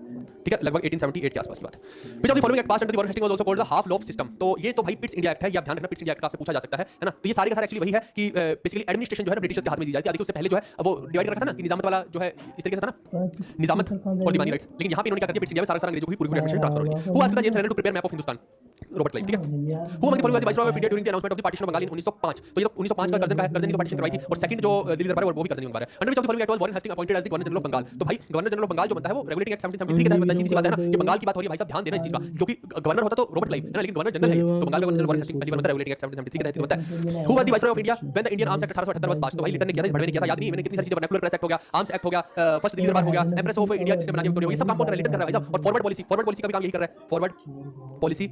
ठीक है? लगभग 1878 के आसपास की बात है। Which of the following act pass under the governor Hastings was also called the half loaf system? तो ये तो भाई पिट्स इंडिया एक्ट है, ये आप ध्यान रखना, पिट्स इंडिया एक्ट आपसे पूछा जा सकता है ना? तो ये सारे का सारा एक्चुअली वही है कि बेसिकली एडमिनिस्ट्रेशन जो है ब्रिटिशर्स के हाथ में दी जाती है। उससे पहले जो है वो डिवाइड कर रखा था ना कि निजामत वाला जो है इस तरीके से था ना, निजामत और दीवानी राइट्स। लेकिन यहाँ पे इन्होंने क्या कर दिया, पिट्स इंडिया में सारा अंग्रेजों को ही पूरी एडमिनिस्ट्रेशन ट्रांसफर हो गई। Who asked the James Rennell to prepare map of Hindustan? Robert Clive, ठीक है? Who among the following was the viceroy of India during the announcement of the partition of Bengal in 1905? तो ये तो 1905 का कर्जन की partition करवाई थी, और सेकंड जो दिल्ली दरबार है वो भी कर्जन की बंगाल है। Under which of the following act was Warren Hastings appointed as the governor general of Bengal? तो भाई गवर्नर जनरल ऑफ बंगाल जो बनता है वो रेगुलेटिंग एक्ट 1773 के तहत बनता है। सीधी सी बात है ना, ये बंगाल की बात हो रही है भाई साहब, ध्यान देना इस चीज का, क्योंकि गवर्नर होता तो रॉबर्ट क्लाइव है ना, लेकिन गवर्नर जनरल है तो बंगाल का गवर्नर वॉरेन हेस्टिंग्स पहली बार बनता है, रेगुलेटिंग एक्ट 1773 के तहत बनता है। Who was the viceroy of India when the Indian arms act 1878 was passed? तो भाई लिटन ने किया था, इस बड़वे ने किया था, याद नहीं? मैंने कितनी सारी चीजें, वर्नाकुलर प्रेस एक्ट हो गया, आर्म्स एक्ट हो गया, फर्स्ट दिल्ली दरबार हो गया, एम्प्रेस ऑफ इंडिया जिसने बना दी विक्टोरिया, ये सब काम कौन रिलेटेड कर रहा है भाई साहब? और फॉरवर्ड पॉलिसी का भी काम यही कर रहा है। फॉरवर्ड पॉलिसी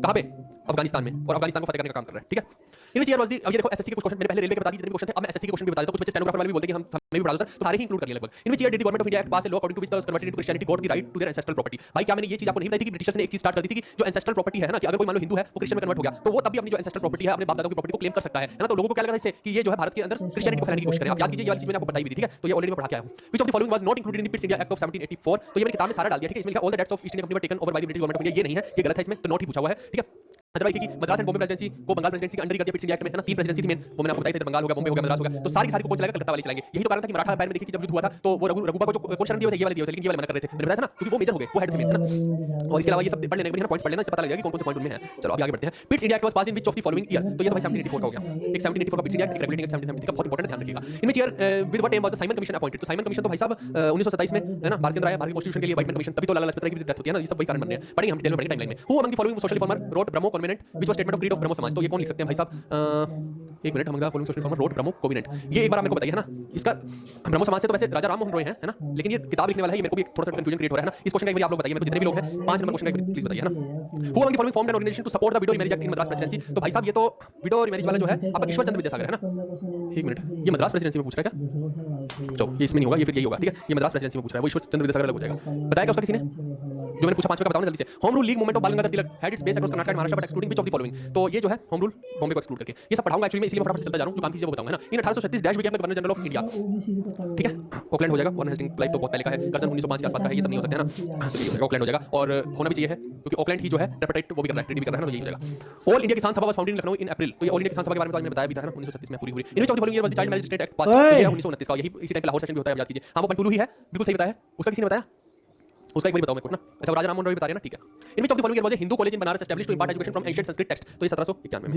कहां पे? अफगानिस्तान में, और अफगानिस्तान को फतेह करने का काम कर रहा है, ठीक है? In which year was the, अब ये देखो एसएससी के कुछ क्वेश्चन मैंने पहले रेलवे के बता दिए, जितने भी क्वेश्चन थे, अब मैं एसएससी के क्वेश्चन भी बता देता हूं। कुछ बच्चे स्टेनोग्राफर वाले भी बोलते हैं कि हम हमें भी पढ़ा दो सर, तो सारे ही इंक्लूड कर लिए लगभग। In which year did the government of India act pass a law according to which the converted into Christianity got the right to their ancestral property? भाई क्या मैंने ये चीज आपको नहीं बताई थी कि ब्रिटिशर्स ने एक चीज स्टार्ट कर दी थी कि जो एंसेस्ट्रल प्रॉपर्टी है ना, कि अगर कोई मान लो हिंदू है वो क्रिश्चियन में कन्वर्ट हो गया तो वो तब भी अपनी जो एंसेस्ट्रल प्रॉपर्टी है, अपने बाप दादा की प्रॉपर्टी को क्लेम कर सकता है ना? तो लोगों को क्या लगा था इससे कि ये जो है भारत के अंदर क्रिश्चियनिटी को फैलाने की कोशिश करें। आप याद कीजिए ये वाली चीज मैंने आपको बताई भी थी, ठीक है? तो ये ऑलरेडी मैं पढ़ा के आया हूं। Which of the following was not included in the पिट्स India act of 1784? तो ये मैंने किताब में सारा डाल दिया, ठीक है? इसमें लिखा all the dates of East India company were taken over by the British government of India, ये नहीं है, ये गलत है, इसमें तो नॉट ही पूछा हुआ है, ठीक है? अदरवाइज कि मद्रास एंड बॉम्बे प्रेसिडेंसी को बंगाल प्रेसिडेंसी के अंडर ही कर दिया पिट्स इंडिया एक्ट में, है ना? तीन प्रेसिडेंसी थी मेन, वो मैंने आपको बताई थी, बंगाल हो गया, बॉम्बे हो गया, मद्रास हो गया, तो सारी को कौन चलाएगा? कलकत्ता वाले चलाएंगे। यही तो कारण था कि मराठा एम्पायर में देखिए कि जब युद्ध हुआ था तो वो रघुबा को जो कौन शरण दिए थे, ये वाले दिए थे, लेकिन ये वाले मना कर रहे थे, मैंने बताया था ना, क्योंकि वो मेजर हो गए, वो हेड थे, है ना? और इसके अलावा ये सब पढ़ लेने के बाद पॉइंट्स पढ़ लेना, इससे पता लग जाएगा कि कौन-कौन से पॉइंट उनमें है। चलो अभी आगे बढ़ते हैं। पिट्स India act was pass in which of the following year? तो ये तो भाई 1784 का हो गया, एक 1784 का पिट्स इंडिया एक्ट, एक रेगुलेटिंग एक्ट 1773 का, बहुत इंपॉर्टेंट, ध्यान रखिएगा। In which year with what am was the Simon commission appointed? तो साइमन कमीशन तो भाई साहब 1927 में, है ना, भारत के अंदर आया, भारत की कॉन्स्टिट्यूशन के लिए वाइटमैन कमीशन, तभी तो लाला लाजपत राय की डेथ होती है ना, ये सब वही कारण बन रहे हैं, पढ़ेंगे हम डिटेल में, पढ़ेंगे टाइमलाइन में। Who among the following social reformer wrote Brahmo covenant which was statement of creed of Brahmo Samaj? तो ये कौन लिख सकते हैं भाई साहब? एक minute, among the following social reformer wrote Brahmo covenant, ये एक बार आप मेरे को बताइए, है ना? इसका ब्रह्मो समाज से तो वैसे राजा राम मोहन रॉय है ना, लेकिन ये किताब लिखने वाला है, ये मेरे को भी थोड़ा सा कंफ्यूजन क्रिएट हो रहा है ना। इस क्वेश्चन का एक बार आप लोग बताइए मेरे को, जितने भी लोग हैं, 5 नंबर क्वेश्चन का प्लीज बताइए, है ना? Who among the following formed an organization to support the widow marriage act in Madras presidency? तो भाई साहब ये तो विडो मैरिज वाला जो है आपका ईश्वर चंद्र विद्यासागर है ना? एक मिनट, ये मद्रास प्रेसिडेंसी में पूछ रहा है क्या? चलो ये इसमें नहीं होगा, ये फिर यही होगा, ठीक है? ये मद्रास प्रेसिडेंसी में पूछ रहा है, वो ईश्वर चंद्र विद्यासागर अलग हो जाएगा। बताया क्या उसका किसी ने? जो मैंने पूछा 5 का बताओ ना जल्दी से। Home rule league movement of Bal Gangadhar Tilak had its base across Karnataka and Maharashtra but excluding which of the following? तो ये जो है होम रूल बॉम्बे को एक्सक्लूड करके, ये सब पढ़ाऊंगा एक्चुअली मैं, इसलिए मैं फटाफट से चलता जा रहा हूं, जो काम कीजिए वो बताऊंगा, है ना? इन 1836 dash became the governor general of India, ठीक है? ऑकलैंड हो जाएगा, वॉरेन हेस्टिंग्स लाइफ तो बहुत पहले का है, कर्जन 1905 के आसपास का है, ये सब नहीं हो सकता है ना? तो ये हो जाएगा, ऑकलैंड हो जाएगा, और होना भी चाहिए है क्योंकि ऑकलैंड ही जो है ट्रिपरेट वो भी कर रहा है, ट्रीटी भी कर रहा है ना, तो यही हो जाएगा। ऑल इंडिया किसान सभा वाज फाउंडेड इन लखनऊ इन अप्रैल, तो ये ऑल इंडिया किसान सभा के बारे में तो आज मैंने बताया भी था ना, 1936 में पूरी हुई। In which of the following year was the child marriage state act pass? तो ये 1929 का, यही इसी टाइम पे लाहौर सेशन भी होता है, याद कीजिए। हां वो पंटुलू ही है, बिल्कुल सही बताया है। उसका किसी ने बताया? उसका एक बार बताओ मेरे को ना। अच्छा राजा राम मोहन रॉय बता रहे हैं ना, ठीक है? In which of the following year was a Hindu college in Banaras established to impart education from ancient Sanskrit text? तो ये 1791 में।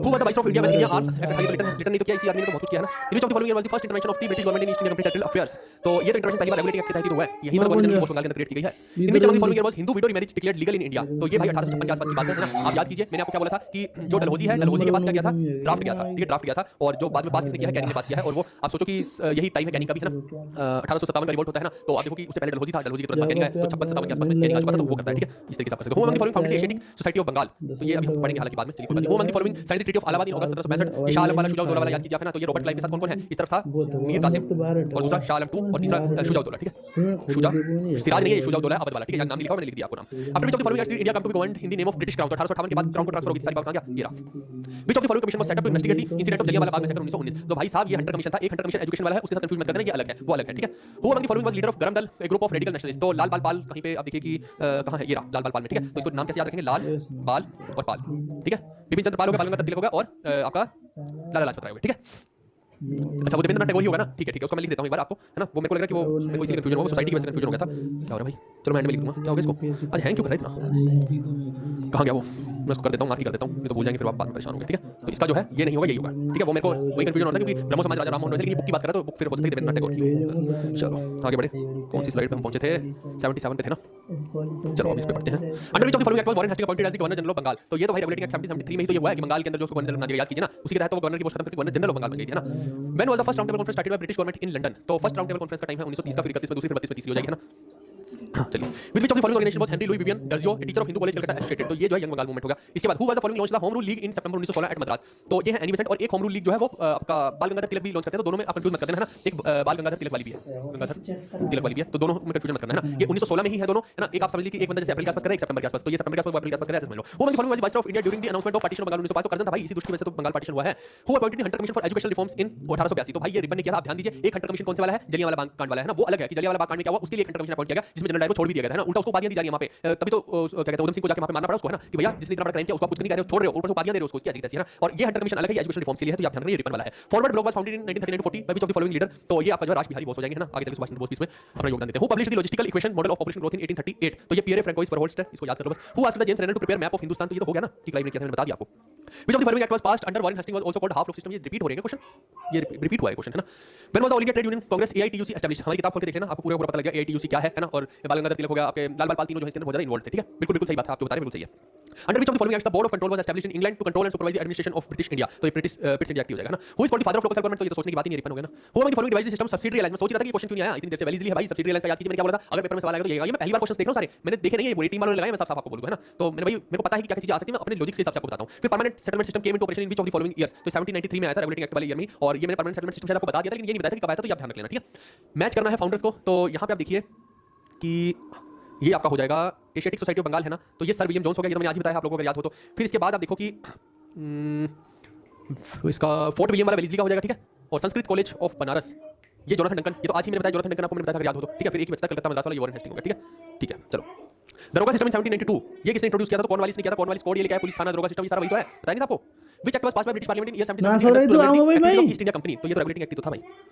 Who was the vice of India when India arms act था? रिटर्न नहीं तो किया, इसी आदमी ने तो बहुत कुछ किया है ना। In which of the following year was the first intervention of the British government in East India company territorial affairs? तो ये तो इंटरवेंशन पहली बार रेगुलेटिंग एक्ट के तहत ही तो हुआ है, यही मतलब गवर्नमेंट पोस्ट बंगाल के अंदर क्रिएट की गई है। In which of the following year was Hindu widow marriage declared legal in India? तो ये भाई 1856 के आसपास की बात है ना? आप याद कीजिए मैंने आपको क्या बोला था कि जो डलहौजी है, डलहौजी के पास क्या किया था? ड्राफ्ट किया था, ठीक है? ड्राफ्ट किया था, और जो बाद में पास किसने किया है? कैनिंग ने पास किया है, और वो आप सोचो कि यही टाइम है कैनिंग का भी, है ना? 1857 का रिवोल्ट होता है ना, तो आप देखो कि उससे पहले डलहौजी था, डलहौजी के तुरंत बाद कैनिंग है, तो 56-57 के आसपास में कैनिंग आ चुका था, तो वो करता है, ठीक है? इस तरीके से आप कर सकते हो। Who among the following founded Asiatic society of Bengal? तो ये अभी हम पढ़ेंगे हालांकि बाद में, चलिए कोई बात नहीं। Who among the following signed the treaty of Allahabad in August 1765? Shah Alam वाला, शुजा उद दौला वाला, याद कीजिए आप, है ना? तो ये रॉबर्ट क्लाइव के साथ कौन-कौन है? इस तरफ था मीर कासिम, और दूसरा शाह आलम II, और तीसरा शुजा उद दौला, ठीक है? शुजा सिराज नहीं है, शुजा उद दौला अवध वाला, ठीक है? नाम नहीं लिखा मैंने, लिख दिया आपको नाम। After which of the following act India come to be governed in the name of British crown? तो 1858 के बाद क्राउन को ट्रांसफर हो गई, सारी बात कहां गया? ये रहा। Which of the following commission was set up to investigate the incident of Jallianwala Bagh massacre 1919? तो भाई साहब ये हंटर कमीशन था, एक हंटर कमीशन एजुकेशन वाला है, उसके साथ कंफ्यूज मत कर देना, ये अलग है, वो अलग है, ठीक है? Who among the following was leader of गरम दल, ए ग्रुप ऑफ रेडिकल नेशनलिस्ट? तो लाल बाल पाल, कहीं पे आप देखिए कि कहां है? ये रहा, लाल बाल पाल में, ठीक है? तो इसको नाम कैसे याद रखेंगे? लाल बाल और पाल, ठीक है? बिपिन चंद्र पाल हो गया, बाल गंगाधर तिलक हो गया, और आपका लाला लाजपत राय हो गया, ठीक है? अच्छा वो देवेंद्रनाथ टैगोर ही होगा ना, ठीक है उसको मैं लिख देता हूँ एक बार आपको, है ना। वो मेरे को लग रहा है कि वो मेरे को इसी कंफ्यूजन होगा, सोसाइटी की वजह से कंफ्यूजन हो गया था। क्या हो रहा है भाई, चलो मैं एंड में लिख दूंगा, क्या हो गया इसको, आज हैंग क्यों कर रहा है इतना, कहाँ गया वो, मैं उसको कर देता हूँ, मार्क ही कर देता हूँ, ये तो भूल जाएंगे फिर आप बाद में परेशान होंगे, ठीक है। तो इसका जो है ये नहीं होगा, यही होगा, ठीक है। वो मेरे को वही कंफ्यूजन होता है क्योंकि ब्रह्मो समाज राजा राम मोहन रॉय, लेकिन ये बुक की बात कर रहा है तो बुक फिर हो सकती है देवेंद्रनाथ टैगोर की हो। चलो आगे बढ़े, कौन सी स्लाइड पे हम पहुंचे थे, 77 पे थे ना। चलो अब इस पे पढ़ते हैं। Under which of the following act was Warren Hastings appointed as the governor general of Bengal. तो ये तो भाई रेगुलेटिंग एक्ट 1773 में ही तो ये हुआ है कि बंगाल के अंदर जो उसको गवर्नर जनरल बना दिया, याद कीजिए ना, उसी के तहत तो वो गवर्नर की पोस्ट खत्म करके गवर्नर जनरल ऑफ बंगाल बन गई थी, है ना। When was the first round table conference started by British government in London. तो फर्स्ट राउंड टेबल कॉन्फ्रेंस का टाइम है 1930 का, फिर 31 में दूसरी, फिर 32 में तीसरी हो जाएगी, है ना। चलिए, with which of the following organization was Henry Louis Vivian Derozio, a teacher of Hindu college Calcutta associated. तो ये जो है यंग बंगाल मूवमेंट होगा। इसके बाद who was the following launched the home rule league in September 1916 at Madras. तो ये है एनी बेसेंट और एक होम रूल लीग जो है वो आपका बाल गंगाधर तिलक भी लॉन्च करते हैं, तो दोनों में आप कंफ्यूज मत कर देना, है ना। एक बाल गंगाधर तिलक वाली भी है, गंगाधर तिलक वाली भी है, तो दोनों में कंफ्यूजन मत करना, है ना। ये 1916 में ही है दोनों, है ना। एक आप समझ लीजिए कि एक बंदा जैसे अप्रैल के आसपास करे, एक सितंबर के आसपास, तो ये सितंबर के आसपास अप्रैल के आसपास करे, ऐसे समझ लो। वो was following vice of India during the announcement of partition of Bengal 1905। तो करजन था भाई, इसी दुष्ट की वजह से तो बंगाल पार्टीशन हुआ है। Who appointed the Hunter commission for educational reforms in 1882। तो भाई ये रिबन ने किया था, आप ध्यान दीजिए। एक हंटर कमीशन कौन से वाला है, जलियांवाला बाग कांड वाला है ना। वो अलग है कि जलियांवाला बाग कांड में क्या हुआ, उसके लिए एक हंटर कमीशन अपॉइंट किया गया जिसमें जनरल डायर को छोड़ भी दिया गया था, है ना। उल्टा उसको उपाधियां दी जा रही है वहां पे, तभी तो क्या कहते हैं उधम सिंह को जाके वहां पे मारना पड़ा उसको, है ना, कि भैया जिसने इतना बड़ा क्राइम किया उसको आप कुछ नहीं कह रहे हो, छोड़ रहे हो, ऊपर से उपाधियां दे रहे हो उसको, इसकी ऐसी तैसी, है ना। और ये हंटर कमीशन अलग है, एजुकेशन रिफॉर्म्स के लिए है, तो आप ध्यान रखिए, ये रिबन वाला है। Forward block was founded in 1939 to 40 by which of the following leader. तो ये आपका जो राज बिहारी बोस हो जाएंगे, है ना। आगे चल के सुभाष चंद्र बोस इसमें अपना योगदान देते हैं। Who published the logistical equation model of population growth in 1838। तो ये पियरे फ्रैंकोइस फॉरवर्ड्स है, इसको याद कर लो बस। Who asked the James Rennell to prepare map of Hindustan. तो ये तो हो गया ना, ठीक लाइव ने किया था, मैंने बता दिया आपको। विच of the following act was passed under Warren Hastings was also called half लोक सिस्टम। ये रिपीट हो रहे हैं क्वेश्चन, ये रिपीट हुआ है क्वेश्चन, है ना। When was the all India trade union Congress AITUC established. हमारी किताब खोल के देख लेना, आपको पूरा पता लग जाएगा एआईटीयूसी क्या है ना। और बाल गंगाधर तिलक हो गया, आपके लाल बाल पाल, तीनों जो है इसके अंदर बहुत ज्यादा इन्वॉल्व थे, ठीक है। बिल्कुल सही बात है, आप जो बता रहे हैं बिल्कुल सही है। Under which of the following acts the board of control was established in England to control and supervise the administration of British India. तो ये ब्रिटिश पिट्स इंडिया एक्ट हो जाएगा ना। Who is called the father of local government. तो ये तो सोचने की बात ही नहीं, रिपन हो गया ना। Who among the following device system subsidy allies. मैं सोच रहा था कि क्वेश्चन क्यों नहीं आया इतनी देर से, वेरी इजीली है भाई, सब्सिडी एलाइज का याद कीजिए, मैंने क्या बोला था। अगर पेपर में सवाल आएगा तो ये आएगा। ये मैं पहली बार क्वेश्चन देख रहा हूं सारे, मैंने देखे नहीं है, ये टीम वालों ने लगाए, मैं साफ आपको बोलूंगा, है ना। तो मैंने भाई मेरे को पता है कि क्या चीजें आ सकती है, मैं अपने लॉजिक के हिसाब से आपको बताता हूं। फिर permanent settlement system came into operation in which of the following years. तो 1793 में आया था रेगुलेटिंग एक्ट वाले ईयर में, और ये मैंने परमानेंट सेटलमेंट सिस्टम शायद आपको बता दिया था, लेकिन ये नहीं बताया था कि कब आया था, तो ये आप ध्यान रख लेना, ठीक है। मैच करना है फाउंडर्स को, तो यहां पे आप देखिए कि ये आपका हो जाएगा एशियाटिक सोसाइटी ऑफ बंगाल, है ना। तो ये सर विलियम जोन्स हो गया, ये तो मैंने आज ही बताया आप लोगों को अगर याद हो तो। फिर इसके बाद आप देखो कि इसका फोर्ट विलियम वाला वेलेस्ली का हो जाएगा, ठीक है। और संस्कृत कॉलेज ऑफ बनारस, ये जोनाथन डंकन, ये तो आज ही मैंने बताया, जोनाथन डंकन आपको मैंने बताया था अगर याद हो तो, ठीक है। फिर एक ही बचता कलकत्ता मद्रास वाला, ये वॉरेन हेस्टिंग्स हो गया, ठीक है चलो। दरोगा सिस्टम इन 1792, ये किसने इंट्रोड्यूस किया था, तो कॉर्नवालिस ने किया था। कॉर्नवालिस कोड ये लेके आया, पुलिस थाना दरोगा सिस्टम, ये सारा वही तो है, बताया नहीं था आपको। Which act was passed by British parliament in year 1793 east India company. तो ये तो रेगुलेटिंग एक्ट तो था भाई।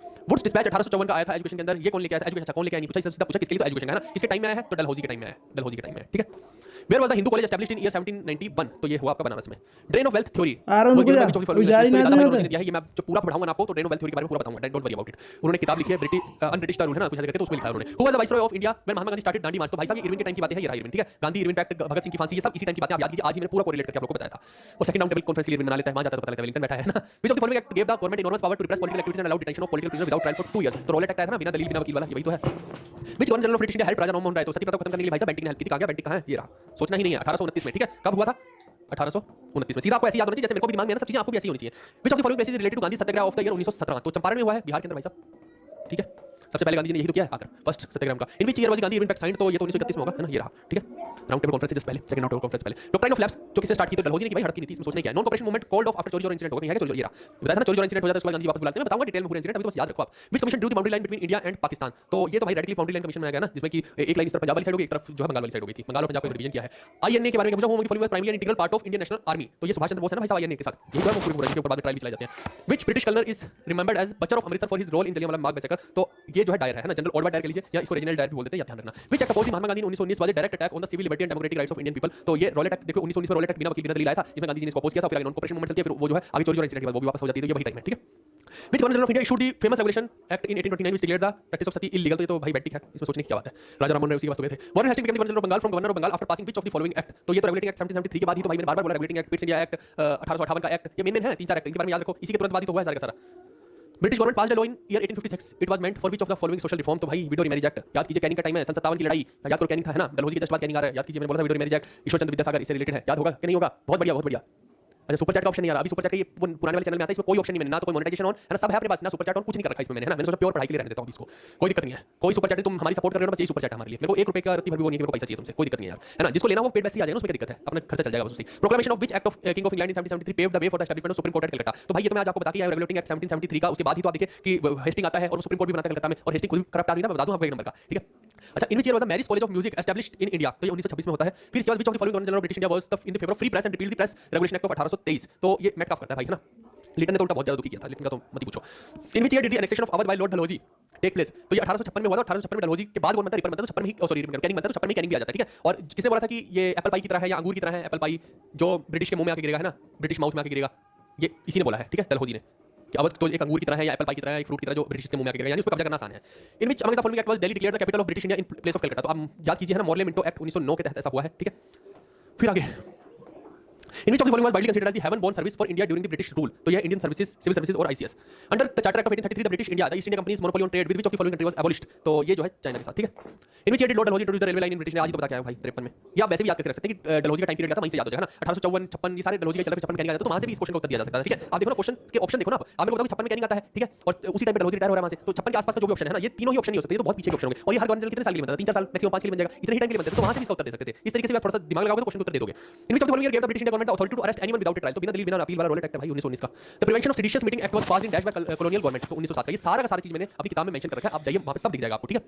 वुड्स डिस्पैच 1854 का आया था एजुकेशन के अंदर, ये कौन लेके आया था, एजुकेशन कौन लेके आया, नहीं पूछा, सीधा पूछा किसके लिए, तो एजुकेशन है ना। इसके टाइम में आया है, तो डलहौजी के टाइम में आया है, डलहौजी के टाइम में है, ठीक है। Where was the Hindu college established in year 1791। तो ये हुआ आपका बनारस में। ड्रेन ऑफ वेल्थ थ्योरी, ये मैं जो पूरा पढ़ाऊंगा आपको, तो ड्रेन ऑफ वेल्थ थ्योरी के बारे में पूरा बताऊंगा, डोंट वरी अबाउट इट। उन्होंने किताब लिखी है ब्रिटिश अनब्रिटिश रूल, है ना, कुछ ऐसे करके, तो उसमें लिखा है उन्होंने। Who was the viceroy of India when Mahatma Gandhi started Dandi march. तो भाई साहब ये इरविन के टाइम की बातें हैं, ये रहा इरविन, ठीक है। गांधी इरविन पैक्ट, भगत सिंह की फांसी, ये सब इसी टाइम की बातें आप याद कीजिए। आज ही मैंने पूरा कोरिलेट करके आप लोगों को बताया था। और सेकंड राउंड टेबल कॉन्फ्रेंस के लिए इरविन बना लेता है, वहां जाता है तो पता लगता है वेलिंगटन बैठा है ना। Which of the following act gave the government enormous power to repress political activities and allow detention of political prisoners without trial for 2 years. तो रॉलेट एक्ट आया था ना, बिना दलील बिना वकील वाला, ये वही तो है। Which governor general of British India help Raja Rammohan Roy. तो सती प्रथा खत्म करने के लिए भाई साहब बेंटिक ने हेल्प की थी, कहां गया बेंटिक, कहां है, ये रहा, सोचना ही नहीं है, 1829 में, ठीक है। कब हुआ था, 1829 में। सीधा आपको ऐसे याद होना चाहिए जैसे मेरे को भी दिमाग में है ना, सब चीजें आपको भी ऐसी होनी चाहिए। Which of the following places related to Gandhi satyagraha of the year 1917। तो चंपारण में हुआ है, बिहार के अंदर भाई साहब, ठीक है। सबसे पहले गांधी जी ने यही तो किया है आकर, फर्स्ट सत्याग्रह का। In which year was Gandhi Irwin pact signed. तो ये तो 1931 में होगा, है ना, ये रहा, ठीक है। राउंड टेबल कॉन्फ्रेंस जस्ट पहले, सेकंड राउंड टेबल कॉन्फ्रेंस पहले। डॉक्ट्राइन ऑफ लैप्स जो किसने स्टार्ट की, तो डलहौजी ने की भाई, हड़प की नीति, इसमें सोचने क्या है। Non cooperation movement called off after चोरी और इंसिडेंट होगा, है क्या चोरी, ये रहा, बताया था ना, चोरी और इंसिडेंट हो जाता है, उसके बाद गांधी वापस बुलाते हैं, मैं बताऊंगा डिटेल में पूरा इंसिडेंट, अभी तो बस याद रखो आप। Which commission drew the boundary line between India and Pakistan. तो ये तो भाई डायरेक्टली बाउंड्री लाइन कमीशन बनाया गया ना, जिसमें कि एक लाइन इस तरफ पंजाब वाली साइड होगी, एक तरफ जो है बंगाल वाली साइड हो गई थी। बंगाल और पंजाब का डिवीजन किया है। आईएनए के बारे में पूछा हूं, following primary and integral part of Indian national army. तो ये सुभाष चंद्र बोस है ना भाई साहब, आईएनए के साथ, ये तो पूरी के ऊपर बाद में ट्रायल भी चलाए जाते हैं। Which British colonel is remembered as butcher of Amritsar for his role in Jallianwala Bagh massacre. तो ये जो है डायर है ना, जनरल ऑर्डर डायर कह लीजिए, या इसको रीजनल डायर भी बोल देते हैं, ध्यान रखना। Which act oppose Mahatma Gandhi 1919 was direct attack on the civil liberty and democratic rights of Indian people. तो ये रॉलेट एक्ट देखो, 1919 में रॉलेट एक्ट बिना वकील बिना दलील आया था, जिसमें गांधी जी ने इसको अपोज किया था, फिर आगे नॉन कॉपरेशन मूवमेंट चलती है, फिर वो जो है आगे चोरी और इंसिडेंट के बाद वो भी वापस हो जाती है, तो ये वही टाइम है, ठीक है। Which governor general of India issued the famous regulation act in 1829 which declared the practice of sati illegal. तो ये तो भाई बैटिक है, इसमें सोचने की क्या बात है, राजा राममोहन राय उसी के पास हो गए थे। Warren Hastings became the governor of Bengal from governor of Bengal after passing which of the following act. तो ये तो रेगुलेटिंग एक्ट 1773 के बाद ही तो भाई मैंने बार-बार बोला, रेगुलेटिंग एक्ट, पिट्स इंडिया एक्ट, 1858 का एक्ट, ये मेन है, 3-4 एक्ट, इनके बारे में याद रखो, इसी के तुरंत बाद ही तो हुआ है सारा का सारा। British government passed a law in year 1856, it was meant for which of the following social reform. तो भाई विडो मैरिज एक्ट याद कीजिए, कैनिंग का टाइम है, सन 57 की लड़ाई याद करो, कैनिंग था, है ना, डलहौजी के जस्ट बाद कैनिंग आ रहा है, याद कीजिए, मैंने बोला था window marriage act, Ishwar Chandra Vidyasagar इससे रिलेटेड है, याद होगा कि नहीं होगा, बहुत बढ़िया बहुत बढ़िया। अच्छा सुपर चैट का ऑप्शन नहीं आ रहा अभी, सुपर चैट का ये पुराने वाले चैनल में आता है, इसमें कोई ऑप्शन नहीं, मैंने ना तो कोई मोनेटाइजेशन ऑन है ना, सब है अपने पास, ना सुपर चैट ऑन, कुछ नहीं कर रखा इसमें मैंने, है ना। मैंने सोचा प्योर पढ़ाई के लिए रहने देता हूं इसको, कोई दिक्कत नहीं है, कोई सुपर चैट तुम हमारी सपोर्ट कर रहे हो ना, बस यही सुपर चैट हमारे लिए, मेरे को 1 रुपए का रत्ती भर भी वो नहीं, मेरे को पैसा चाहिए तुमसे, कोई दिक्कत नहीं यार, है ना। जिसको लेना वो पेड वैसे ही आ जाएगा, उसमें क्या दिक्कत है, अपना खर्चा चल जाएगा बस उसी। Proclamation of which act of king of England in 1773 paved the way for the establishment of supreme court at Calcutta. तो भाई ये तो मैं आज आपको बता के आया, रेगुलेटिंग एक्ट 1773 का, उसके बाद ही तो आप देखिए कि हेस्टिंग आता है और सुप्रीम कोर्ट भी बनाता है कलकत्ता में, और हेस्टिंग खुद करप्ट आदमी था, मैं बता दूं आपको एक नंबर का, ठीक है। अच्छा in which year was the Marris college of music established in India. तो ये 1926 में होता है। फिर इसके बाद which of the following governor general of British India was in the favour of free press and repealed the press regulation act of 1823। तो ये मेटकाफ करता है भाई, है ना। लिटन ने तो उल्टा बहुत ज्यादा दुखी किया था, लिटन का तो मत ही पूछो। In which year did the annexation of Awadh by Lord Dalhousie take place? तो ये 1856 में हुआ था। 1856 में डलहौजी के बाद कौन बनता है? रिपर बनता है। तो 56 में ही सॉरी कैनिंग बनता है। तो 56 में कैनिंग भी आ जाता है, ठीक है। और किसने बोला था कि ये एप्पल पाई की तरह है या अंगूर की तरह है एप्पल पाई, जो ब्रिटिश के मुंह में आके गिरेगा, है ना, ब्रिटिश माउथ में आके गिरेगा, ये इसी ने बोला है, ठीक है, डलहौजी ने, कि अवध तो एक अंगूर की तरह है या एप्पल पाई की तरह है, एक फ्रूट की तरह जो ब्रिटिश के मुंह में आके गिरेगा, यानी उस पर कब्जा करना आसान है। In which among the following act was Delhi declared the capital of British India in place of Calcutta? तो आप याद कीजिए, है ना, मॉर्ले मिंटो एक्ट 1909 के तहत ऐसा हुआ है, ठीक है। फिर आगे, In which of the following was widely considered as the heaven-born service for India during the British rule? तो यह इंडियन सर्विसेज, सिविल सर्विसेज और ICS। Under the Charter Act of 1833, the British India, the East India Company's monopoly on trade with which of the following country was abolished? तो ये जो है China के साथ, ठीक है। In which year did Lord Dalhousie introduce the railway line in British India? आज ही तो बता के आया हूं भाई 53 में। या आप वैसे भी याद करके रख सकते हैं कि डलहौजी का टाइम पीरियड क्या था, वहीं से याद हो जाएगा ना। 1854, 56 ये सारे डलहौजी के चलते 56 में कैनिंग आ जाता है, तो वहां से भी इस क्वेश्चन का उत्तर दिया जा सकता है, ठीक है। आप देखो ना क्वेश्चन के ऑप्शन देखो ना, आप मेरे को बताओ 56 में कैनिंग आता है, ठीक है, और उसी टाइम पे डलहौजी रिटायर हो रहा है वहां से, तो 56 के आसपास का जो भी ऑप्शन है ना, ये तीनों ही ऑप्शन नहीं हो सकते, ये तो बहुत पीछे के ऑप्शन होंगे। और ये हर गवर्नर कितने साल के लिए बनता है? 3-4 साल, मैक्सिमम 5 के लिए बन जाएगा, इतने ही टाइम के लिए बनते हैं, तो वहां से भी इसका उत्तर दे सकते थे। इस तरीके से आप थोड़ा सा दिमाग लगाओगे तो क्वेश्चन का उत्तर दे दोगे। In which of the following year gave the British India government the authority to arrest anyone without a trial? तो बिना दलील बिना अपील वाला रोलेट एक्ट है भाई 1919 का। The Prevention of Seditious Meeting Act was passed in dash by colonial government, तो 1907 का। ये सारा का सारा चीज मैंने अपनी किताब में मेंशन कर रखा है, आप जाइए वहां पे सब दिख जाएगा आपको, ठीक है।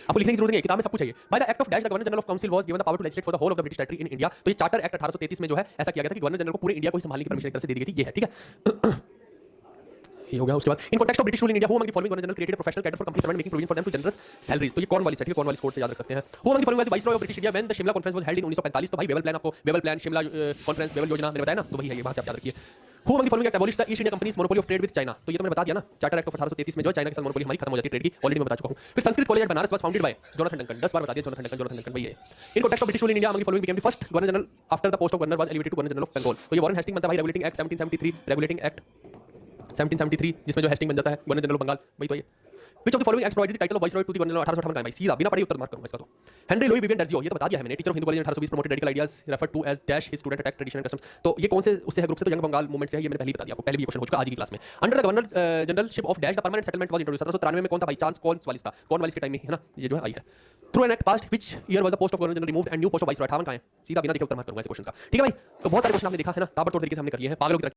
आपको लिखने की जरूरत नहीं है, किताब में सब कुछ है। By the Act of Dash, the Governor General of Council was given the power to legislate for the whole of the British territory in India। तो ये चार्टर एक्ट 1833 में जो है ऐसा किया गया था कि गवर्नर जनरल को पूरे इंडिया को ही संभालने की परमिशन एक तरह से दे दी गई थी, ये है, ठीक है। ये हो गया। उसके बाद in context of British rule in India, who among the following governor general created professional cadre for company servant making provision for them to generous salaries? तो ये कॉर्नवालिस है, ठीक है, कॉर्नवालिस कोड से याद रख सकते हैं। Who among the following was the viceroy of British India when the Shimla conference was held in 1945? तो भाई वेवल प्लान, आपको Wavell plan, Shimla conference, Wavell योजना मैंने बताया ना, तो वही है, ये वहां से आप याद रखिए। Who among the following act abolished the east India companies monopoly of trade with China? तो ये तो मैंने बता दिया ना, चार्टर एक्ट ऑफ 1833 में जो चाइना के साथ मोनोपोली हमारी खत्म हो जाती है ट्रेड की, ऑलरेडी मैं बता चुका हूं। फिर Sanskrit college at Banaras was founded by Jonathan Duncan, 10 बार बता दिया जोनाथन डंकन भाई ये। In context of British rule in India, among the following became the first governor general after the post of governor was elevated to governor general of Bengal? तो ये Warren Hasting बनता है भाई, रेगुलेटिंग एक्ट 1773, रेगुलेटिंग एक्ट 1773, जिसमें जो Hasting बन जाता है गवर्नर जनरल ऑफ बंगाल, भाई तो ये। Which of the following acts provided the title of viceroy to the governor? 1858 का है भाई, सीधा बिना पढ़े उत्तर मार्क करूंगा इसका तो। हेनरी लुई विवियन डेर्जियो, ये तो बता दिया है मैंने, teacher of Hindu college 1820, promoted radical ideas referred to as dash his student attack tradition and customs। तो ये कौन से उससे है ग्रुप से? तो यंग बंगाल मूवमेंट से है, ये मैंने पहले ही बता दिया आपको, पहले भी क्वेश्चन हो चुका आज की क्लास में। Under the governor generalship of dash the permanent settlement was introduced? 1793 में कौन था भाई? चांस कॉर्नवालिस था, कॉर्नवालिस के टाइम में, है ना, ये जो है आई है। Through an act passed which year was the post of governor general removed and new post of viceroy? 58 का है, सीधा बिना देखे उत्तर मार्क करूंगा इस क्वेश्चन का, ठीक है भाई। तो बहुत सारे क्वेश्चन आपने देखा है ना, ताबड़तोड़ तरीके से हमने कर लिए हैं, पागलों की तरह।